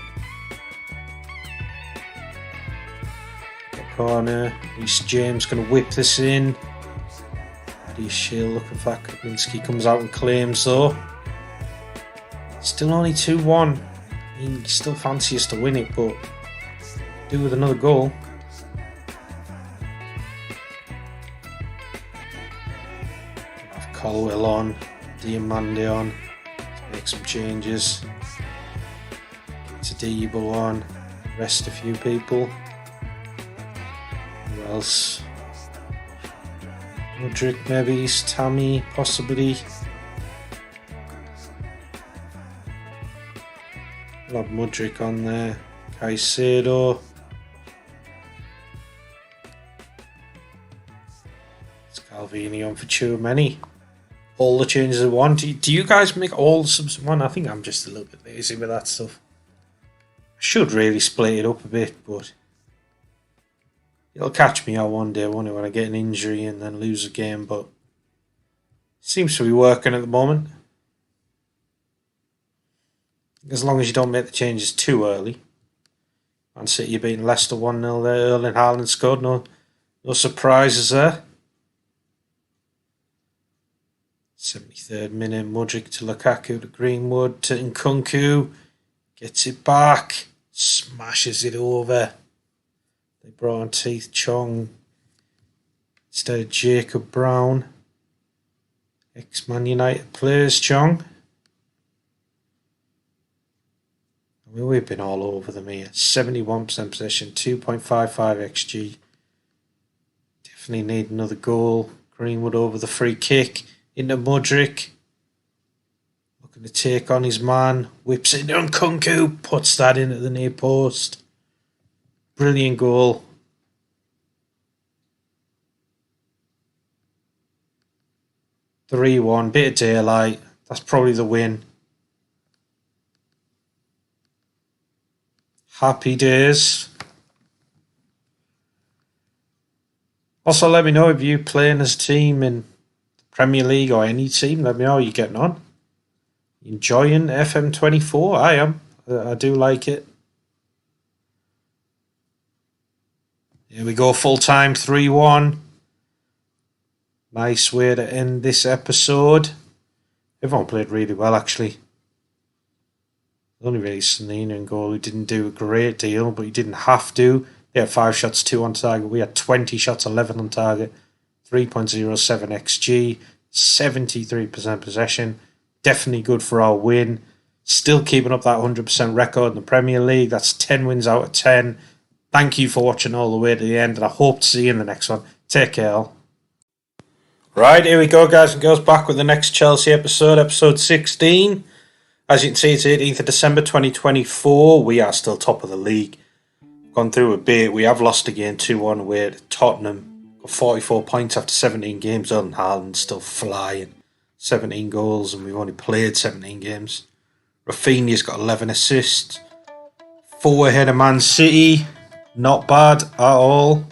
[SPEAKER 1] The corner. Reece James going to whip this in. Body Shield looking for that. Kaminsky comes out and claims though. Still only 2-1. I mean, you still fancy us to win it, but do with another goal. Have Colwell on, Diamande on. Let's make some changes. To Debo on, rest a few people. Who else? Mudryk maybe, Tammy possibly. We'll have Mudryk on there. Caicedo. It's Calvini on for Tchouaméni. All the changes I want. Do you guys make all the subs in one? I think I'm just a little bit lazy with that stuff. I should really split it up a bit, but it'll catch me out one day, won't it, when I get an injury and then lose a game, but Seems to be working at the moment. As long as you don't make the changes too early. Man City beating Leicester 1-0 there. Erling Haaland scored. No surprises there. 73rd minute. Mudryk to Lukaku to Greenwood to Nkunku. Gets it back. Smashes it over. They brought on Teeth Chong instead of Jacob Brown. Ex-Man United players, Chong. I mean, we've been all over them here. 71% possession, 2.55 XG. Definitely need another goal. Greenwood over the free kick into Mudryk. Looking to take on his man. Whips it on Nkunku. Puts that into the near post. Brilliant goal. (3-1), bit of daylight. That's probably the win. Happy days. Also, let me know if you're playing as a team in the Premier League or any team. Let me know how you're getting on. Enjoying FM24? I am. I do like it. Here we go, full time, 3-1. Nice way to end this episode. Everyone played really well, actually. Only really Sanina in goal who didn't do a great deal, but he didn't have to. They had 5 shots, 2 on target. We had 20 shots, 11 on target. 3.07 XG. 73% possession. Definitely good for our win. Still keeping up that 100% record in the Premier League. That's 10 wins out of 10. Thank you for watching all the way to the end, and I hope to see you in the next one. Take care, all. Right, here we go, guys and girls, back with the next Chelsea episode 16. As you can see, it's 18th of December 2024. We are still top of the league. Gone through a bit. We have lost again 2-1 away to Tottenham. Got 44 points after 17 games. Erling Haaland still flying. 17 goals, and we've only played 17 games. Rafinha's got 11 assists. 4 ahead of Man City. Not bad at all.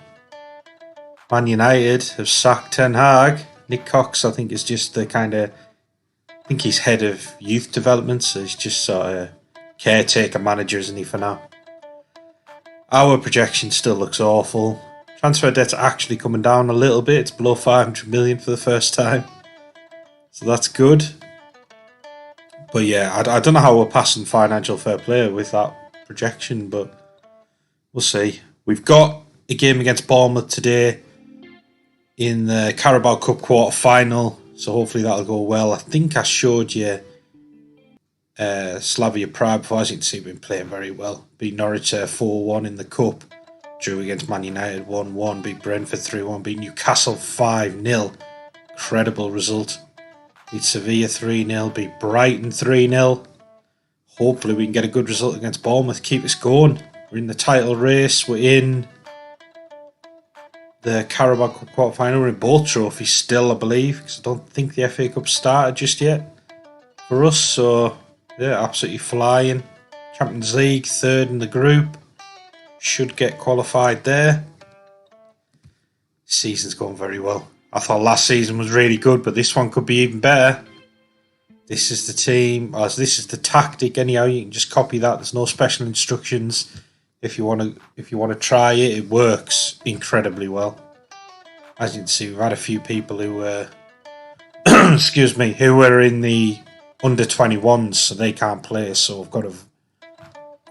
[SPEAKER 1] Man United have sacked Ten Hag. Nick Cox, I think, is just the kind of... I think he's head of youth development, so he's just sort of caretaker manager, isn't he, for now? Our projection still looks awful. Transfer debt's actually coming down a little bit. It's below 500 million for the first time. So that's good. But yeah, I don't know how we're passing financial fair play with that projection, but we'll see. We've got a game against Bournemouth today in the Carabao Cup quarter-final, so hopefully that'll go well. I think I showed you Slavia Prague before. As you can see, we've been playing very well. Beat Norwich 4-1 in the Cup. Drew against Man United 1-1. Beat Brentford 3-1. Beat Newcastle 5-0. Incredible result. Beat Sevilla 3-0. Beat Brighton 3-0. Hopefully we can get a good result against Bournemouth. Keep us going. We're in the title race. We're in the Carabao Cup quarter-final. We're in both trophies still, I believe, because I don't think the FA Cup started just yet for us. So, yeah, absolutely flying. Champions League, 3rd in the group. Should get qualified there. Season's going very well. I thought last season was really good, but this one could be even better. This is the team, or this is the tactic. Anyhow, you can just copy that. There's no special instructions. If you want to try it, it works incredibly well. As you can see, we've had a few people who were, excuse me, who were in the under 21s, so they can't play. So we've got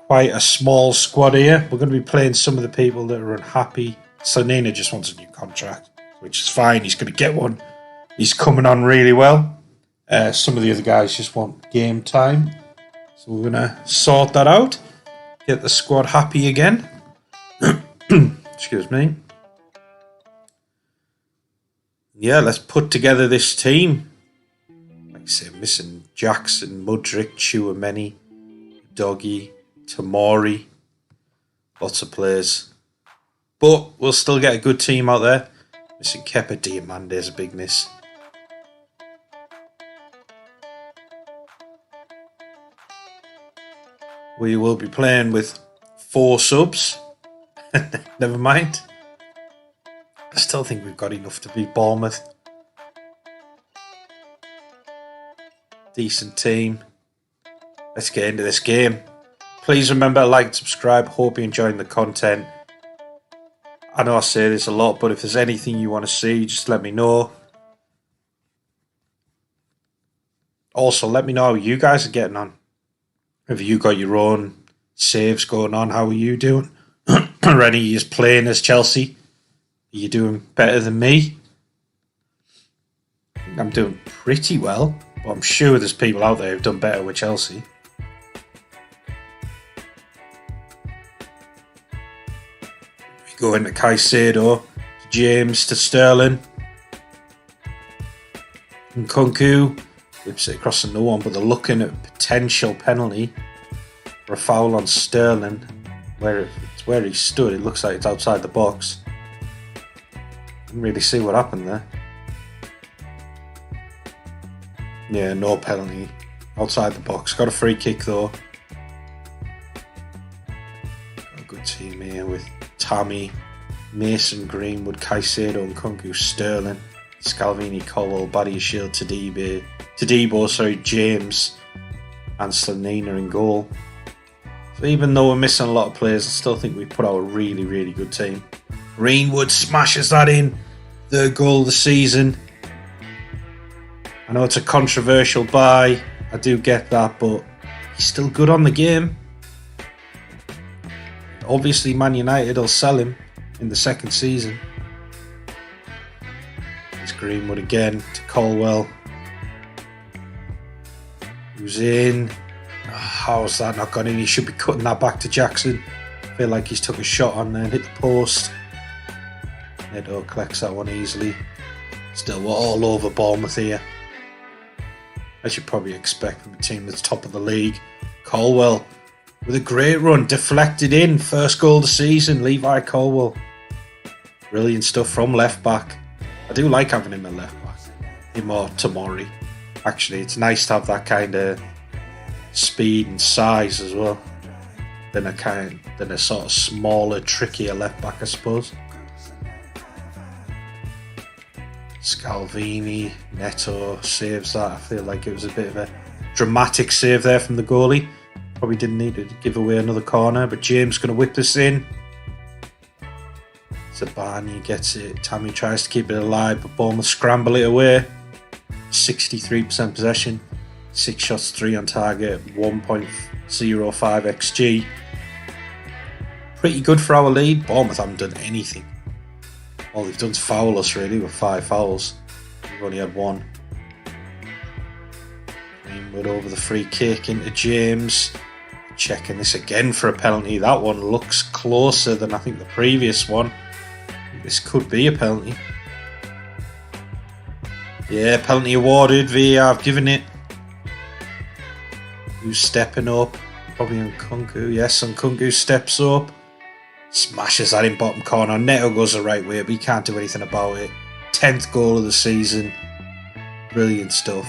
[SPEAKER 1] quite a small squad here. We're going to be playing some of the people that are unhappy. Sanina just wants a new contract, which is fine. He's going to get one. He's coming on really well. Some of the other guys just want game time, so we're going to sort that out. Get the squad happy again. Excuse me. Yeah, let's put together this team. Like I say, missing Jackson, Mudryk, Chouameni, Doggy, Tamori. Lots of players. But we'll still get a good team out there. Missing Kepa, Diamante's a big miss. We will be playing with 4 subs. Never mind. I still think we've got enough to beat Bournemouth. decent team. Let's get into this game. Please remember to like and subscribe. Hope you're enjoying the content. I know I say this a lot, but if there's anything you want to see, just let me know. Also, let me know how you guys are getting on. Have you got your own saves going on? How are you doing? Are any of you playing as Chelsea? Are you doing better than me? I think I'm doing pretty well, but I'm sure there's people out there who've done better with Chelsea. We go into Caicedo, to James, to Sterling. And Nkunku whips it across to no one, but they're looking at a potential penalty for a foul on Sterling. Where he stood, it looks like it's outside the box. Didn't really see what happened there. Yeah, no penalty. Outside the box. Got a free kick though. Got a good team here with Tammy, Mason Greenwood, Caicedo, Nkunku, Sterling, Scalvini, Colwell, Badiashile, Tadibo, James, and Slanina in goal. So even though we're missing a lot of players, I still think we put out a really, really good team. Greenwood smashes that in. Third goal of the season. I know it's a controversial buy. I do get that, but he's still good on the game. Obviously, Man United will sell him in the second season. It's Greenwood again to Colwell. Who's in? How's that not gone in? He should be cutting that back to Jackson. I feel like he's took a shot on there and hit the post. Neto collects that one easily. Still, we're all over Bournemouth here. As you probably expect from a team that's top of the league. Colwell with a great run, deflected in. First goal of the season, Levi Colwell. Brilliant stuff from left back. I do like having him at left back. Him or Tomori. Actually, it's nice to have that kind of speed and size as well. Than a sort of smaller, trickier left back, I suppose. Scalvini, Neto saves that. I feel like it was a bit of a dramatic save there from the goalie. Probably didn't need to give away another corner, but James going to whip this in. Zabani gets it. Tammy tries to keep it alive, but Bournemouth scramble it away. 63% possession, 6 shots, 3 on target, 1.05 XG. Pretty good for our lead. Bournemouth haven't done anything. All they've done is foul us really with 5 fouls. We've only had 1. Greenwood over the free kick into James. Checking this again for a penalty. That one looks closer than I think the previous one. This could be a penalty. Yeah, penalty awarded. VAR have given it. Who's stepping up? Probably Nkunku. Yes, Nkunku steps up. Smashes that in bottom corner. Neto goes the right way, but he can't do anything about it. 10th goal of the season. Brilliant stuff.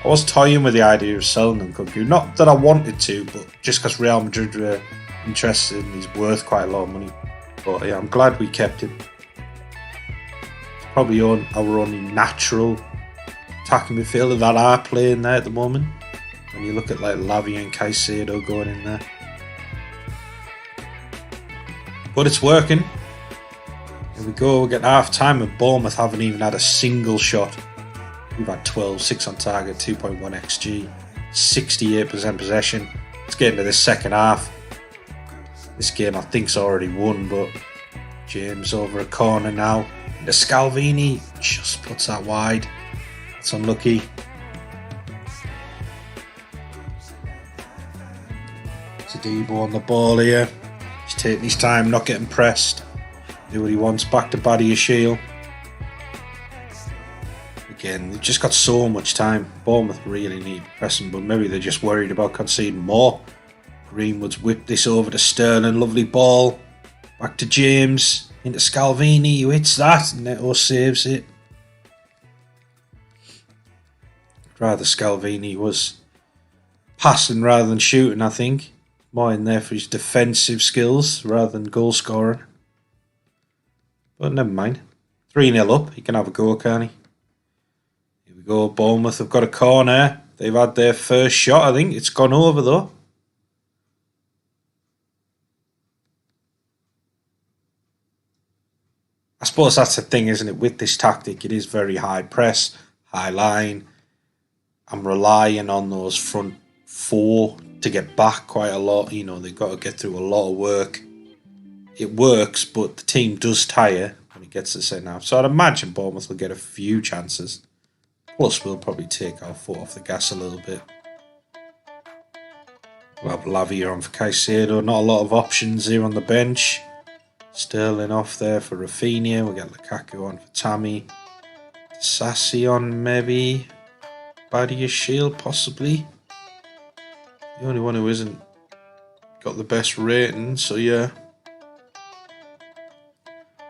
[SPEAKER 1] I was toying with the idea of selling Nkunku. Not that I wanted to, but just because Real Madrid were interested and he's worth quite a lot of money. But yeah, I'm glad we kept him. Probably our only natural attacking midfielder that are playing there at the moment. When you look at like Lavia and Caicedo going in there. But it's working. Here we go, we get half time and Bournemouth haven't even had a single shot. We've had 12, 6 on target, 2.1 XG, 68% possession. Let's get into this second half. This game I think's already won, but James over a corner now. Into Scalvini, just puts that wide. It's unlucky. Tadibo on the ball here. He's taking his time, not getting pressed. Do what he wants, back to Badiashile. Again, they've just got so much time. Bournemouth really need pressing, but maybe they're just worried about conceding more. Greenwood's whipped this over to Sterling, lovely ball. Back to James, into Scalvini, who hits that, and Neto saves it. Rather Scalvini was passing rather than shooting, I think. More in there for his defensive skills rather than goal scoring. But never mind. 3-0 up. He can have a go, can't he? Here we go. Bournemouth have got a corner. They've had their first shot, I think. It's gone over, though. I suppose that's the thing, isn't it? With this tactic, it is very high press, high line. I'm relying on those front four to get back quite a lot. You know, they've got to get through a lot of work. It works, but the team does tire when it gets to the second half. So I'd imagine Bournemouth will get a few chances. Plus, we'll probably take our foot off the gas a little bit. We'll have Lavia on for Caicedo. Not a lot of options here on the bench. Sterling off there for Rafinha. We'll get Lukaku on for Tammy. Sassy on maybe. Badia Shield possibly. The only one who isn't got the best rating, so yeah.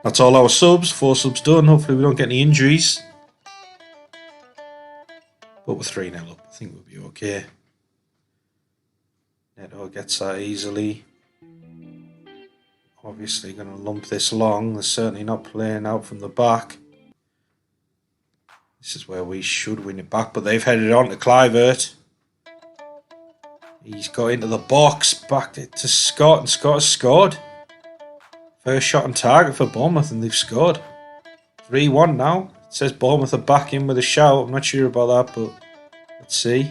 [SPEAKER 1] That's all our subs. 4 subs done. Hopefully we don't get any injuries. But we're 3-0 up. I think we'll be okay. Neto gets that easily. Obviously going to lump this long. They're certainly not playing out from the back. This is where we should win it back. But they've headed on to Kluivert. He's got into the box. Back to Scott. And Scott has scored. First shot on target for Bournemouth. And they've scored. 3-1 now. It says Bournemouth are back in with a shout. I'm not sure about that. But let's see.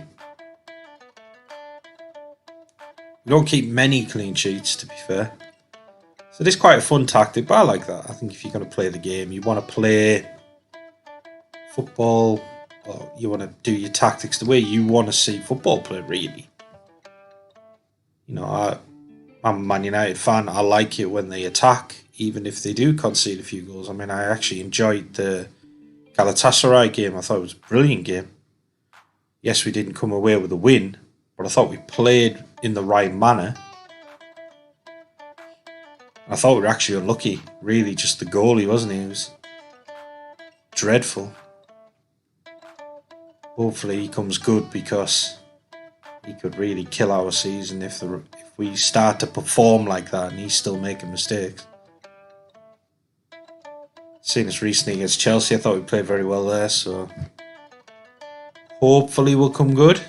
[SPEAKER 1] We don't keep many clean sheets, to be fair. So it is quite a fun tactic, but I like that. I think if you're going to play the game, you want to play football, or you want to do your tactics the way you want to see football played, really. You know, I'm a Man United fan. I like it when they attack, even if they do concede a few goals. I mean, I actually enjoyed the Galatasaray game. I thought it was a brilliant game. Yes, we didn't come away with a win, but I thought we played in the right manner. I thought we were actually unlucky. Really, just the goalie, wasn't he? It was dreadful. Hopefully he comes good, because he could really kill our season if we start to perform like that and he's still making mistakes. Seen us recently against Chelsea, I thought we played very well there, so hopefully we'll come good.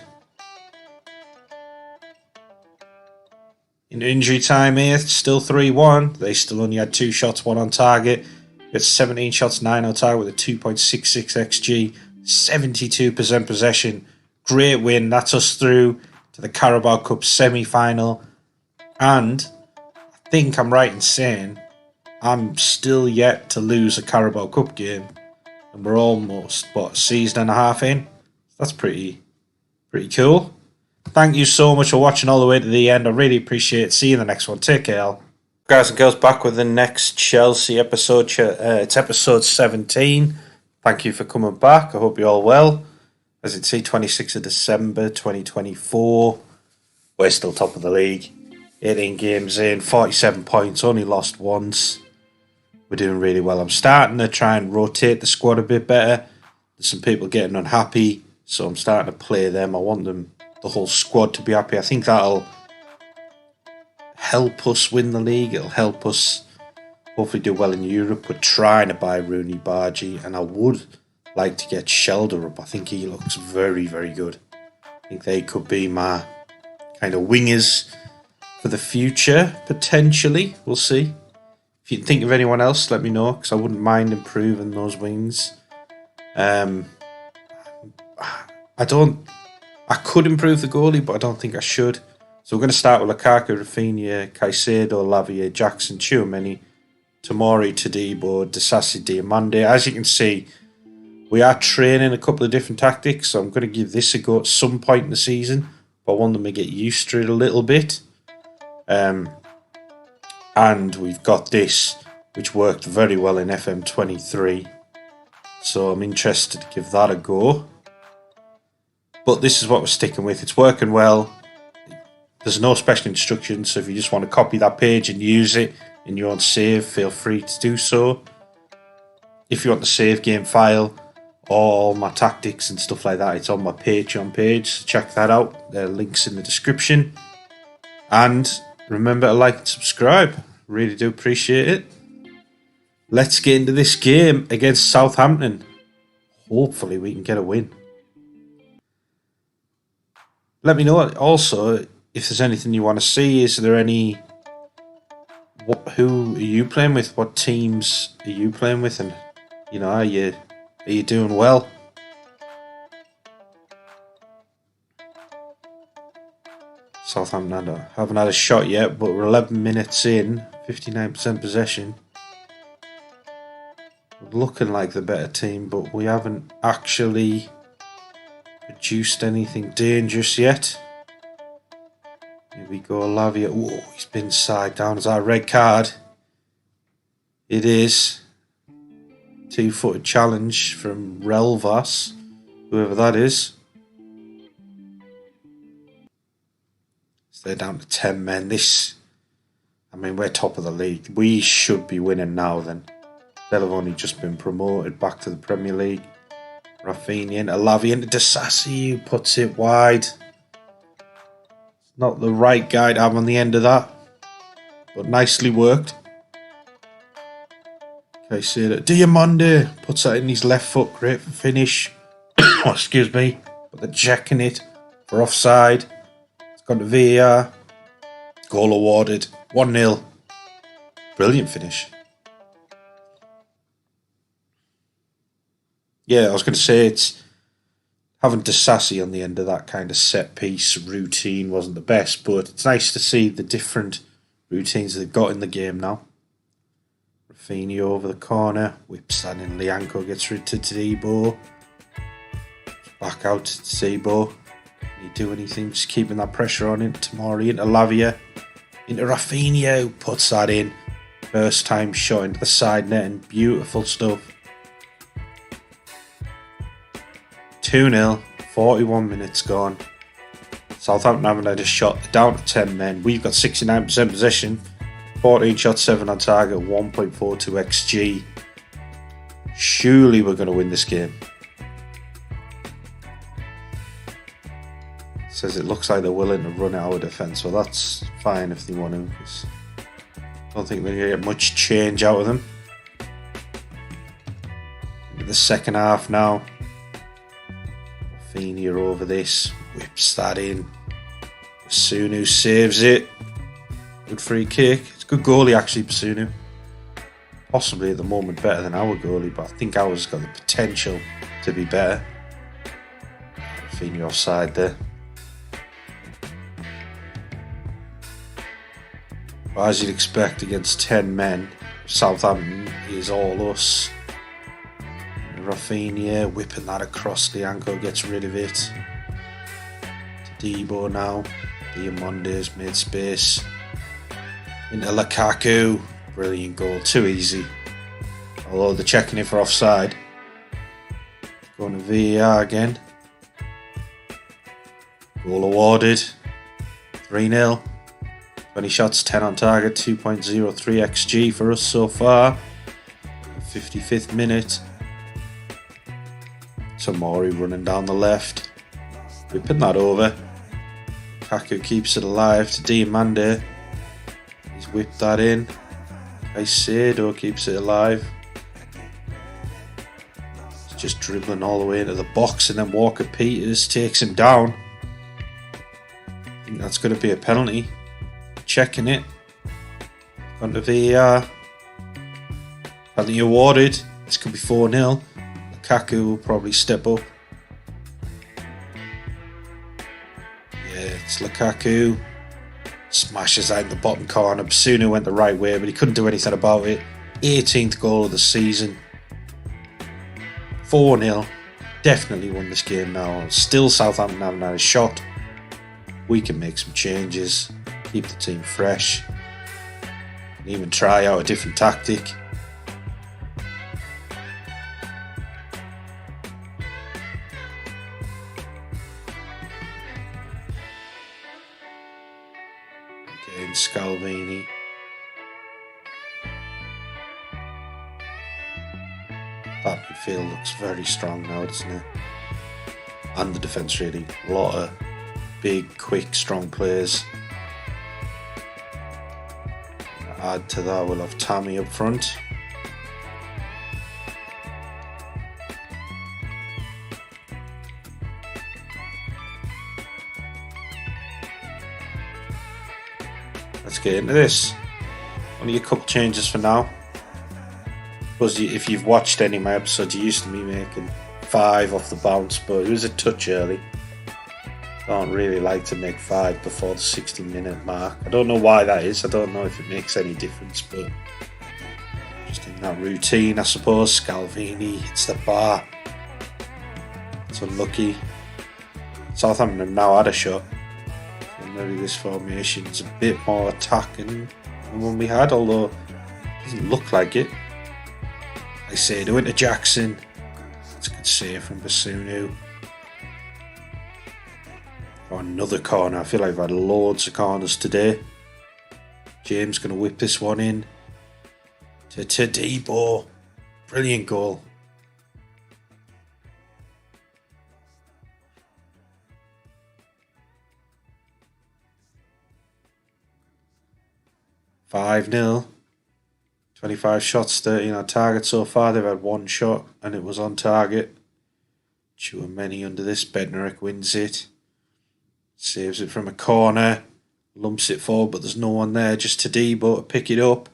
[SPEAKER 1] In injury time here, it's still 3-1. They still only had 2 shots, 1 on target. We had 17 shots, 9 on target with a 2.66 XG, 72% possession. Great win. That's us through to the Carabao Cup semi-final. And I think I'm right in saying I'm still yet to lose a Carabao Cup game. And we're almost, a season and a half in. That's pretty cool. Thank you so much for watching all the way to the end. I really appreciate it. See you in the next one. Take care. Guys and girls, back with the next Chelsea episode. It's episode 17. Thank you for coming back. I hope you're all well. As you can see, 26th of December 2024. We're still top of the league. 18 games in, 47 points, only lost once. We're doing really well. I'm starting to try and rotate the squad a bit better. There's some people getting unhappy, so I'm starting to play them. I want the whole squad to be happy. I think that'll help us win the league. It'll help us hopefully do well in Europe. We're trying to buy Rooney Bargy, and I would like to get Shelder up. I think he looks very, very good. I think they could be my kind of wingers for the future, potentially. We'll see. If you think of anyone else, let me know, because I wouldn't mind improving those wings. I could improve the goalie, but I don't think I should. So we're going to start with Lukaku, Rafinha, Caicedo, Lavia, Jackson, Tchouameni, Tomori, Todibo, Disasi, Diamande. As you can see, we are training a couple of different tactics, so I'm going to give this a go at some point in the season. But I want them to get used to it a little bit. And we've got this, which worked very well in FM23. So I'm interested to give that a go. But this is what we're sticking with. It's working well. There's no special instructions, so if you just want to copy that page and use it in your own save, feel free to do so. If you want the save game file or all my tactics and stuff like that, it's on my Patreon page, so check that out. There are links in the description. And remember to like and subscribe. Really do appreciate it. Let's get into this game against Southampton. Hopefully we can get a win. Let me know also if there's anything you want to see. Is there any... who are you playing with? What teams are you playing with? And, are you doing well? Southampton haven't had a shot yet, but we're 11 minutes in, 59% possession. We're looking like the better team, but we haven't actually produced anything dangerous yet. Here we go, Lavia. Whoa, he's been side down. Is that a red card? It is. 2-footed challenge from Relvas, whoever that is. So they're down to 10 men. We're top of the league. We should be winning now then. They'll have only just been promoted back to the Premier League. Rafinha into Lavia into Disasi, who puts it wide. Not the right guy to have on the end of that, but nicely worked. Okay, see that Diamande puts that in his left foot, great for finish. Excuse me, but they're checking it for offside. It's gone to VAR. Goal awarded, 1-0. Brilliant finish. Yeah, I was going to say it's having Disasi on the end of that kind of set piece routine wasn't the best, but it's nice to see the different routines they've got in the game now. Rafinha over the corner, whips that in. Lianco gets rid to Tadibo. Back out to Tadibo. Can he do anything? Just keeping that pressure on him. Tamori into Lavia. Into Rafinha, who puts that in. First time shot into the side net, and beautiful stuff. 2-0, 41 minutes gone. Southampton haven't had a shot. They're down to 10 men. We've got 69% possession. 14 shots, 7 on target, 1.42 XG. Surely we're going to win this game. Says it looks like they're willing to run our defence. Well, that's fine if they want to, because I don't think we're going to get much change out of them. Into the second half now. Rafinha over this, whips that in. Basunu saves it. Good free kick. It's a good goalie actually, Basunu. Possibly at the moment better than our goalie, but I think ours has got the potential to be better. Rafinha offside there. But as you'd expect against 10 men, Southampton is all us. Rafinha whipping that across. Lianco gets rid of it. To Debo now. Diamande's made space. Into Lukaku. Brilliant goal. Too easy. Although they're checking it for offside. Going to VAR again. Goal awarded. 3-0. 20 shots, 10 on target. 2.03 XG for us so far. 55th minute. Tamori running down the left. Whipping that over. Kaku keeps it alive to Diamande. He's whipped that in. Caicedo keeps it alive. He's just dribbling all the way into the box, and then Walker Peters takes him down. I think that's going to be a penalty. Checking it. On to VAR. Penalty awarded. This could be 4-0. Lukaku will probably step up. Yeah, it's Lukaku. Smashes that in the bottom corner. Basunu went the right way, but he couldn't do anything about it. 18th goal of the season. 4-0. Definitely won this game now. Still Southampton haven't had a shot. We can make some changes. Keep the team fresh. And even try out a different tactic. Again, Scalvini. That midfield looks very strong now, doesn't it? And the defence really. A lot of big, quick, strong players. Add to that, we'll have Tammy up front. get into this. Only a couple changes for now. Because if you've watched any of my episodes, you used to be making 5 off the bounce, but it was a touch early. I don't really like to make 5 before the 60-minute mark. I don't know why that is. I don't know if it makes any difference, but just in that routine, I suppose. Scalvini hits the bar. It's unlucky. Southampton have now had a shot. So maybe this formation is a bit more attacking than one we had, although it doesn't look like it. I say to into Jackson. It's a good save from Basunu. Oh, another corner. I feel like I've had loads of corners today. James going to whip this one in to Debo. Brilliant goal. (5-0). 25 shots, 13 on target so far. They've had 1 shot and it was on target. Chouameni under this. Bednarek wins it. Saves it from a corner. Lumps it forward, but there's no one there. Just Tadibo to pick it up.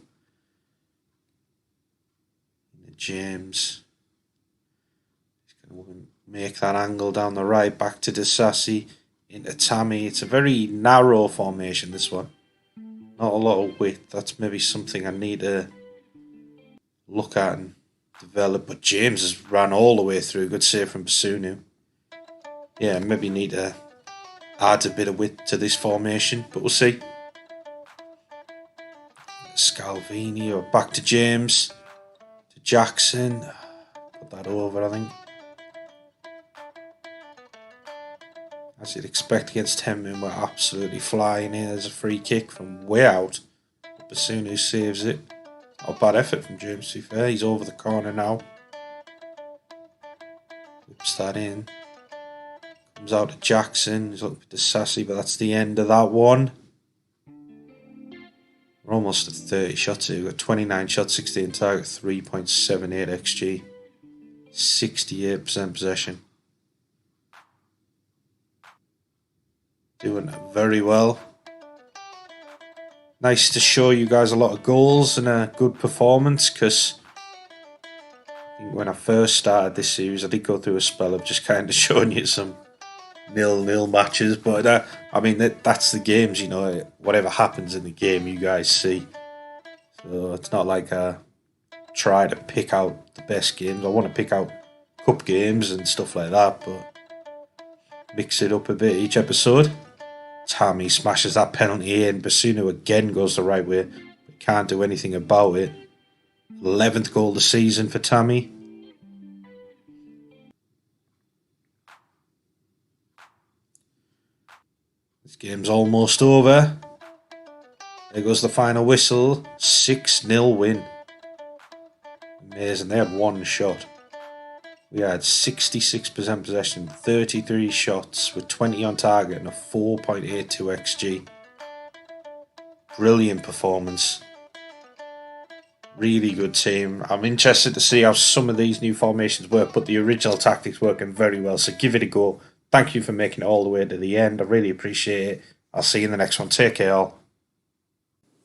[SPEAKER 1] James. He's going to make that angle down the right. Back to Disasi. Into Tammy. It's a very narrow formation, this one. Not a lot of width. That's maybe something I need to look at and develop. But James has ran all the way through. Good save from Basunu. Yeah, maybe need to add a bit of width to this formation, but we'll see. Scalvini or back to James. To Jackson. Put that over, I think. As you'd expect against Hemman, we're absolutely flying here. There's a free kick from way out. Basunu saves it. Not a bad effort from James, to be fair. He's over the corner now. Whips that in. Comes out to Jackson. He's looking for Sassy, but that's the end of that one. We're almost at 30 shots here. We've got 29 shots, 16 target, 3.78 XG. 68% possession. Doing very well. Nice to show you guys a lot of goals and a good performance, because I think when I first started this series, I did go through a spell of just kind of showing you some 0-0 matches, but I mean that's the games, you know. Whatever happens in the game, you guys see. So it's not like I try to pick out the best games. I want to pick out cup games and stuff like that, but mix it up a bit each episode. Tammy smashes that penalty in. Basunu again goes the right way, but can't do anything about it. 11th goal of the season for Tammy. This game's almost over. There goes the final whistle. 6-0 win. Amazing. They had 1 shot. We had 66% possession, 33 shots with 20 on target and a 4.82 XG. Brilliant performance. Really good team. I'm interested to see how some of these new formations work, but the original tactics working very well, so give it a go. Thank you for making it all the way to the end. I really appreciate it. I'll see you in the next one. Take care all.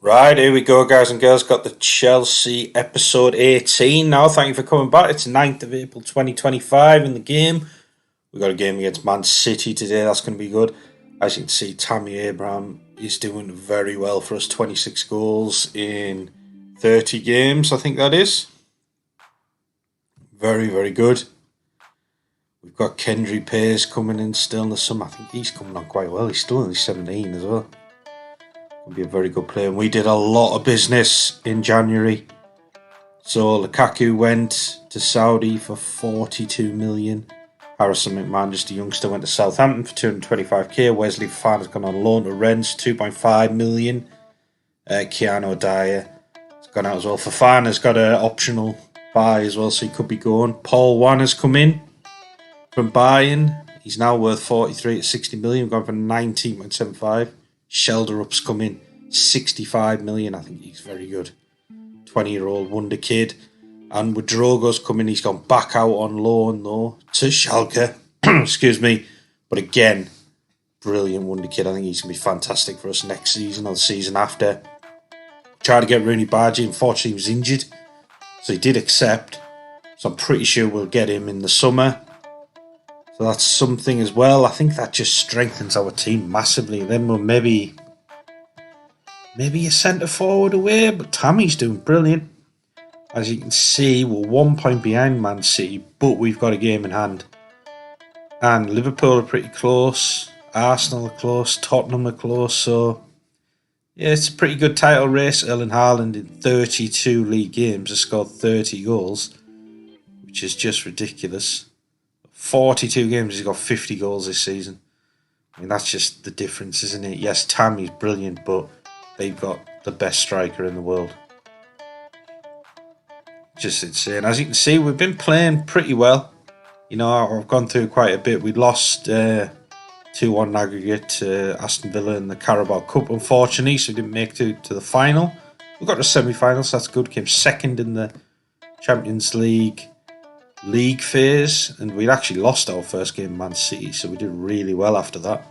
[SPEAKER 1] Right, here we go, guys and girls. Got the Chelsea episode 18 now. Thank you for coming back. It's 9th of April 2025 in the game. We've got a game against Man City today. That's going to be good. As you can see, Tammy Abraham is doing very well for us. 26 goals in 30 games, I think that is. Very, very good. We've got Kendry Pearce coming in still in the summer. I think he's coming on quite well. He's still only 17 as well. Will be a very good player. And we did a lot of business in January. So Lukaku went to Saudi for 42 million. Harrison McMahon, just a youngster, went to Southampton for 225k. Wesley Fofana's gone on loan to Rennes, 2.5 million. Keanu Dyer has gone out as well. Fofana's got an optional buy as well, so he could be going. Paul Wan has come in from Bayern. He's now worth 43 at 60 million, gone for 19.75. Shelderup's come in, 65 million. I think he's very good. 20-year-old wonder kid. And with Drogo's coming, he's gone back out on loan though to Schalke. Excuse me. But again, brilliant wonder kid. I think he's going to be fantastic for us next season or the season after. Tried to get Rooney Bargy, unfortunately he was injured, so he did accept. So I'm pretty sure we'll get him in the summer. So that's something as well. I think that just strengthens our team massively. Then we'll maybe a centre forward away, but Tammy's doing brilliant. As you can see, we're 1 point behind Man City, but we've got a game in hand. And Liverpool are pretty close, Arsenal are close, Tottenham are close, so yeah, it's a pretty good title race. Erling Haaland in 32 league games has scored 30 goals, which is just ridiculous. 42 games, he's got 50 goals this season. I mean, that's just the difference, isn't it? Yes, Tammy's brilliant, but they've got the best striker in the world. Just insane. As you can see, we've been playing pretty well. You know, I've gone through quite a bit. We lost 2-1 aggregate to Aston Villa in the Carabao Cup, unfortunately, so we didn't make it to the final. We got to semi-finals, so that's good. Came second in the Champions League phase, and we'd actually lost our first game, Man City, so we did really well after that.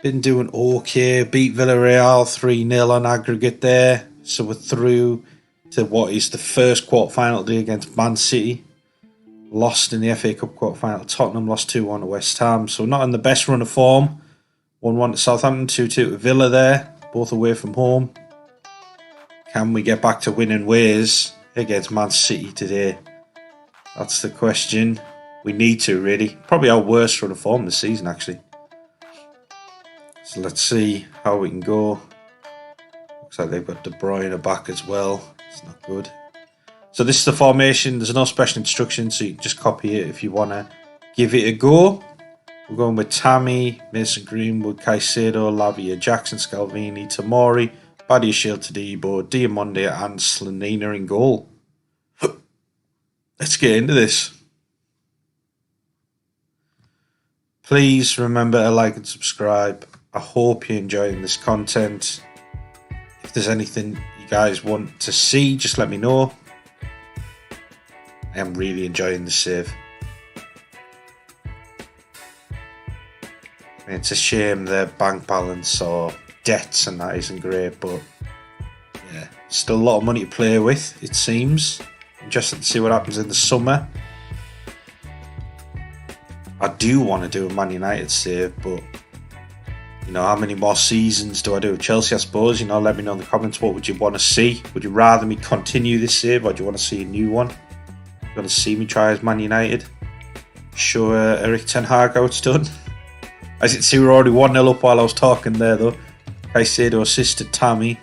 [SPEAKER 1] Been doing okay. Beat Villarreal 3-0 on aggregate there, so we're through to what is the first quarter-final day against Man City. Lost in the FA Cup quarter-final. Tottenham lost 2-1 to West Ham. So not in the best run of form. 1-1 to Southampton, 2-2 to Villa there. Both away from home. Can we get back to winning ways against Man City today? That's the question. We need to, really. Probably our worst run of form this season, actually. So let's see how we can go. Looks like they've got De Bruyne back as well. It's not good. So this is the formation. There's no special instructions, so you can just copy it if you want to give it a go. We're going with Tammy, Mason Greenwood, Caicedo, Lavia, Jackson, Scalvini, Tomori, Badiashile, Todibo, Diamonde and Slanina in goal. Let's get into this. Please remember to like and subscribe. I hope you're enjoying this content. If there's anything you guys want to see, just let me know. I am really enjoying the save. I mean, it's a shame their bank balance or debts and that isn't great, but yeah, still a lot of money to play with, it seems. Interested to see what happens in the summer. I do want to do a Man United save, but you know, how many more seasons do I do with Chelsea, I suppose? You know, let me know in the comments, what would you want to see? Would you rather me continue this save, or do you want to see a new one? You want to see me try as Man United? Show Eric Ten Hag how it's done. As you can see, we're already 1-0 up while I was talking there, though. Caicedo assisted Tammy.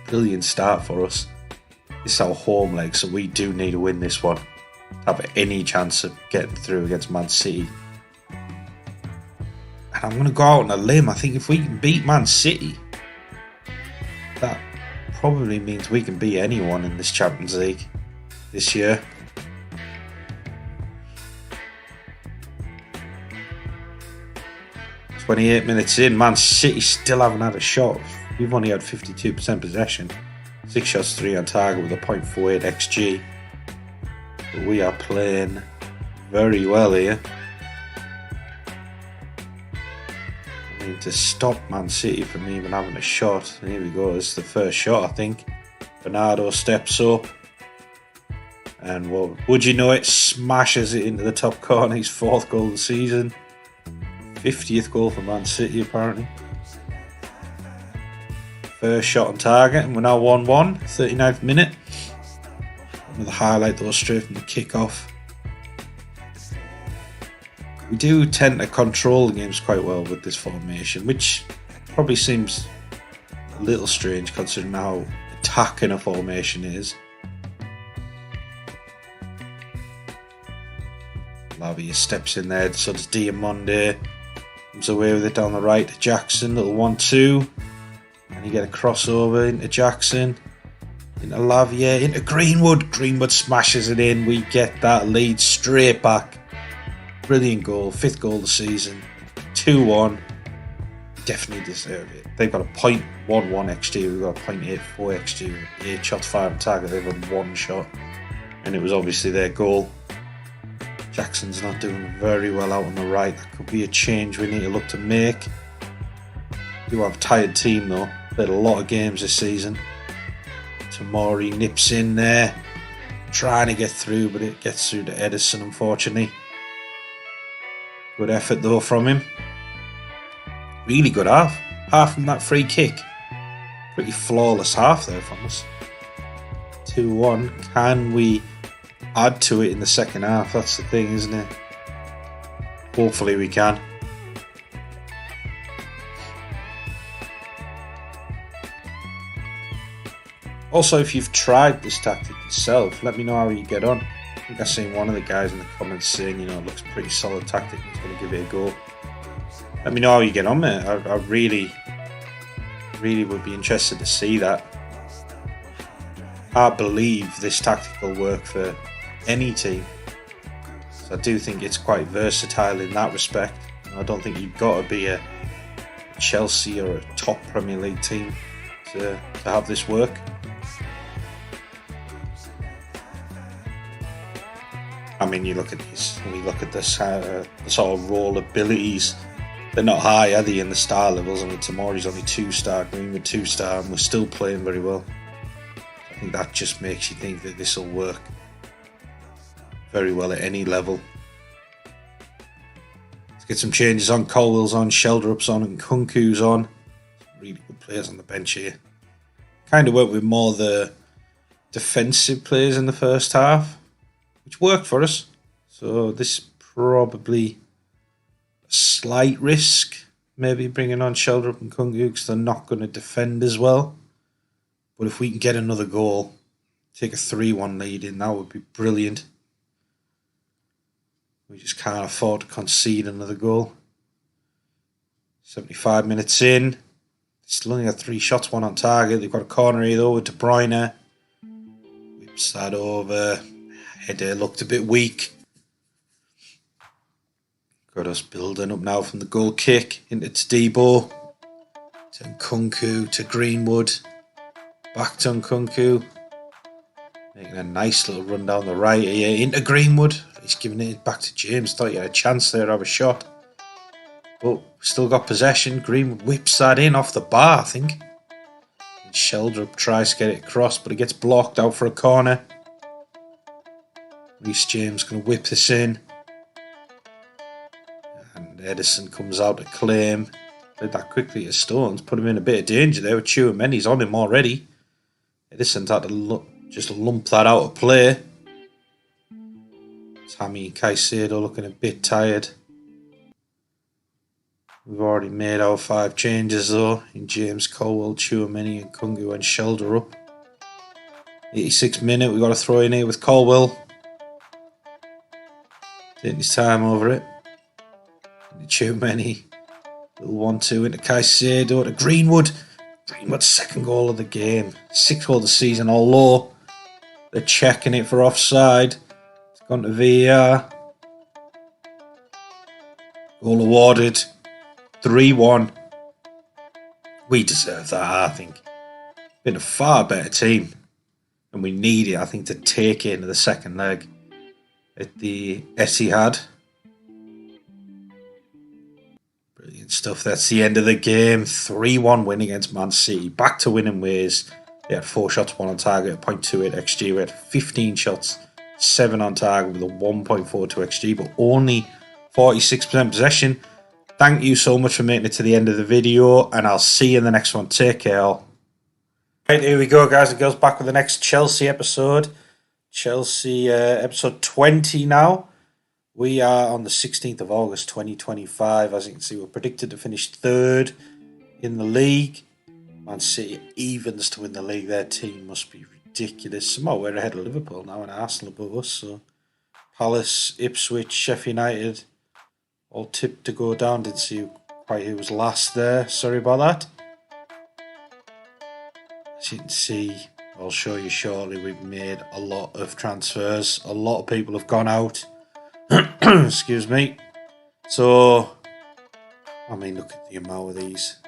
[SPEAKER 1] Brilliant start for us. This is our home leg, so we do need to win this one to have any chance of getting through against Man City. And I'm going to go out on a limb. I think if we can beat Man City, that probably means we can beat anyone in this Champions League this year. "28 minutes in, Man City still haven't had a shot. We've only had 52% possession. 6 shots, 3 on target with a 0.48 XG. But we are playing very well here. I need to stop Man City from even having a shot. And here we go, this is the first shot, I think. Bernardo steps up. And well, would you know it, smashes it into the top corner. His 4th goal of the season. 50th goal for Man City, apparently. First shot on target, and we're now 1-1, 39th minute. Another highlight though, straight from the kick-off. We do tend to control the games quite well with this formation, which probably seems a little strange considering how attacking a formation is. Lavia steps in there, so does Diamonde. Comes away with it down the right to Jackson, little 1-2. And you get a crossover into Jackson, into Lavia, into Greenwood. Greenwood smashes it in. We get that lead straight back. Brilliant goal, 5th goal of the season. 2-1. Definitely deserve it. They've got a 0.11 XG. We've got a 0.84 XG. 8 shots, 5 on target. They've had 1 shot. And it was obviously their goal. Jackson's not doing very well out on the right. That could be a change we need to look to make. We do have a tired team though. Played a lot of games this season. Tamori nips in there, trying to get through, but it gets through to Edison, unfortunately. Good effort though from him. Really good half. Half from that free kick. Pretty flawless half there from us. 2-1. Can we add to it in the second half? That's the thing, isn't it? Hopefully we can. Also, if you've tried this tactic yourself, let me know how you get on. I think I've seen one of the guys in the comments saying, it looks a pretty solid tactic, he's going to give it a go. Let me know how you get on, mate. I really would be interested to see that. I believe this tactic will work for any team. So I do think it's quite versatile in that respect. I don't think you've got to be a Chelsea or a top Premier League team to have this work. I mean, you look at this, we look at this the sort of role abilities. They're not high, are they, in the star levels? I mean, Tamori's only 2-star, Greenwood 2-star, and we're still playing very well. I think that just makes you think that this will work very well at any level. Let's get some changes on. Colwell's on, Sheldrup's on, and Kunku's on. Really good players on the bench here. Kind of went with more the defensive players in the first half, which worked for us. So this is probably a slight risk, maybe bringing on Sheldrup and Kunku, because they're not going to defend as well. But if we can get another goal, take a 3-1 lead in, that would be brilliant. We just can't afford to concede another goal. 75 minutes in. Still only got 3 shots, 1 on target. They've got a corner here though with De Bruyne. Whips that over. Header looked a bit weak. Got us building up now from the goal kick into Tadibo. To Nkunku, to Greenwood. Back to Nkunku. Making a nice little run down the right here into Greenwood. He's giving it back to James. Thought he had a chance there to have a shot. But still got possession. Greenwood whips that in off the bar, I think. And Sheldrup tries to get it across, but it gets blocked out for a corner. Reece James going to whip this in. And Edison comes out to claim. Played that quickly to Stones. Put him in a bit of danger there with Tchouameni's on him already. Edison's had to just lump that out of play. Tammy and Caicedo looking a bit tired. We've already made our 5 changes though. In James, Colwell, Tchouameni and Kungu and Sheldrup. 86th minute, we've got to throw in here with Colwell. Taking his time over it. Tchouameni. Little 1-2 into Caicedo to Greenwood. Greenwood's 2nd goal of the game. 6th goal of the season, although they're checking it for offside. It's gone to VAR. Goal awarded. 3-1. We deserve that, I think. Been a far better team. And we need it, I think, to take it into the second leg at the Etihad. Brilliant stuff. That's the end of the game. 3-1 win against Man City. Back to winning ways. They had 4 shots, 1 on target, 0.28 XG. We had 15 shots, 7 on target with a 1.42 XG, but only 46% possession. Thank you so much for making it to the end of the video, and I'll see you in the next one. Take care, all. Right, here we go, guys. It goes back with the next Chelsea episode. Chelsea episode 20 now. We are on the 16th of August 2025. As you can see, we're predicted to finish 3rd in the league. Man City evens to win the league. Their team must be ridiculous. Somehow we're ahead of Liverpool now and Arsenal above us. So Palace, Ipswich, Sheffield United all tipped to go down. Didn't see quite who was last there. Sorry about that. As you can see, I'll show you shortly, we've made a lot of transfers. A lot of people have gone out. Excuse me. So, I mean, look at the amount of these.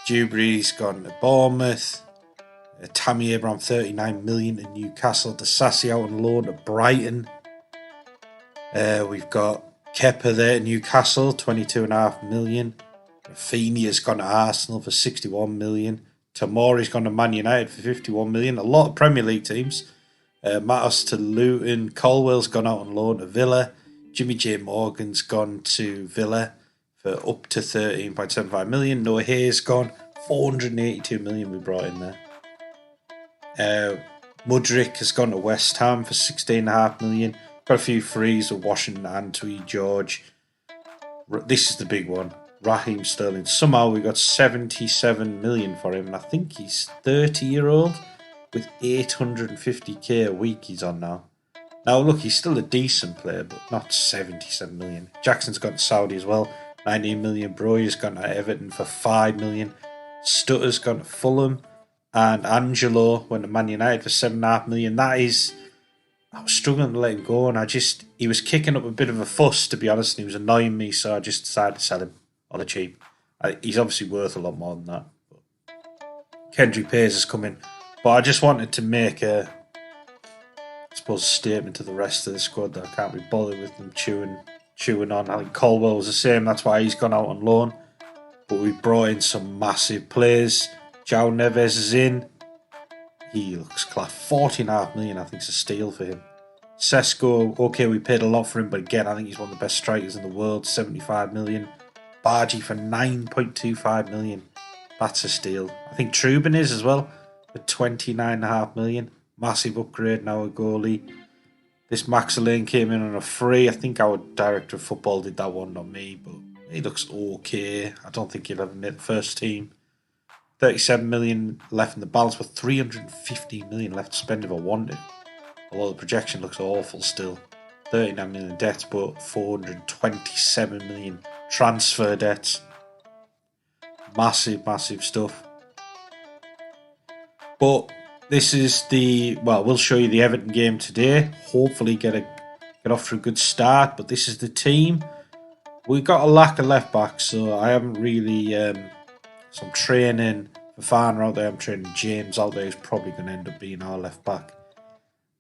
[SPEAKER 1] Dewberry's gone to Bournemouth. Tammy Abraham, 39 million to Newcastle. Disasi out on loan to Brighton. We've got Kepa there at Newcastle, 22.5 million. Rafinha's gone to Arsenal for 61 million. Tomori's gone to Man United for 51 million. A lot of Premier League teams. Matos to Luton. Colwell's gone out on loan to Villa. Jimmy J. Morgan's gone to Villa for up to 13.75 million. Noah Hayes gone. 482 million we brought in there. Mudryk has gone to West Ham for 16.5 million. Got a few frees with Washington and Tweed George. This is the big one. Raheem Sterling. Somehow we got 77 million for him, and I think he's 30-year-old with 850k a week he's on now. Now look, he's still a decent player, but not 77 million. Jackson's gone to Saudi as well, 19 million. Broyer's gone to Everton for 5 million. Stutter's gone to Fulham, and Angelo went to Man United for 7.5 million. I was struggling to let him go, and he was kicking up a bit of a fuss, to be honest, and he was annoying me, so I just decided to sell him on the cheap. He's obviously worth a lot more than that. Kendrick Pays has come in, but I just wanted to make a statement to the rest of the squad that I can't be bothered with them chewing on. I think Colwell was the same, that's why he's gone out on loan. But we brought in some massive players. João Neves is in. He looks class. 14.5 million, I think, is a steal for him. Sesko, okay, we paid a lot for him, but again, I think he's one of the best strikers in the world. 75 million. Bargy for 9.25 million. That's a steal. I think Trubin is as well for 29.5 million. Massive upgrade now, a goalie. This Max Lane came in on a free. I think our director of football did that one, not me, but he looks okay. I don't think he'll ever make the first team. 37 million left in the balance, with 350 million left to spend if I wanted. Although the projection looks awful still. 39 million debts, but 427 million transfer debts. Massive, massive stuff. But this is we'll show you the Everton game today. Hopefully get off to a good start. But this is the team. We've got a lack of left backs, so I haven't really. So I'm training Fafana out there. I'm training James out there. Who's probably going to end up being our left back.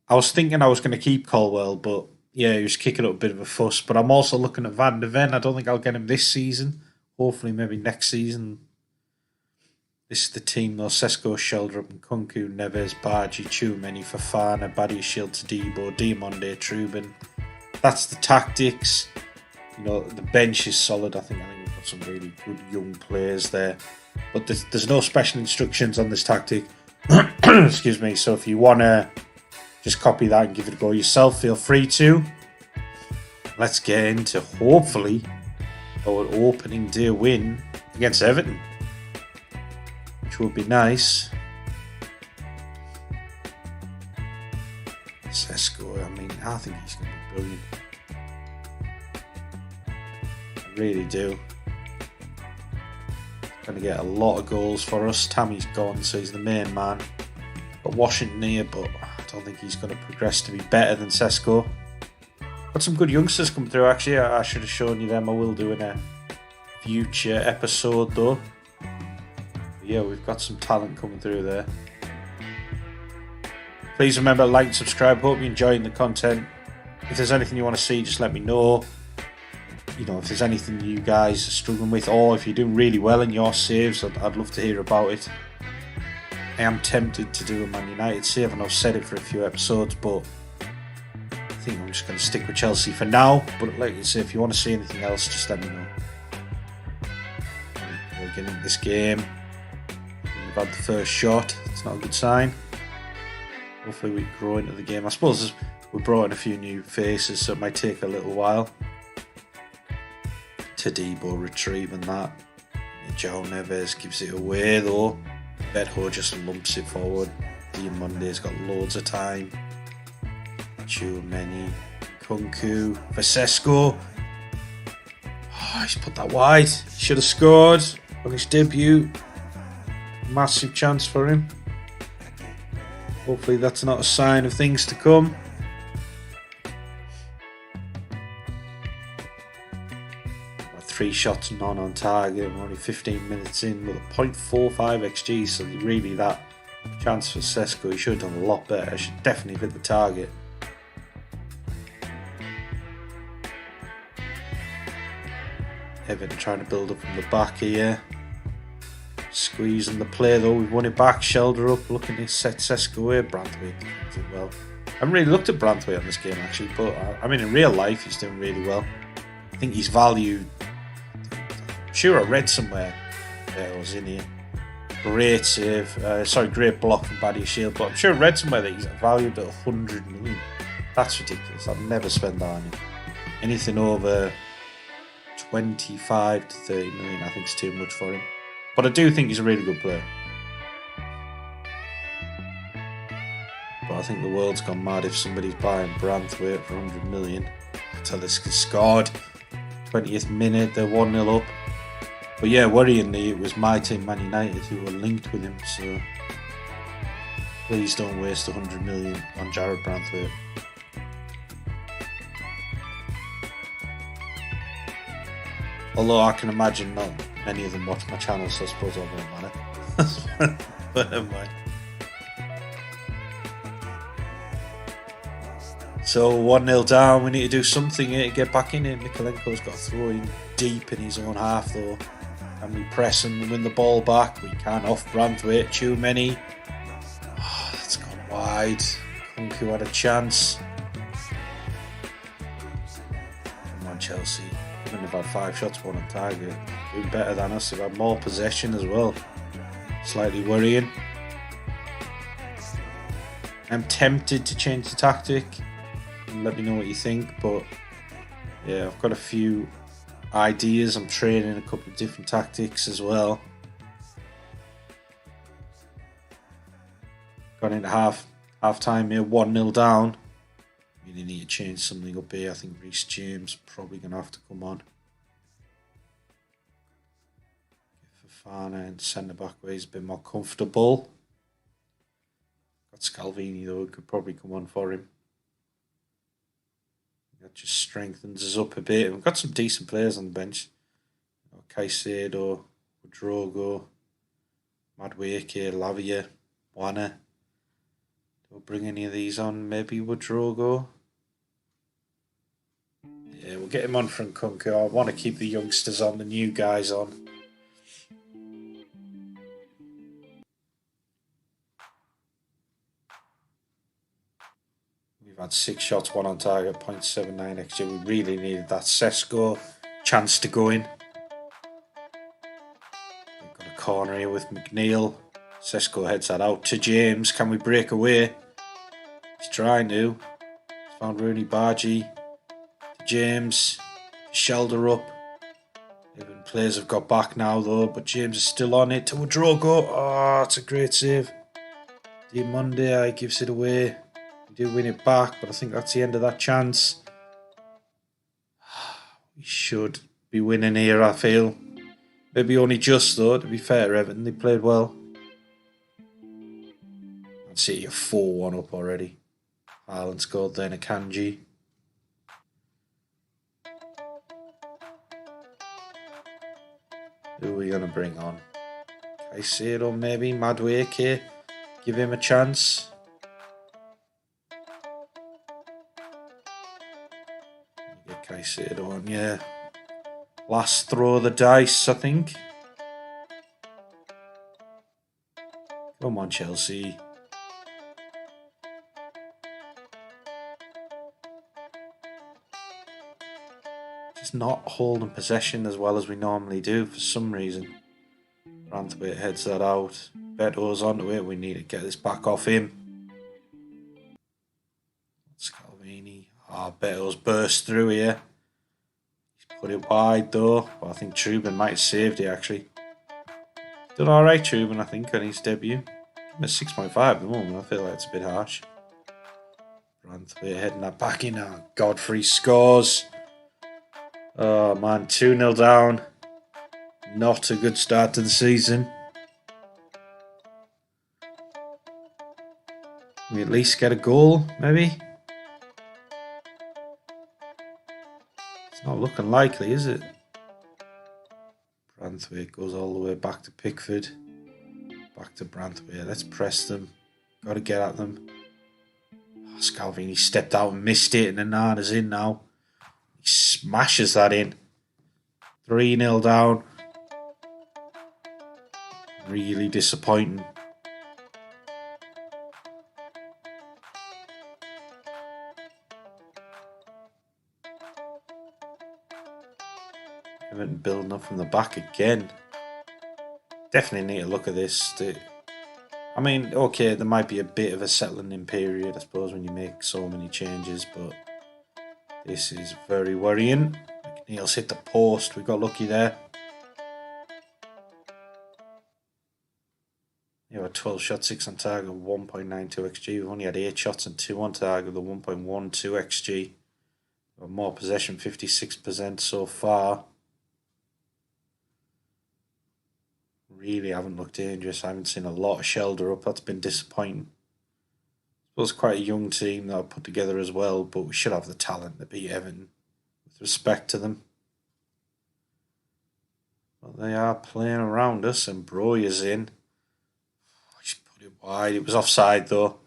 [SPEAKER 1] I was thinking I was going to keep Colwell, but yeah, he was kicking up a bit of a fuss. But I'm also looking at Van de Ven. I don't think I'll get him this season. Hopefully, maybe next season. This is the team though. Sesko, Sheldrup, Nkunku, Neves, Bargy, Tchouameni, Fafana, Badiashile, Todibo, Diamonde, Trubin. That's the tactics. You know, the bench is solid. I think we've got some really good young players there. But there's no special instructions on this tactic. Excuse me. So if you want to just copy that and give it a go yourself, feel free to. Let's get into, hopefully, our opening day win against Everton, which would be nice. Sesko, I think he's going to be brilliant. I really do. Going to get a lot of goals for us. Tammy's gone, so he's the main man. Got Washington here, but I don't think he's going to progress to be better than Sesko. Got some good youngsters come through, actually. I should have shown you them. I will do in a future episode, though. Yeah, we've got some talent coming through there. Please remember to like and subscribe. Hope you're enjoying the content. If there's anything you want to see, just let me know. You know, if there's anything you guys are struggling with, or if you're doing really well in your saves, I'd love to hear about it. I am tempted to do a Man United save, and I've said it for a few episodes, but I think I'm just going to stick with Chelsea for now. But like I say, if you want to see anything else, just let me know. We're getting into this game. We've had the first shot. It's not a good sign. Hopefully we grow into the game. I suppose we brought in a few new faces, so it might take a little while. Todibo retrieving that. João Neves gives it away though. Bedho just lumps it forward. Diamonde's got loads of time. Tchouameni, Nkunku for Sesko. Oh, he's put that wide. He should have scored on his debut. Massive chance for him. Hopefully that's not a sign of things to come. Got 3 shots, none on target. We're only 15 minutes in with a 0.45 XG, so really that chance for Sesko, he should have done a lot better. He should definitely hit the target. Everton trying to build up from the back here. Squeezing the play though. We've won it back. Shelder up. Looking to set Sesko away. Branthwaite did well. I haven't really looked at Branthwaite on this game actually, but I mean in real life he's doing really well. I think he's valued. I'm sure I read somewhere. I was in here. Great save. Great block from Badiashile. But I'm sure I read somewhere that he's valued at 100 million. That's ridiculous. I'd never spend that on him. Anything over 25 to 30 million, I think is too much for him. But I do think he's a really good player. But I think the world's gone mad if somebody's buying Branthwaite for 100 million. Talisca scored. 20th minute, they're 1-0 up. But yeah, worryingly, it was my team, Man United, who were linked with him. So please don't waste 100 million on Jarrad Branthwaite. Although I can imagine not many of them watch my channel, so I suppose I won't matter. But never mind. So 1-0 down, we need to do something here to get back in it. Mikalenko's got to throw in deep in his own half though. And we press and win the ball back. We can't off Branthwaite. Too many. Oh, that's gone wide. Kunku had a chance. Come on, Chelsea. Even if had 5 shots, 1 on target. Doing better than us. They've had more possession as well. Slightly worrying. I'm tempted to change the tactic. Let me know what you think. But yeah, I've got a few ideas. I'm training a couple of different tactics as well. Got into half time here, 1-0 down. Really need to change something up here. I think Reece James probably going to have to come on. Fofana and centre back where he's a bit more comfortable. Got Scalvini though, could probably come on for him. That just strengthens us up a bit. We've got some decent players on the bench. Caicedo, Drogo, Madueke, Lavia, Wana. We'll bring any of these on. Maybe Drogo. Yeah, we'll get him on from Kunku. I want to keep the youngsters on, the new guys on. We've had 6 shots, 1 on target, 0.79 XG. We really needed that Sesko chance to go in. We've got a corner here with McNeil. Sesko heads that out to James. Can we break away? He's trying to. He's found Rooney Bargy. To James. Shelder up. Even players have got back now though, but James is still on it. To Drogo. Oh, it's a great save. Diamonde gives it away. We do win it back, but I think that's the end of that chance. We should be winning here, I feel. Maybe only just though, to be fair to Everton. They played well. I'd see you're 4-1 up already. Haaland scored then, Akanji. Who are we going to bring on? Caicedo maybe? Madueke? Give him a chance. Get Caicedo on, yeah. Last throw of the dice, I think. Come on, Chelsea. Just not holding possession as well as we normally do for some reason. Branthwaite heads that out. Beto's onto it. We need to get this back off him. Scalvini. Oh, Beto's burst through here. He's put it wide though. But I think Trubin might have saved it actually. Done alright, Trubin, I think, on his debut. I'm at 6.5 at the moment. I feel like it's a bit harsh. Branthwaite heading that back in now. Godfrey scores. Oh man, 2-0 down. Not a good start to the season. We at least get a goal, maybe? It's not looking likely, is it? Branthwaite goes all the way back to Pickford. Back to Branthwaite. Let's press them. Got to get at them. Oh, Scalvini stepped out and missed it, and Nana's in now. He smashes that in. 3-0 down. Really disappointing. Everton building up from the back again. Definitely need to look at this. I mean, okay, there might be a bit of a settling in period, I suppose, when you make so many changes, but this is very worrying. McNeil's hit the post. We got lucky there. You had 12 shots, 6 on target, 1.92 xG. We've only had 8 shots and 2 on target, the 1.12 xG. More possession, 56% so far. Really haven't looked dangerous. I haven't seen a lot of Shelder up. That's been disappointing. I suppose quite a young team that I've put together as well, but we should have the talent to beat Everton with respect to them. But they are playing around us, and Broyer's in. He's put it wide. It was offside though.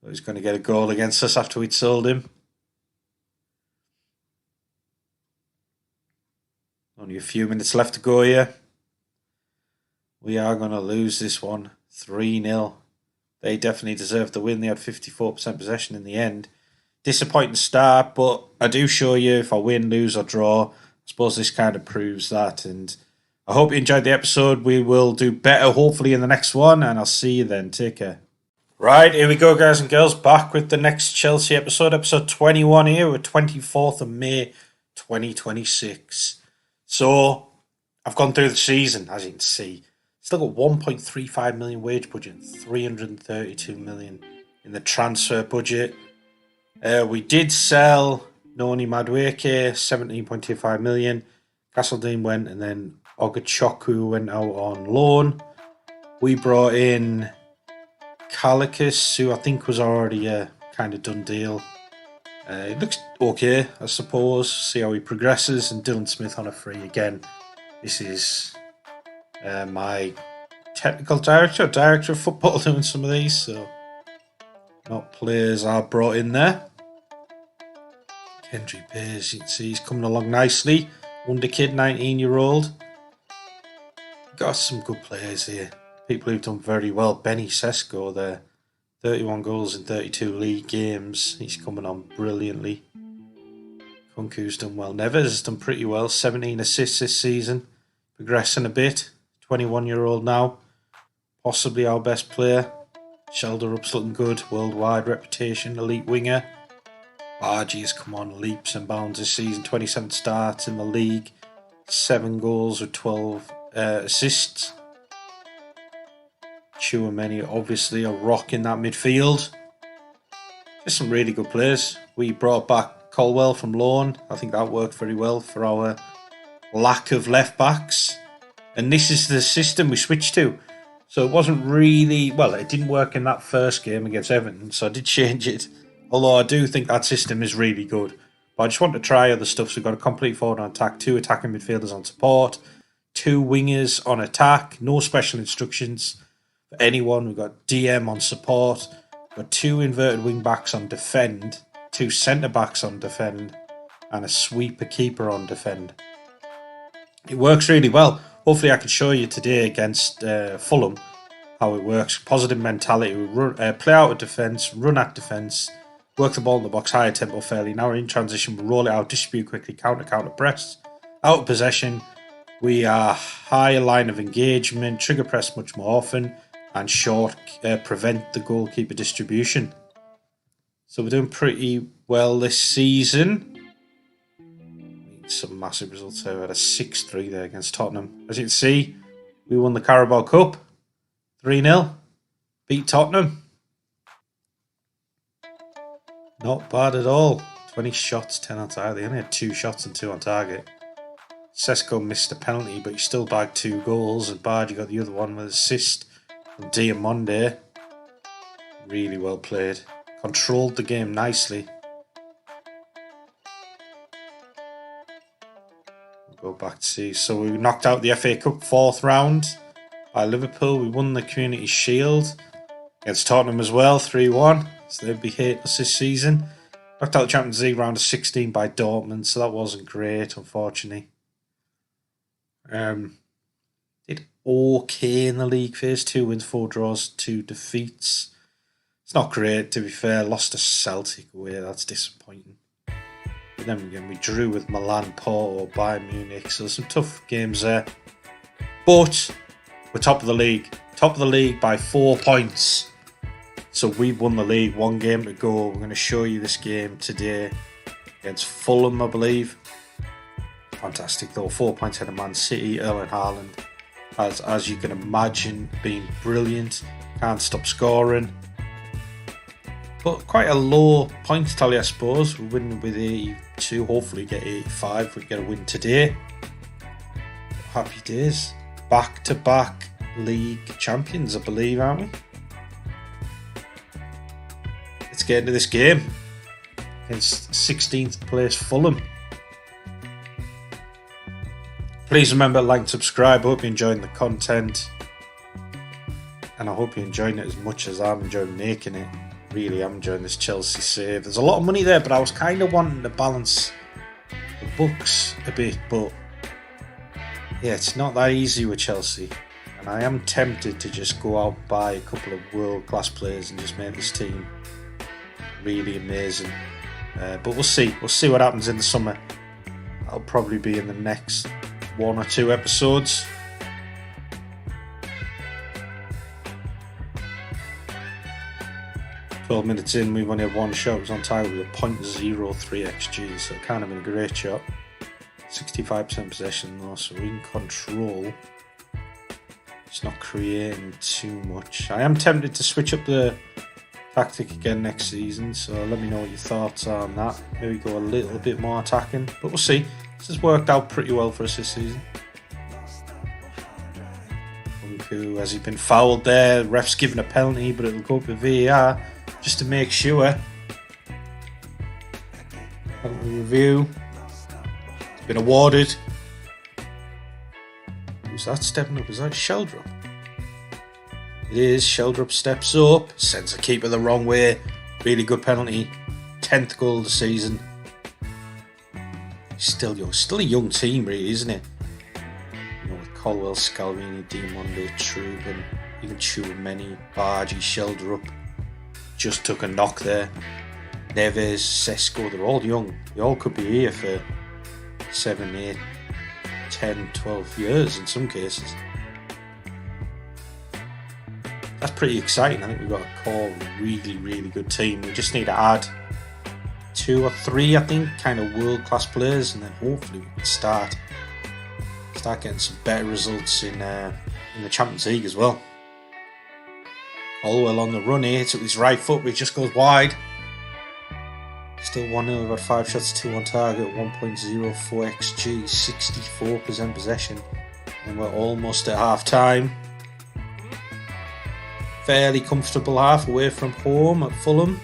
[SPEAKER 1] He was going to get a goal against us after we'd sold him. Only a few minutes left to go here. We are going to lose this one 3-0. They definitely deserve the win. They had 54% possession in the end. Disappointing start, but I do show you if I win, lose or draw. I suppose this kind of proves that. And I hope you enjoyed the episode. We will do better hopefully in the next one, and I'll see you then. Take care. Right, here we go, guys and girls. Back with the next Chelsea episode 21 here. We're 24th of May 2026. So I've gone through the season, as you can see. Still got 1.35 million wage budget and 332 million in the transfer budget. We did sell Noni Madueke, 17.25 million. Castledine went, and then Ogachoku went out on loan. We brought in Calicus, who I think was already a kind of done deal. It looks okay, I suppose. See how he progresses. And Dylan Smith on a free again. This is my technical director of football doing some of these, so not players are brought in there. Kendry Pears, you can see he's coming along nicely. Wonder kid, 19-year-old. Got some good players here. People who've done very well. Benny Sesko there. 31 goals in 32 league games. He's coming on brilliantly. Kunku's done well. Neves has done pretty well. 17 assists this season. Progressing a bit. 21-year-old now. Possibly our best player. Shelderup's looking good. Worldwide reputation. Elite winger. Bargy has come on leaps and bounds this season. 27 starts in the league. 7 goals with 12 assists. Chouameni obviously a rock in that midfield. Just some really good players. We brought back Colwell from loan. I think that worked very well for our lack of left backs. And this is the system we switched to. So it wasn't really... Well, it didn't work in that first game against Everton, so I did change it. Although I do think that system is really good. But I just want to try other stuff. So we've got a complete forward on attack, 2 attacking midfielders on support, 2 wingers on attack, no special instructions for anyone. We've got DM on support, we've got 2 inverted wing backs on defend, 2 centre backs on defend, and a sweeper keeper on defend. It works really well. Hopefully I can show you today against Fulham how it works. Positive mentality. We run, play out of defence, run at defence, work the ball in the box, higher tempo fairly. Now we're in transition, we roll it out, distribute quickly, counter, press. Out of possession, we are higher line of engagement, trigger press much more often, and short prevent the goalkeeper distribution. So we're doing pretty well this season. Some massive results there. We had a 6-3 there against Tottenham. As you can see, we won the Carabao Cup 3-0. Beat Tottenham. Not bad at all. 20 shots, 10 on target. They only had 2 shots and 2 on target. Sesko missed a penalty, but he still bagged 2 goals. And Bardi got the other one with an assist from Diamonde. Really well played. Controlled the game nicely. Go back to see. So we knocked out the FA Cup 4th round by Liverpool. We won the Community Shield against Tottenham as well, 3-1. So they'd be hating us this season. Knocked out the Champions League round of 16 by Dortmund, so that wasn't great, unfortunately. Did okay in the league phase. 2 wins, 4 draws, 2 defeats. It's not great, to be fair. Lost to Celtic away, that's disappointing. But then again, we drew with Milan, Porto, Bayern Munich, so some tough games there. But we're top of the league. Top of the league by 4 points. So we've won the league, 1 game to go. We're going to show you this game today against Fulham, I believe. Fantastic though, 4 points ahead of Man City. Erling Haaland, as you can imagine, being brilliant. Can't stop scoring. But quite a low points tally, I suppose. We're winning with 82, hopefully get 85 if we get a win today. Happy days. Back-to-back league champions, I believe, aren't we? Let's get into this game against 16th place Fulham. Please remember to like and subscribe. I hope you're enjoying the content. And I hope you're enjoying it as much as I'm enjoying making it. Really, I'm enjoying this Chelsea save. There's a lot of money there, but I was kind of wanting to balance the books a bit. But yeah, it's not that easy with Chelsea. And I am tempted to just go out and buy a couple of world-class players and just make this team really amazing. But we'll see. We'll see what happens in the summer. That'll probably be in the next 1 or 2 episodes. "12 minutes in, we've only had 1 shot. It was on target with a .03 XG, so it kind of been a great shot. 65% possession though, so we're in control. It's not creating too much. I am tempted to switch up the tactic again next season, so let me know what your thoughts are on that. Maybe go a little bit more attacking, but we'll see. This has worked out pretty well for us this season. Kunku, has he been fouled there? Ref's given a penalty, but it'll go up with VAR just to make sure. Penalty review. It's been awarded. Who's that stepping up? Is that Sheldrop? It is. Sheldrop steps up. Sends the keeper the wrong way. Really good penalty. 10th goal of the season. Still young. Still a young team, really, isn't it? You know, with Colwell, Scalvini, Diamonde, Trubin, even Chouameni, Bargy, Sheldrop. Just took a knock there. Neves, Sesko, they're all young. They all could be here for 7, 8, 10, 12 years in some cases. That's pretty exciting. I think we've got a core really, really good team. We just need to add 2 or 3, I think, kind of world-class players, and then hopefully we can start getting some better results in the Champions League as well. Colwell on the run here, hits it with his right foot, but it just goes wide. Still 1-0, we've got 5 shots, 2 on target, 1.04 XG, 64% possession, and we're almost at half time. Fairly comfortable half away from home at Fulham.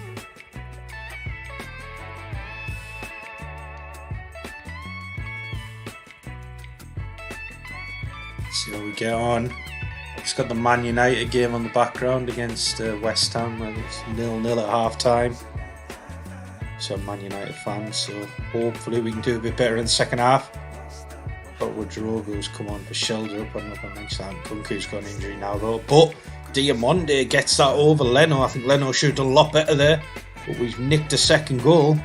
[SPEAKER 1] See how we get on. It's got the Man United game on the background against West Ham. It's 0-0 at half time. So I'm Man United fans, so hopefully we can do a bit better in the second half. But Rodrigo's come on for Sheldrop. I'm not going to mention that. Kunku's got an injury now though. But Diamonde gets that over Leno. I think Leno should have done a lot better there. But we've nicked a second goal.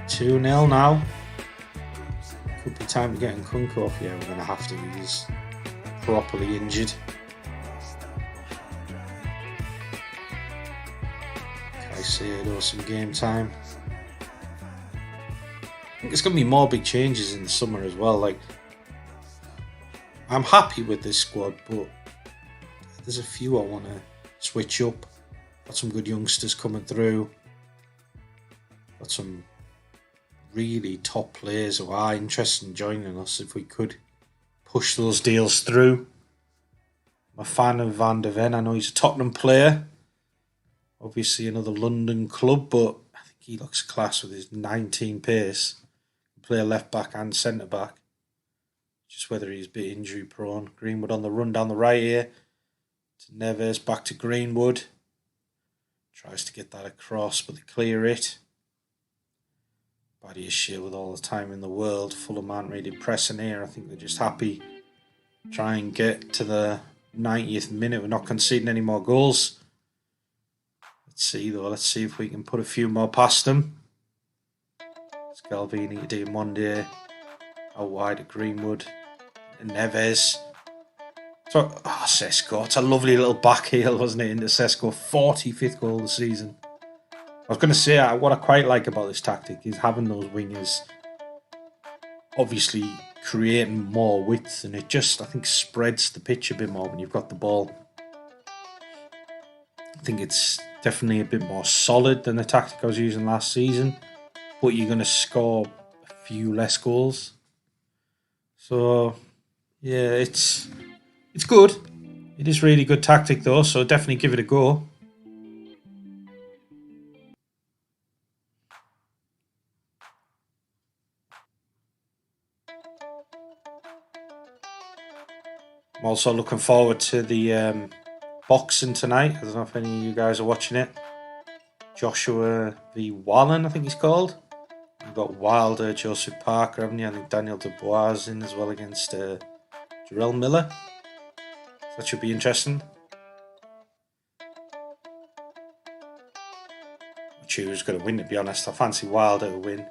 [SPEAKER 1] 2-0 now. Could be time to get Kunku off. Yeah, we're going to have to. He's properly injured. Caicedo, some game time. I think there's going to be more big changes in the summer as well. Like, I'm happy with this squad, but there's a few I want to switch up. Got some good youngsters coming through. Got some really top players who are interested in joining us if we could push those deals through. I'm a fan of Van de Ven. I know he's a Tottenham player. Obviously another London club, but I think he looks class with his 19 pace. He can play left back and centre back. Just whether he's a bit injury prone. Greenwood on the run down the right here. To Neves, back to Greenwood. Tries to get that across, but they clear it. body is shit with all the time in the world. Fulham aren't really pressing here. I think they're just happy. Try and get to the 90th minute. We're not conceding any more goals. Let's see though. Let's see if we can put a few more past them. Scalvini to Monday. Out wide at Greenwood. And Neves. So, Sesko. It's a lovely little back heel, wasn't it, into Sesko. 45th goal of the season. I was going to say, what I quite like about this tactic is having those wingers obviously creating more width, and it just, I think, spreads the pitch a bit more when you've got the ball. I think it's definitely a bit more solid than the tactic I was using last season, but you're going to score a few less goals. So, yeah, it's good. It is really good tactic though, so definitely give it a go. I'm also looking forward to the boxing tonight. I don't know if any of you guys are watching it. Joshua v. Wallen, I think he's called. You've got Wilder, Joseph Parker, haven't you? I think Daniel Dubois is in as well against Jarrell Miller. So that should be interesting. Not sure who's going to win, to be honest. I fancy Wilder to win.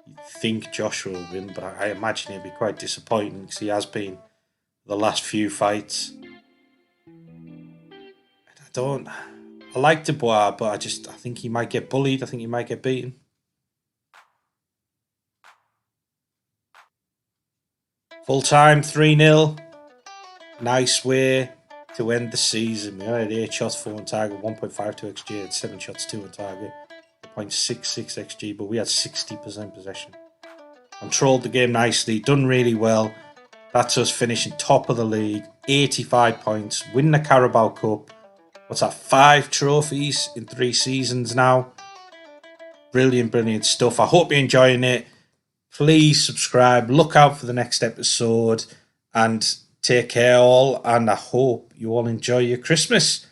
[SPEAKER 1] You'd think Joshua will win, but I imagine it'd be quite disappointing because he has been the last few fights. I like Dubois, but I think he might get bullied. I think he might get beaten. Full time, 3-0. Nice way to end the season. We had 8 shots, 4 on target, 1.52 XG, had 7 shots, 2 on target, 0.66 XG, but we had 60% possession. Controlled the game nicely, done really well. That's us finishing top of the league, 85 points, winning the Carabao Cup. What's that, 5 trophies in 3 seasons now? Brilliant, brilliant stuff. I hope you're enjoying it. Please subscribe, look out for the next episode, and take care all, and I hope you all enjoy your Christmas.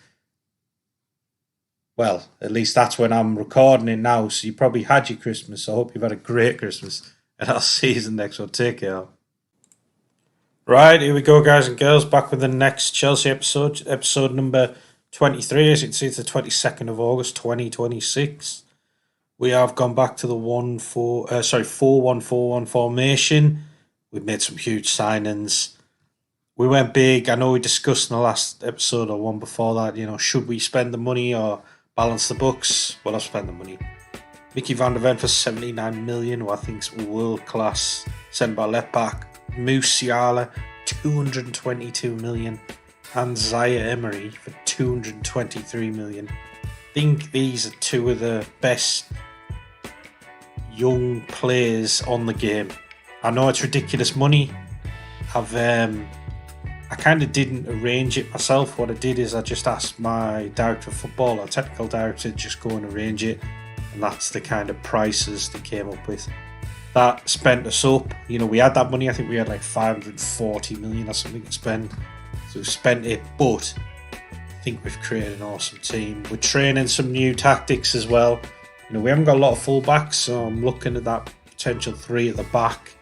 [SPEAKER 1] Well, at least that's when I'm recording it now, so you probably had your Christmas. I hope you've had a great Christmas, and I'll see you in the next one. Take care. Right, here we go, guys and girls, back with the next Chelsea episode number 23. As you can see, it's the 22nd of August, 2026. We have gone back to the 4-1-4-1 formation. We've made some huge signings. We went big. I know we discussed in the last episode or one before that, should we spend the money or balance the books? Well, I've spent the money. Mickey van der Ven for 79 million, who I think is world class. Centre left back. Musiala, 222 million. And Zaire Emery for 223 million. I think these are 2 of the best young players on the game. I know it's ridiculous money. I kind of didn't arrange it myself. What I did is I just asked my director of football, our technical director, to just go and arrange it, and that's the kind of prices they came up with. That spent us up. We had that money. I think we had like 540 million or something to spend. So we spent it, but I think we've created an awesome team. We're training some new tactics as well. We haven't got a lot of fullbacks, so I'm looking at that potential 3 at the back.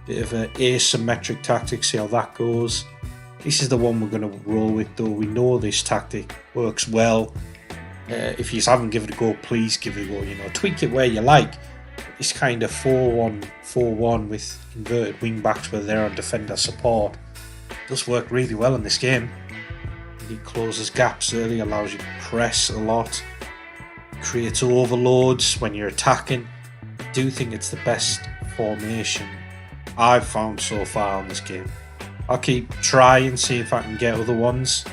[SPEAKER 1] Bit of an asymmetric tactic, see how that goes. This is the one we're going to roll with, though. We know this tactic works well. If you haven't given it a go, please give it a go. Tweak it where you like. This kind of 4-1-4-1 with inverted wing backs where they're on defender support does work really well in this game. It closes gaps early, allows you to press a lot, creates overloads when you're attacking. I do think it's the best formation I've found so far on this game. I'll keep trying, see if I can get other ones.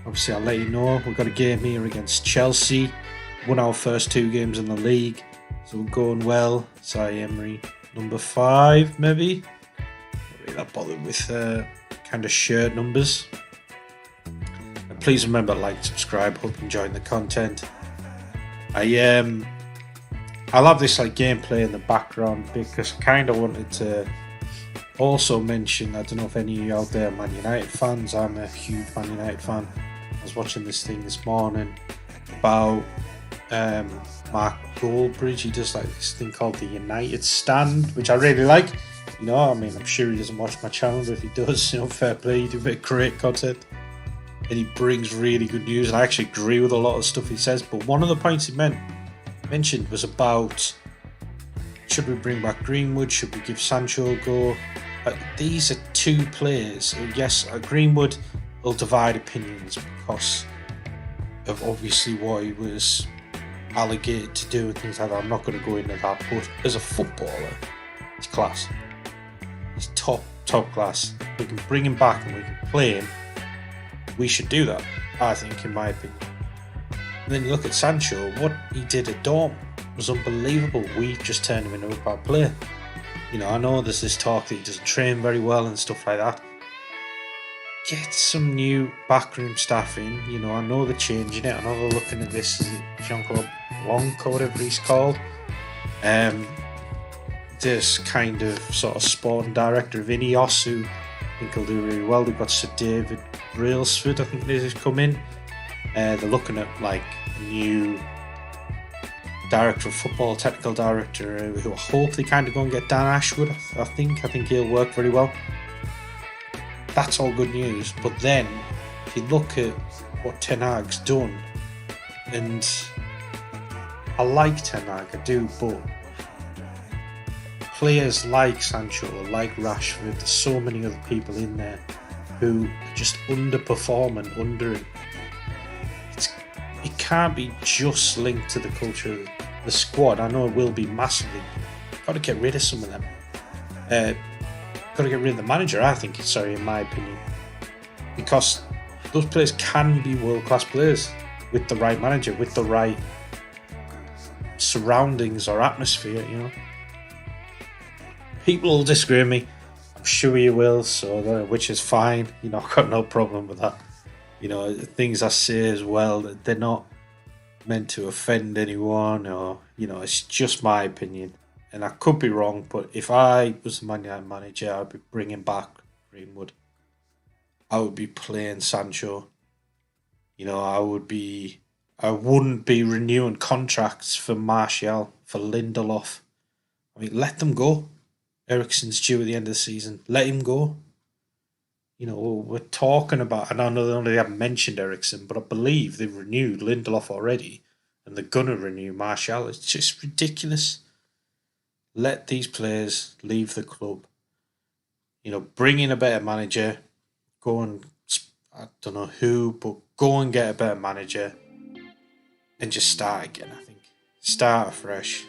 [SPEAKER 1] Obviously, I'll let you know. We've got a game here against Chelsea. Won our first 2 games in the league, so we're going well. Zaire Emery, number 5, maybe. Not really that bothered with kind of shirt numbers. And please remember to like, subscribe. Hope you're enjoying the content. I'll have this gameplay in the background because I kind of wanted to also mention, I don't know if any of you out there are Man United fans. I'm a huge Man United fan. I was watching this thing this morning about Mark Goldbridge. He does like this thing called the United Stand, which I really like. You know, I mean, I'm sure he doesn't watch my channel, but if he does, you know, fair play. He do a bit of great content, and he brings really good news. And I actually agree with a lot of stuff he says. But one of the points he mentioned was about, should we bring back Greenwood? Should we give Sancho a go? These are two players. Yes, Greenwood will divide opinions because of obviously what he was allocated to do and things like that. I'm not going to go into that. But as a footballer, he's class. He's top class. We can bring him back and we can play him. We should do that, I think, in my opinion. And then you look at Sancho, what he did at Dortmund was unbelievable. We just turned him into a bad player. You know, I know there's this talk that he doesn't train very well and stuff like that. Get some new backroom staff in. You know, I know they're changing it. I know they're looking at this as Jean-Claude Blanc or whatever he's called. This kind of sort of sporting director of Ineos, who I think will do really well. They've got Sir David Brailsford, I think it is, come in. They're looking at like a new director of football, technical director, who I hope they kind of go and get Dan Ashwood. I think he'll work very well. That's all good news. But then, if you look at what Ten Hag's done, and I like Ten Hag, I do, but players like Sancho, like Rashford, there's so many other people in there who are just underperforming under it. It can't be just linked to the culture of the squad. I know it will be massively. Got to get rid of some of them. Got to get rid of the manager, I think, in my opinion. Because those players can be world-class players with the right manager, with the right surroundings or atmosphere, you know. People will disagree with me. I'm sure you will, which is fine. You know, I've got no problem with that. You know, things I say as well, they're not meant to offend anyone, or, you know, it's just my opinion. And I could be wrong, but if I was the Man United manager, I'd be bringing back Greenwood. I would be playing Sancho. You know, I wouldn't be renewing contracts for Martial, for Lindelof. I mean, let them go. Eriksen's due at the end of the season. Let him go. You know, we're talking about, and I know they haven't mentioned Eriksen, but I believe they've renewed Lindelof already, and they're going to renew Martial. It's just ridiculous. Let these players leave the club. You know, bring in a better manager. Go and, I don't know who, but go and get a better manager and just start again, I think. Start afresh.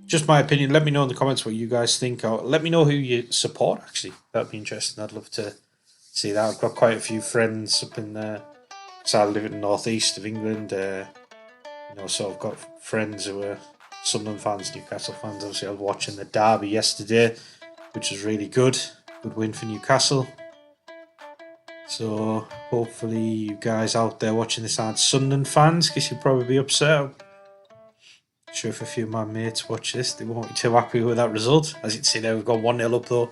[SPEAKER 1] Just my opinion. Let me know in the comments what you guys think. Or let me know who you support, actually. That'd be interesting. I'd love to see that. I've got quite a few friends up in there. So I live in the northeast of England. You know, so I've got friends who are Sunderland fans, Newcastle fans. Obviously, I was watching the derby yesterday, which was really good. Good win for Newcastle. So hopefully you guys out there watching this aren't Sunderland fans, because you'll probably be upset. I'm sure if a few of my mates watch this, they won't be too happy with that result. As you can see there, we've got 1-0 up though.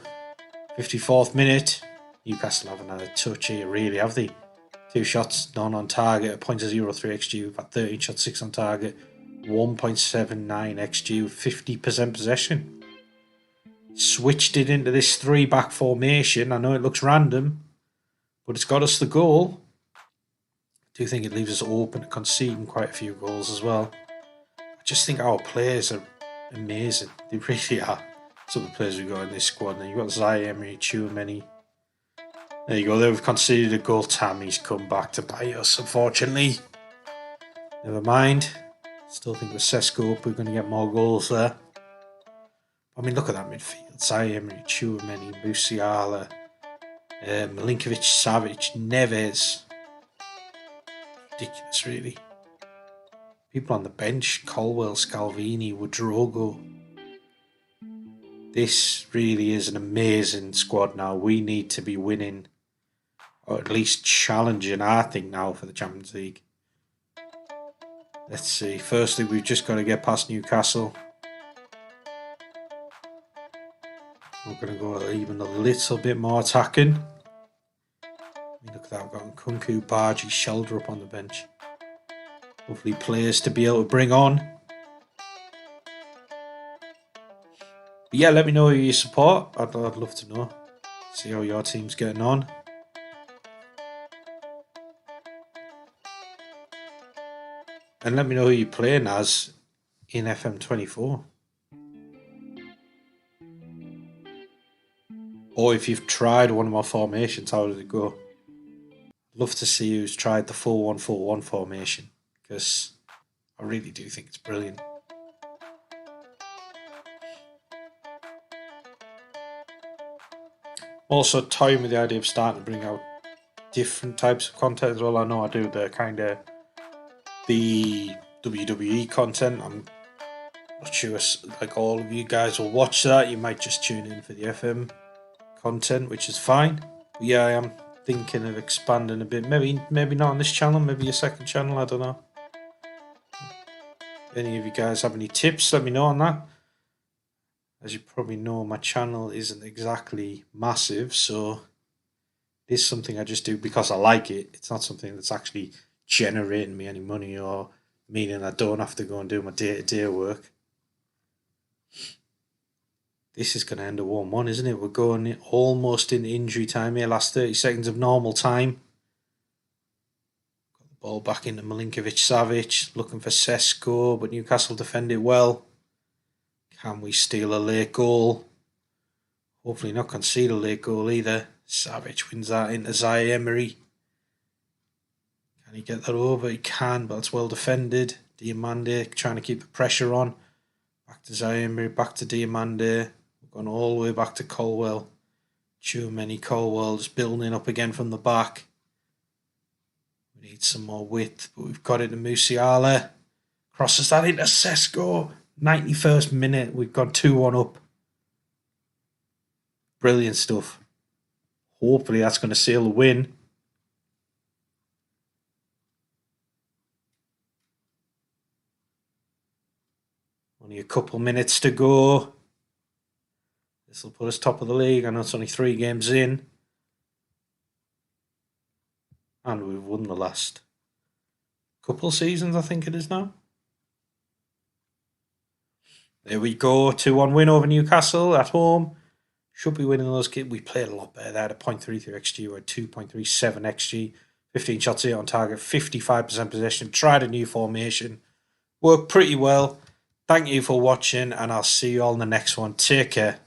[SPEAKER 1] 54th minute. Newcastle haven't had a touch here, really, have they? 2 shots, none on target, a .03 XG. We've had 13 shots, 6 on target, 1.79 XG, 50% possession. Switched it into this 3-back formation. I know it looks random, but it's got us the goal. I do think it leaves us open to conceding quite a few goals as well. I just think our players are amazing. They really are. Some of the players we've got in this squad. And you've got Zaire, Tchouameni. There you go. They've conceded a goal. Tammy's come back to bite us, unfortunately. Never mind. Still think with Sesko up, we're going to get more goals there. I mean, look at that midfield. Zaire, Tchouameni, Musiala, Milinkovic, Savic, Neves. Ridiculous, really. People on the bench, Colwell, Scalvini, Woodrogo. This really is an amazing squad now. We need to be winning, or at least challenging, I think, now for the Champions League. Let's see. Firstly, we've just got to get past Newcastle. We're going to go even a little bit more attacking. I mean, look at that. We've got Nkunku, Bargy, Shelder up on the bench. Lovely players to be able to bring on. But yeah, let me know who you support. I'd love to know. See how your team's getting on. And let me know who you're playing as in FM24. Or if you've tried one of my formations, how did it go? Love to see who's tried the 4-1-4-1 formation, because I really do think it's brilliant. Also toying with the idea of starting to bring out different types of content as well. I know I do the kind of the WWE content. I'm not sure like all of you guys will watch that. You might just tune in for the FM content, which is fine. But yeah, I am thinking of expanding a bit. Maybe not on this channel, maybe a second channel, I don't know. Any of you guys have any tips, let me know on that. As you probably know, my channel isn't exactly massive, so it is something I just do because I like it. It's not something that's actually generating me any money or meaning I don't have to go and do my day-to-day work. This is going to end a 1-1, isn't it? We're going almost in injury time here. Last 30 seconds of normal time. Got the ball back into Milinkovic-Savic. Looking for Sesko, but Newcastle defend it well. Can we steal a late goal? Hopefully not concede a late goal either. Savic wins that into Zaire Emery. Can he get that over? He can, but it's well defended. Diamande trying to keep the pressure on. Back to Zaire Emery, back to Diamande. We've gone all the way back to Colwell. Too many Colwell just building up again from the back. We need some more width, but we've got it to Musiala. Crosses that into Sesko. 91st minute, we've gone 2-1 up. Brilliant stuff. Hopefully that's going to seal the win. Only a couple minutes to go. This will put us top of the league. I know it's only 3 games in. And we've won the last couple seasons, I think it is now. There we go. 2-1 win over Newcastle at home. Should be winning those games. We played a lot better. They had a 0.33 XG. We had 2.37 XG. 15 shots here on target. 55% possession. Tried a new formation. Worked pretty well. Thank you for watching, and I'll see you all in the next one. Take care.